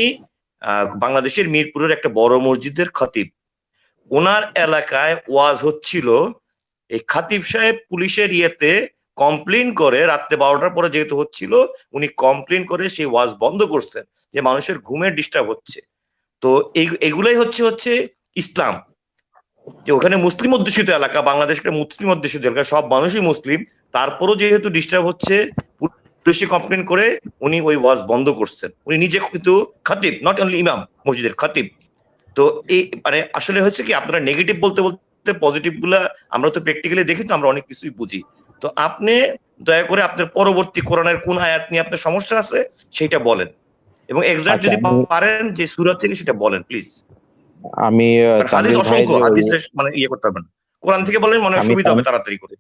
বাংলাদেশের মিরপুরের একটা বড় মসজিদের খতিব। ওনার এলাকায় ওয়াজ হচ্ছিল, এই খাতিব সাহেব পুলিশের ইয়েতে কমপ্লেন করে, রাত্রে 12টার পরে যেহেতু হচ্ছিল, উনি কমপ্লেন করে সেই ওয়াজ বন্ধ করছেন, যে মানুষের ঘুমের ডিস্টার্ব হচ্ছে। তো এগুলাই হচ্ছে ইসলাম, যে ওখানে মুসলিম অধ্যুষিত এলাকা, বাংলাদেশ একটা মুসলিম অধ্যুষিত এলাকা, সব মানুষই মুসলিম, তারপরও যেহেতু ডিস্টার্ব হচ্ছে, পুলিশে কমপ্লেন করে উনি ওই ওয়াজ বন্ধ করছেন। উনি নিজে কিন্তু খতিব, নট অনলি ইমাম, মসজিদের খতিব। তো এই মানে আসলে হচ্ছে কি, আপনারা নেগেটিভ বলতে বলতে পজিটিভ গুলা আমরা তো প্র্যাকটিক্যালি দেখি, তো আমরা অনেক কিছুই বুঝি। তো আপনি দয়া করে আপনার পরবর্তী কোরআনের কোন আয়াত নিয়ে আপনার সমস্যা আছে সেটা বলেন, এবং এক্সাক্ট যদি পারেন যে সূরা থেকে সেটা বলেন প্লিজ। আমি হাদিস অসংখ্য, হাদিসে মানে ইয়ে করতে পারবেন, কোরআন থেকে বলেন মনে সুবিধা হবে তাড়াতাড়ি করে।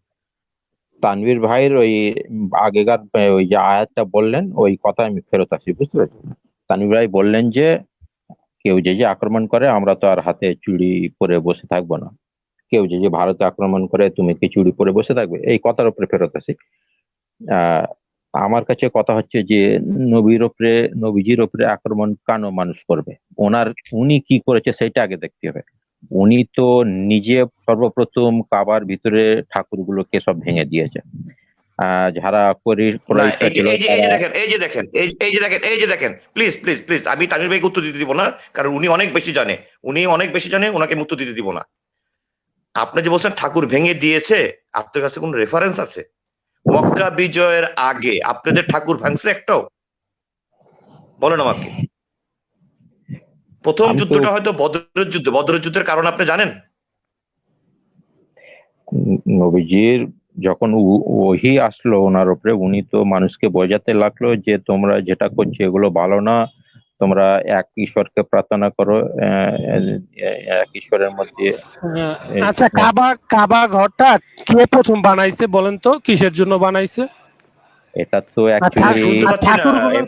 তানভীর ভাইয়ের ওই আগেকার ওই যে আয়াতটা বললেন ওই কথা আমি ফেরত আসি, বুঝতে পেরেছেন? তানভীর ভাই বললেন যে কেউ যে আক্রমণ করে আমরা তো আর হাতে চুড়ি পরে বসে থাকবো না, কেউ যে ভারতে আক্রমণ করে তুমি কি চুড়ি পরে বসে থাকবে, এই কথার উপরে ফেরত আসি। আমার কাছে কথা হচ্ছে যে নবীজির উপরে আক্রমণ কেন মানুষ করবে? উনি কি করেছে সেটা আগে দেখতে হবে। উনি তো নিজে সর্বপ্রথম কাবার ভিতরে ঠাকুরগুলোকে সব ভেঙে দিয়েছে। যারা এই যে দেখেন প্লিজ প্লিজ প্লিজ, আমি তানভীর ভাইকে উত্তর দিতে দিব না, কারণ উনি অনেক বেশি জানে, ওনাকে উত্তর দিতে দিব না। আপনি যে বলছেন ঠাকুর ভেঙে দিয়েছে, আপনার কাছে কোন রেফারেন্স আছে? মক্কা বিজয়ের আগে আপনাদের ঠাকুর ভাঙছে একটাও? বলেন আমাকে। প্রথম যুদ্ধটা হয়তো বদরের যুদ্ধের কারণ আপনি জানেন? নবীজির যখন ওহি আসলো ওনার উপরে, উনি তো মানুষকে বোঝাতে লাগলো যে তোমরা যেটা করছো এগুলো ভালো না, তোমরা এক ঈশ্বরকে প্রার্থনা করো, এক ঈশ্বরের মধ্যে। আচ্ছা, কাবা ঘরটা কে প্রথম বানাইছে বলেন তো, কিসের জন্য বানাইছে? এটা তো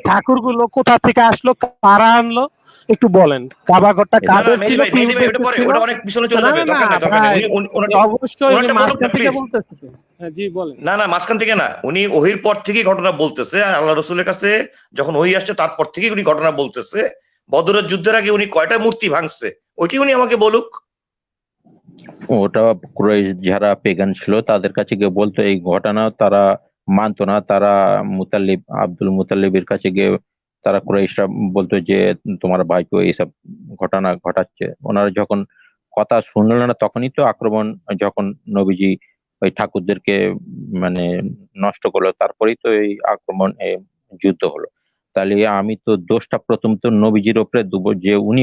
ঠাকুরগুলো কোথা থেকে আসলো, কারা আনলো, একটু বলেন। কাবা ঘরটা কাদের ছিল? অবশ্যই মাঝখান থেকে বলতেছে। জি বলেন। না মাঝখান থেকে না, উনি ওহির পর থেকেই ঘটনা বলতেছে, আর আল্লাহ রাসূলের কাছে যখন ওহি আসছে তারপর থেকেই উনি ঘটনা বলতেছে। বদরের যুদ্ধের আগে উনি কয়টা মূর্তি ভাঙছে ওইটি উনি আমাকে বলুক। ওটা যারা পেগান ছিল তাদের কাছে গিয়ে বলতো এই ঘটনা, তারা মানতো না। তারা আব্দুল মুতাল্লিবের কাছে গিয়ে তারা কুরাইশরা বলতো যে তোমার ভাইকে এইসব ঘটনা ঘটাচ্ছে। ওনারা যখন কথা শুনল না তখনই তো আক্রমণ, যখন নবীজি ওই ঠাকুরদেরকে মানে নষ্ট করলো তারপরেই তো এই আক্রমণ, যুদ্ধ হলো। তাহলে আমি তো দোষটা প্রথম তো নবীজির উপরে দেবো যে উনি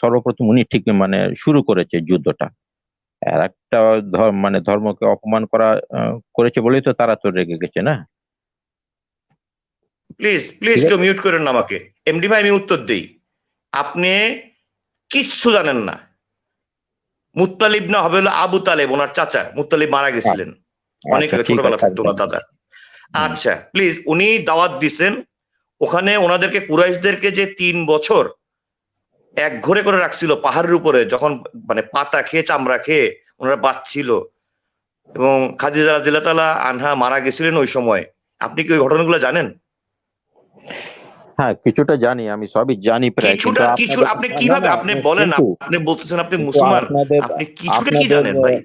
সর্বপ্রথম উনি ঠিক মানে শুরু করেছে যুদ্ধটা। আর একটা মানে ধর্মকে অপমান করেছে বলেই তো তারা তো রেগে গেছে না। প্লিজ কেউ মিউট করেন না আমাকে। এমডি ভাই আমি উত্তর দেই, আপনি কিচ্ছু জানেন না। মুত্তালিব না হবে হলো আবু তালেব, ওনার চাচা। মুত্তালিব মারা গেছিলেন অনেক ছোটবেলা থাকতো না দাদা। আচ্ছা প্লিজ, উনি দাওয়াত দিছেন, ওখানে ওনাদেরকে কুরাইশদেরকে যে 3 বছর এক ঘরে করে রাখছিল পাহাড়ের উপরে, যখন মানে পাতা খেয়ে চামড়া খেয়ে ওনারা বাঁচছিল, এবং খাদিজা রাদিয়াল্লাহু তাআলা আনহা মারা গেছিলেন ওই সময়। আপনি কি ওই ঘটনাগুলো জানেন? হ্যাঁ, কিছুটা জানি, আমি সবই জানি প্রায়, কিন্তু আপনি কিভাবে, আপনি বলেন, আপনি বলতেছেন আপনি মুসলমান, আপনি কিছুটা কি জানেন ভাই?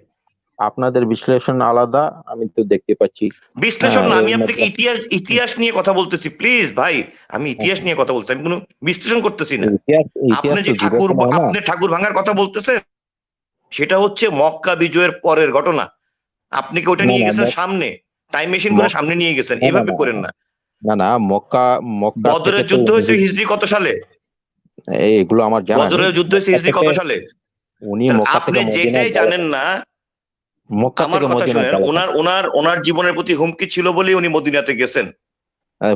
আপনাদের বিশ্লেষণ আলাদা, আমি তো দেখতে পাচ্ছি। বিশ্লেষণ না, আমি আপনাকে ইতিহাস নিয়ে কথা বলতেছি, প্লিজ ভাই, আমি ইতিহাস নিয়ে কথা বলছি, আমি কোনো বিশ্লেষণ করতেছি না। আপনি যে ঠাকুর ভাঙার কথা বলতেছেন সেটা হচ্ছে মক্কা বিজয়ের পরের ঘটনা। আপনি কি ওটা নিয়ে গেছেন সামনে, টাইম মেশিন করে সামনে নিয়ে গেছেন, এভাবে করেন না। না, মক্কা বদরের যুদ্ধ হয়েছে হিজরি কত সালে? এগুলো আমার জানা নেই। বদরের যুদ্ধ হয়েছে হিজরি কত সালে? উনি মক্কা থেকে আপনি যেটাই জানেন না, আমার কথা শুনেন, ওনার জীবনের প্রতি হুমকি ছিল বলেই উনি মদিনাতে গেছেন।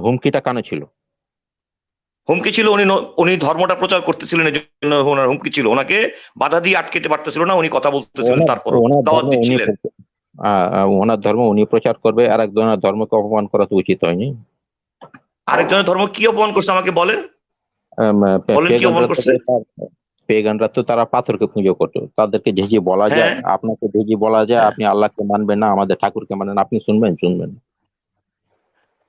হুমকিটা কেন ছিল? হুমকি ছিল, উনি ধর্মটা প্রচার করতেছিলেন, এই জন্য ওনার হুমকি ছিল। ওনাকে বাধা দিয়ে আটকেতে পারতেছিল না, উনি কথা বলতেছিলেন, তারপর দাওয়াত দিচ্ছিলেন। ওনার ধর্ম উনি প্রচার করবে, আর একজনের ধর্মকে অপমান করা তো উচিত হয়নি। আরেকজনের ধর্ম কি অপমান করছে আমাকে বলেন, কি অপমান করছে? পেগানরা তো তারা পাথরকে পুজো করতো, তাদেরকে ঝেঁঝি বলা যায়, আপনাকে ঝেঁঝি বলা যায়, আপনি আল্লাহকে মানবেন না, আমাদের ঠাকুরকে মানেন, আপনি শুনবেন?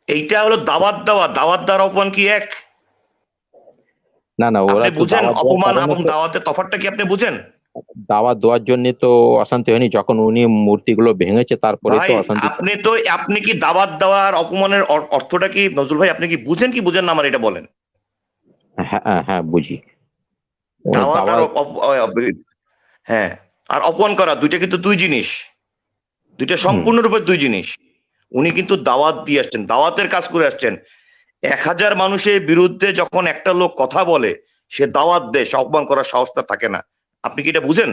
এইটা হলো দাওয়াত দেওয়ার অপমান কি এক? না, ওরা বুঝেন অপমান এবং দাওয়াতের তফাৎটা কি আপনি বুঝেন? দাওয়াত দেওয়ার জন্য তো অশান্তি হয়নি, যখন উনি মূর্তিগুলো ভেঙেছে তারপরে তো অশান্তি। আপনি কি দাওয়াত দেওয়ার অপমানের অর্থটা কি নজরুল ভাই, আপনি কি বুঝেন কি বুঝেন না, আমার এটা বলেন। হ্যাঁ, বুঝি। দাওয়াত আর অপমান করা দুইটা কিন্তু দুই জিনিস, দুইটা সম্পূর্ণরূপে দুই জিনিস। উনি কিন্তু দাওয়াত দিয়ে আসছেন, দাওয়াতের কাজ করে আসছেন। 1000 মানুষের বিরুদ্ধে যখন একটা লোক কথা বলে, সে দাওয়াত দেয়, অপমান করার সাহসটা থাকে না। আপনি কি এটা বুঝেন?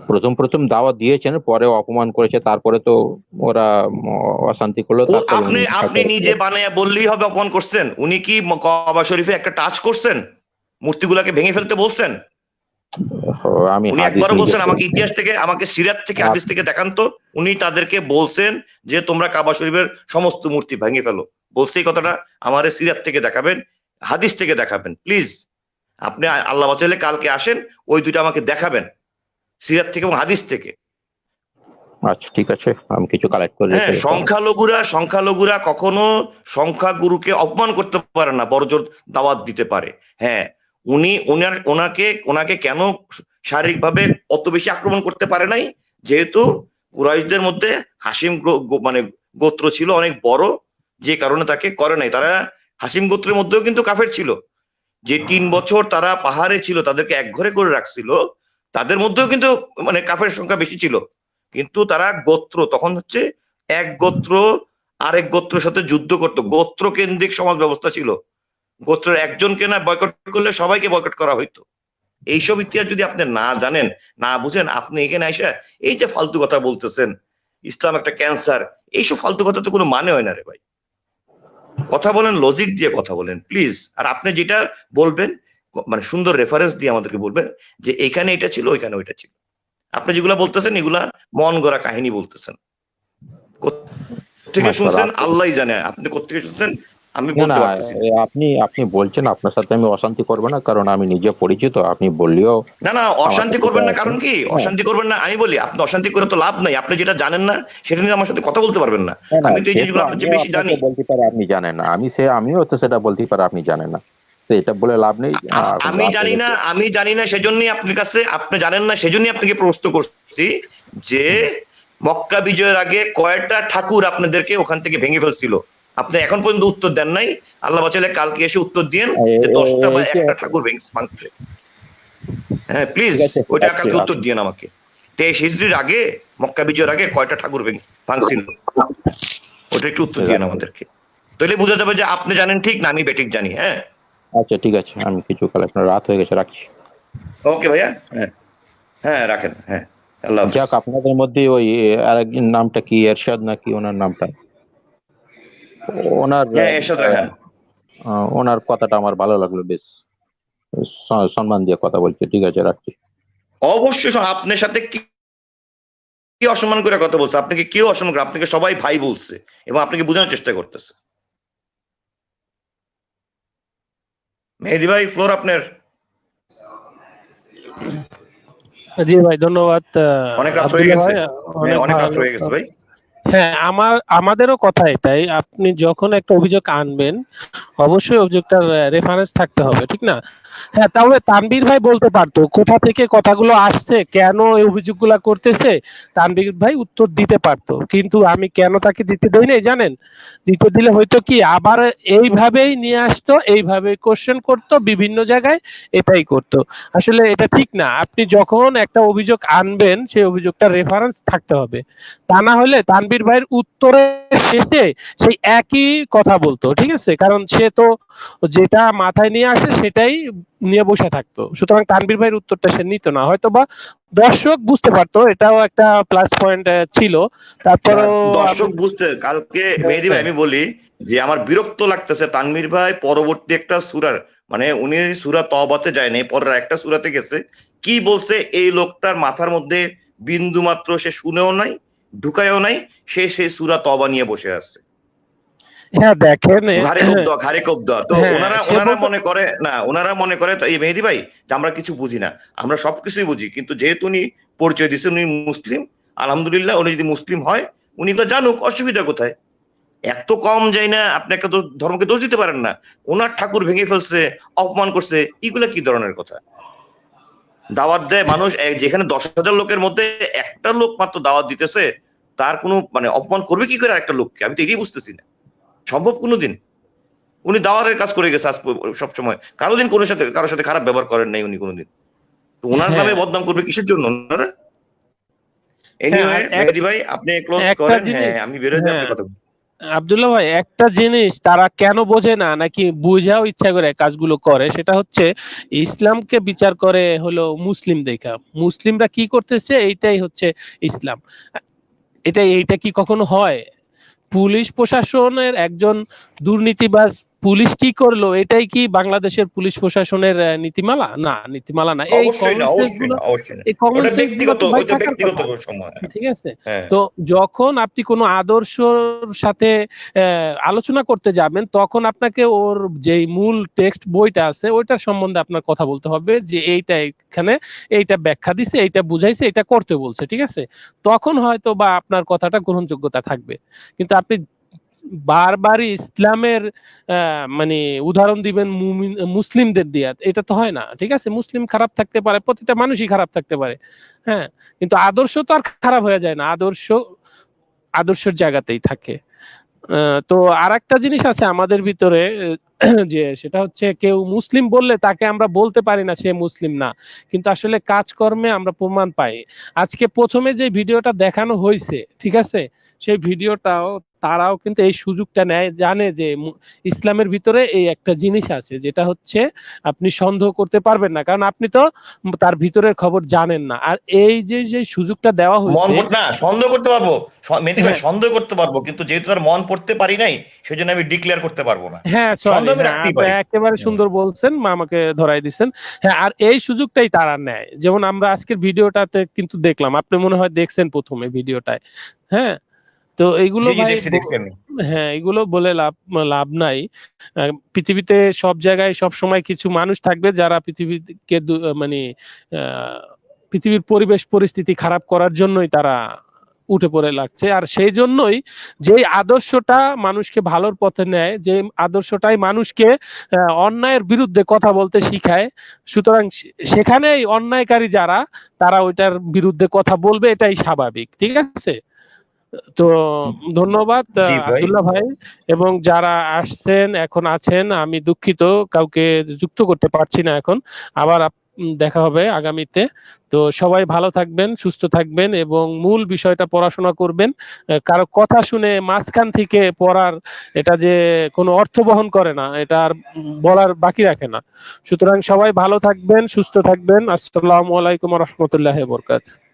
প্রথম দাওয়াত দিয়েছেন, পরে অপমান করেছে, তারপরে তো ওরা অশান্তি করলো। আপনি নিজে বানায়া বললেই হবে অপমান করছেন? উনি কি কাবা শরীফে একটা টাচ করছেন? মূর্তিগুলাকে ভেঙে ফেলতে বলছেন? উনি একবারও বলছেন? আমাকে ইতিহাস থেকে, আমাকে সিরাত থেকে, হাদিস থেকে দেখান তো উনি তাদেরকে বলছেন যে তোমরা কাবা শরীফের সমস্ত মূর্তি ভেঙে ফেলো, বলছে এই কথাটা? আমারে সিরাত থেকে দেখাবেন, হাদিস থেকে দেখাবেন প্লিজ। আপনি আল্লাহ বাঁচাইলে কালকে আসেন, ওই দুইটা আমাকে দেখাবেন, সিরাত থেকে এবং হাদিস থেকে। আচ্ছা, ঠিক আছে, আমি কিছু কালেক্ট করে। সংখ্যালঘুরা কখনো সংখ্যাগুরুকে অপমান করতে পারে না, বড়জোর দাওয়াত দিতে পারে। হ্যাঁ, ওনাকে কেন শারীরিকভাবে অত বেশি আক্রমণ করতে পারে নাই? যেহেতু কুরাইশদের মধ্যে হাসিম মানে গোত্র ছিল অনেক বড়, যে কারণে তাকে করে নাই। তারা হাসিম গোত্রের মধ্যেও কিন্তু কাফের ছিল, যে 3 বছর তারা পাহাড়ে ছিল, তাদেরকে এক ঘরে করে রাখছিল, তাদের মধ্যেও কিন্তু মানে কাফের সংখ্যা বেশি ছিল। কিন্তু তারা গোত্র, তখন হচ্ছে এক গোত্র আরেক গোত্রের সাথে যুদ্ধ করত, গোত্র কেন্দ্রিক সমাজ ব্যবস্থা ছিল। গোত্রের একজনকে না বয়কট করলে সবাইকে বয়কট করা হইতো। এইসব ইতিহাস যদি আপনি না জানেন, না বুঝেন, আপনি এখানে আইসা এই যে ফালতু কথা বলতেছেন, ইসলাম একটা ক্যান্সার, এইসব ফালতু কথা তো কোনো মানে হয় না রে ভাই। কথা বলেন, লজিক দিয়ে কথা বলেন প্লিজ। আর আপনি যেটা বলবেন মানে সুন্দর রেফারেন্স দিয়ে আমাদেরকে বলবেন যে এখানে এটা ছিল, ওইখানে ওইটা ছিল। আপনি যেগুলা বলতেছেন এগুলা মন গড়া কাহিনী বলতেছেন। কোথেকে শুনছেন আল্লাহই জানে, আপনি কোথেকে শুনছেন আমি বলতে পারতেছি না। আপনি বলছেন, আপনার সাথে আমি অশান্তি করবো না, কারণ আমি নিজে পরিচিত, আপনি বললেও। না, অশান্তি করবেন না, কারণ কি অশান্তি করবেন না? আমি বলি, আপনি অশান্তি করে তো লাভ নাই। আপনি যেটা জানেন না সেটা নিয়ে আমার সাথে কথা বলতে পারবেন না। আমি তো এই জিনিসগুলো আপনার চেয়ে বেশি জানি। বলতে পারে আপনি জানেন না, আমিও তো সেটা বলতে পারি আপনি জানেন না, তো এটা বলে লাভ নেই। আমি জানি না সেজন্যই আপনার কাছে, আপনি জানেন না সেজন্যই আপনাকে প্রশ্ন করছি যে মক্কা বিজয়ের আগে কয়টা ঠাকুর আপনাদেরকে ওখান থেকে ভেঙে ফেলছিল? আপনি এখন পর্যন্ত উত্তর দেন নাই। আল্লাহ বাঁচাইলে কালকে এসে উত্তর দিন যে 10টা বা 1টা ঠাকুর ভাঙছে। হ্যাঁ প্লিজ, ওইটা কালকে উত্তর দিন আমাকে। 23 হিজরির আগে, মক্কা বিজয়ের আগে কয়টা ঠাকুর ভাঙছিল, ওটা একটু উত্তর দিন আমাদেরকে। তাহলে বোঝা যাবে যে আপনি জানেন ঠিক না আমি বেঠিক জানি। হ্যাঁ আচ্ছা, ঠিক আছে, আমি কিছু কালেকশন, রাত হয়ে গেছে, রাখছি। ওকে ভাইয়া, হ্যাঁ রাখেন। হ্যাঁ, আল্লাহ হাফেজ। যাক, আপনাদের মধ্যে ওই আরেকজন নামটা কি, এরশাদ নাকি ওনার নামটা? এরশাদ রাখান। ওনার কথাটা আমার ভালো লাগলো, বেশ সম্মান দিয়ে কথা বলছে। ঠিক আছে, রাখছি। অবশ্যই আপনার সাথে কি অসম্মান করে কথা বলছে? আপনাকে কেউ অসম্মান করে? আপনাকে সবাই ভাই বলছে এবং আপনাকে বোঝানোর চেষ্টা করতেছে। মেহেদী ভাই ফ্লোর আপনার। জি ভাই, ধন্যবাদ অনেক রাত হয়ে আব্দুল্লাহ গেছে, ভাই, অনেক অনেক রাত ভালো। হয়ে গেছে ভাই। হ্যাঁ, আমাদেরও কথা এটাই, আপনি যখন একটা অভিযোগ আনবেন অবশ্যই অভিযোগটার রেফারেন্স থাকতে হবে, ঠিক না? হ্যাঁ, তাহলে তানভীর ভাই বলতে পারতো কোথা থেকে কথাগুলো আসছে, কেন এই অভিযোগগুলা করতেছে, তানভীর ভাই উত্তর দিতে পারতো, কিন্তু আমি কেন তাকে দিতে দেই নাই জানেন? দিতে দিলে হয়তো কি আবার এইভাবেই নিয়ে আসতো, এইভাবেই কোশ্চেন করতো বিভিন্ন জায়গায়, এটাই করতো। আসলে এটা ঠিক না। আপনি যখন একটা অভিযোগ আনবেন সেই অভিযোগটার রেফারেন্স থাকতে হবে, তা না হলে তানভীর ভাইয়ের উত্তরের শেষে সেই একই কথা বলতো, ঠিক আছে? কারণ সে তো যেটা মাথায় নিয়ে আসে সেটাই নিয়ে বসে থাকতো, সুতরাং তানভীর ভাইয়ের উত্তরটা সে নিত না, হয়তো বা দর্শক বুঝতে পারতো, এটাও একটা প্লাস পয়েন্ট ছিল। তারপরও দর্শক বুঝতে, কালকে মেহেদী ভাই আমি বলি যে আমার বিরক্ত লাগতেছে তানভীর ভাই পরবর্তী একটা সূরার, মানে উনি সূরা তওবাতে যায়নি, পরের একটা সূরাতে গেছে, কি বলছে এই লোকটার মাথার মধ্যে বিন্দু মাত্র সে শুনেও নাই, ঢুকায়ও নাই, সে সেই সূরা তওবা নিয়ে বসে আছে। হ্যাঁ দেখেন, ঘাড়ে কোপ দেওয়া। তো হ্যাঁ, ওনারা মনে করে না, ওনারা মনে করে তো এই মেহেদী ভাই যে আমরা কিছু বুঝি না, আমরা সবকিছুই বুঝি, কিন্তু যেহেতু উনি পরিচয় দিচ্ছেন উনি মুসলিম, আলহামদুলিল্লাহ, উনি যদি মুসলিম হয় উনি এগুলো জানুক, অসুবিধা কোথায়? এত কম যাই না, আপনি একটা ধর্মকে দোষ দিতে পারেন না। ওনার ঠাকুর ভেঙে ফেলছে, অপমান করছে, এগুলা কি ধরনের কথা? দাওয়াত দেয় মানুষ, যেখানে 10,000 লোকের মধ্যে একটা লোক মাত্র দাওয়াত দিতেছে, তার কোনো মানে অপমান করবে কি করে আরেকটা লোককে? আমি তো এটাই বুঝতেছি না, সম্ভব কোনোদিন? উনি দাওয়ারের কাজ করে গেছে সবসময়, কারোদিন কারোর সাথে খারাপ ব্যবহার করেন নাই উনি কোনোদিন। তো ওনার নামে বদনাম করবে কিসের জন্য ওনারা? এনিওয়ে মেহেদী ভাই আপনি ক্লোজ করেন। হ্যাঁ, আমি বেরোয় যাই, আপনি কথা বলুন। আব্দুল্লাহ ভাই, একটা জিনিস তারা কেন বোঝে না, নাকি বুঝাও ইচ্ছা করে কাজগুলো করে, সেটা হচ্ছে ইসলামকে বিচার করে হলো মুসলিম দেখা, মুসলিমরা কি করতেছে এইটাই হচ্ছে ইসলাম। এইটা কি কখনো হয়? পুলিশ প্রশাসনের একজন দুর্নীতিবাজ পুলিশ কি করলো, এটাই কি বাংলাদেশের পুলিশ প্রশাসনের নীতিমালা? না, নীতিমালা না। এই অবশ্যই না, কমন সেন্স অবশ্যই গুলো, না, অবশ্যই না। এই কমন ওটা সেন্স গুলো ব্যক্তিগত, তো ভাই ওইটা থাকার ব্যক্তিগত কথা, সময়। ঠিক আছে? হ্যাঁ, তো যখন আপনি কোনো আদর্শর সাথে আলোচনা করতে যাবেন, তখন আপনাকে ওর যেই মূল টেক্সট বইটা আছে ওইটার সম্বন্ধে আপনার কথা বলতে হবে, যে এইটা এখানে এইটা ব্যাখ্যা দিছে, এইটা বুঝাইছে, এটা করতে বলছে, ঠিক আছে? তখন হয়তো বা আপনার কথাটা গ্রহণযোগ্যতা থাকবে। কিন্তু আপনি বারবারই ইসলামের মানে উদাহরণ দিবেন মুসলিমদের দিয়ে, এটা তো হয় না, ঠিক আছে? মুসলিম খারাপ থাকতে পারে, প্রতিটা মানুষই খারাপ থাকতে পারে, হ্যাঁ, কিন্তু আদর্শ তো আর খারাপ হয়ে যায় না, আদর্শের জায়গাতেই থাকে। তো আরেকটা জিনিস আছে আমাদের ভিতরে, যে সেটা হচ্ছে কেউ মুসলিম বললে তাকে আমরা বলতে পারি না সে মুসলিম না, কিন্তু আসলে কাজকর্মে আমরা প্রমাণ পাই। আজকে প্রথমে যে ভিডিওটা দেখানো হয়েছে, ঠিক আছে, সেই ভিডিওটাও তারাও কিন্তু এই সুযোগটা নেয়, জানে যে ইসলামের ভিতরে এই একটা জিনিস আছে যেটা হচ্ছে আপনি সন্দেহ করতে পারবেন না, কারণ আপনি তো তার ভিতরের খবর জানেন না। আর এই যে সুযোগটা দেওয়া হয়েছে, না সন্দেহ করতে পারবো, মেহেদী ভাই সন্দেহ করতে পারবো, কিন্তু যেহেতু তার মন পড়তে পারি নাই, সেজন্য আমি ডিক্লেয়ার করতে পারবো না। হ্যাঁ সরি, সন্দেহ আমি হ্যাঁ রাখতেই আপনি পারি। একেবারে সুন্দর বলছেন, আমাকে ধরাই দিচ্ছেন। হ্যাঁ, আর এই সুযোগটাই তারা নেয়, যেমন আমরা আজকের ভিডিওটাতে কিন্তু দেখলাম, আপনি মনে হয় দেখছেন প্রথমে ভিডিওটায়, হ্যাঁ। তো এইগুলো জি জি, ভাই দেখছি আমি। হ্যাঁ, এগুলো বলে লাভ লাভ নাই। পৃথিবীতে সব জায়গায় সব সময় কিছু মানুষ থাকবে যারা পৃথিবীকে মানে পৃথিবীর পরিবেশ পরিস্থিতি খারাপ করার জন্যই তারা উঠে পড়ে লাগছে। আর সেই জন্যই যে আদর্শটা মানুষকে ভালোর পথে নেয়, যে আদর্শটাই মানুষকে অন্যায়ের বিরুদ্ধে কথা বলতে শিখায়, সুতরাং সেখানেই অন্যায়কারী যারা, তারা ওইটার বিরুদ্ধে কথা বলবে, এটাই স্বাভাবিক, ঠিক আছে? তো ধন্যবাদ আব্দুল্লাহ ভাই, এবং যারা আসছেন এখন আছেন, আমি দুঃখিত কাউকে যুক্ত করতে পারছি না এখন, আবার দেখা হবে আগামীতে। তো সবাই ভালো থাকবেন, সুস্থ থাকবেন, এবং মূল বিষয়টা পড়াশোনা করবেন। কারো কথা শুনে মাঝখান থেকে পড়ার, এটা যে কোনো অর্থ বহন করে না, এটা আর বলার বাকি রাখে না। সুতরাং সবাই ভালো থাকবেন, সুস্থ থাকবেন। আসসালামু আলাইকুম ওয়া রাহমাতুল্লাহি ওয়া বারাকাতুহু।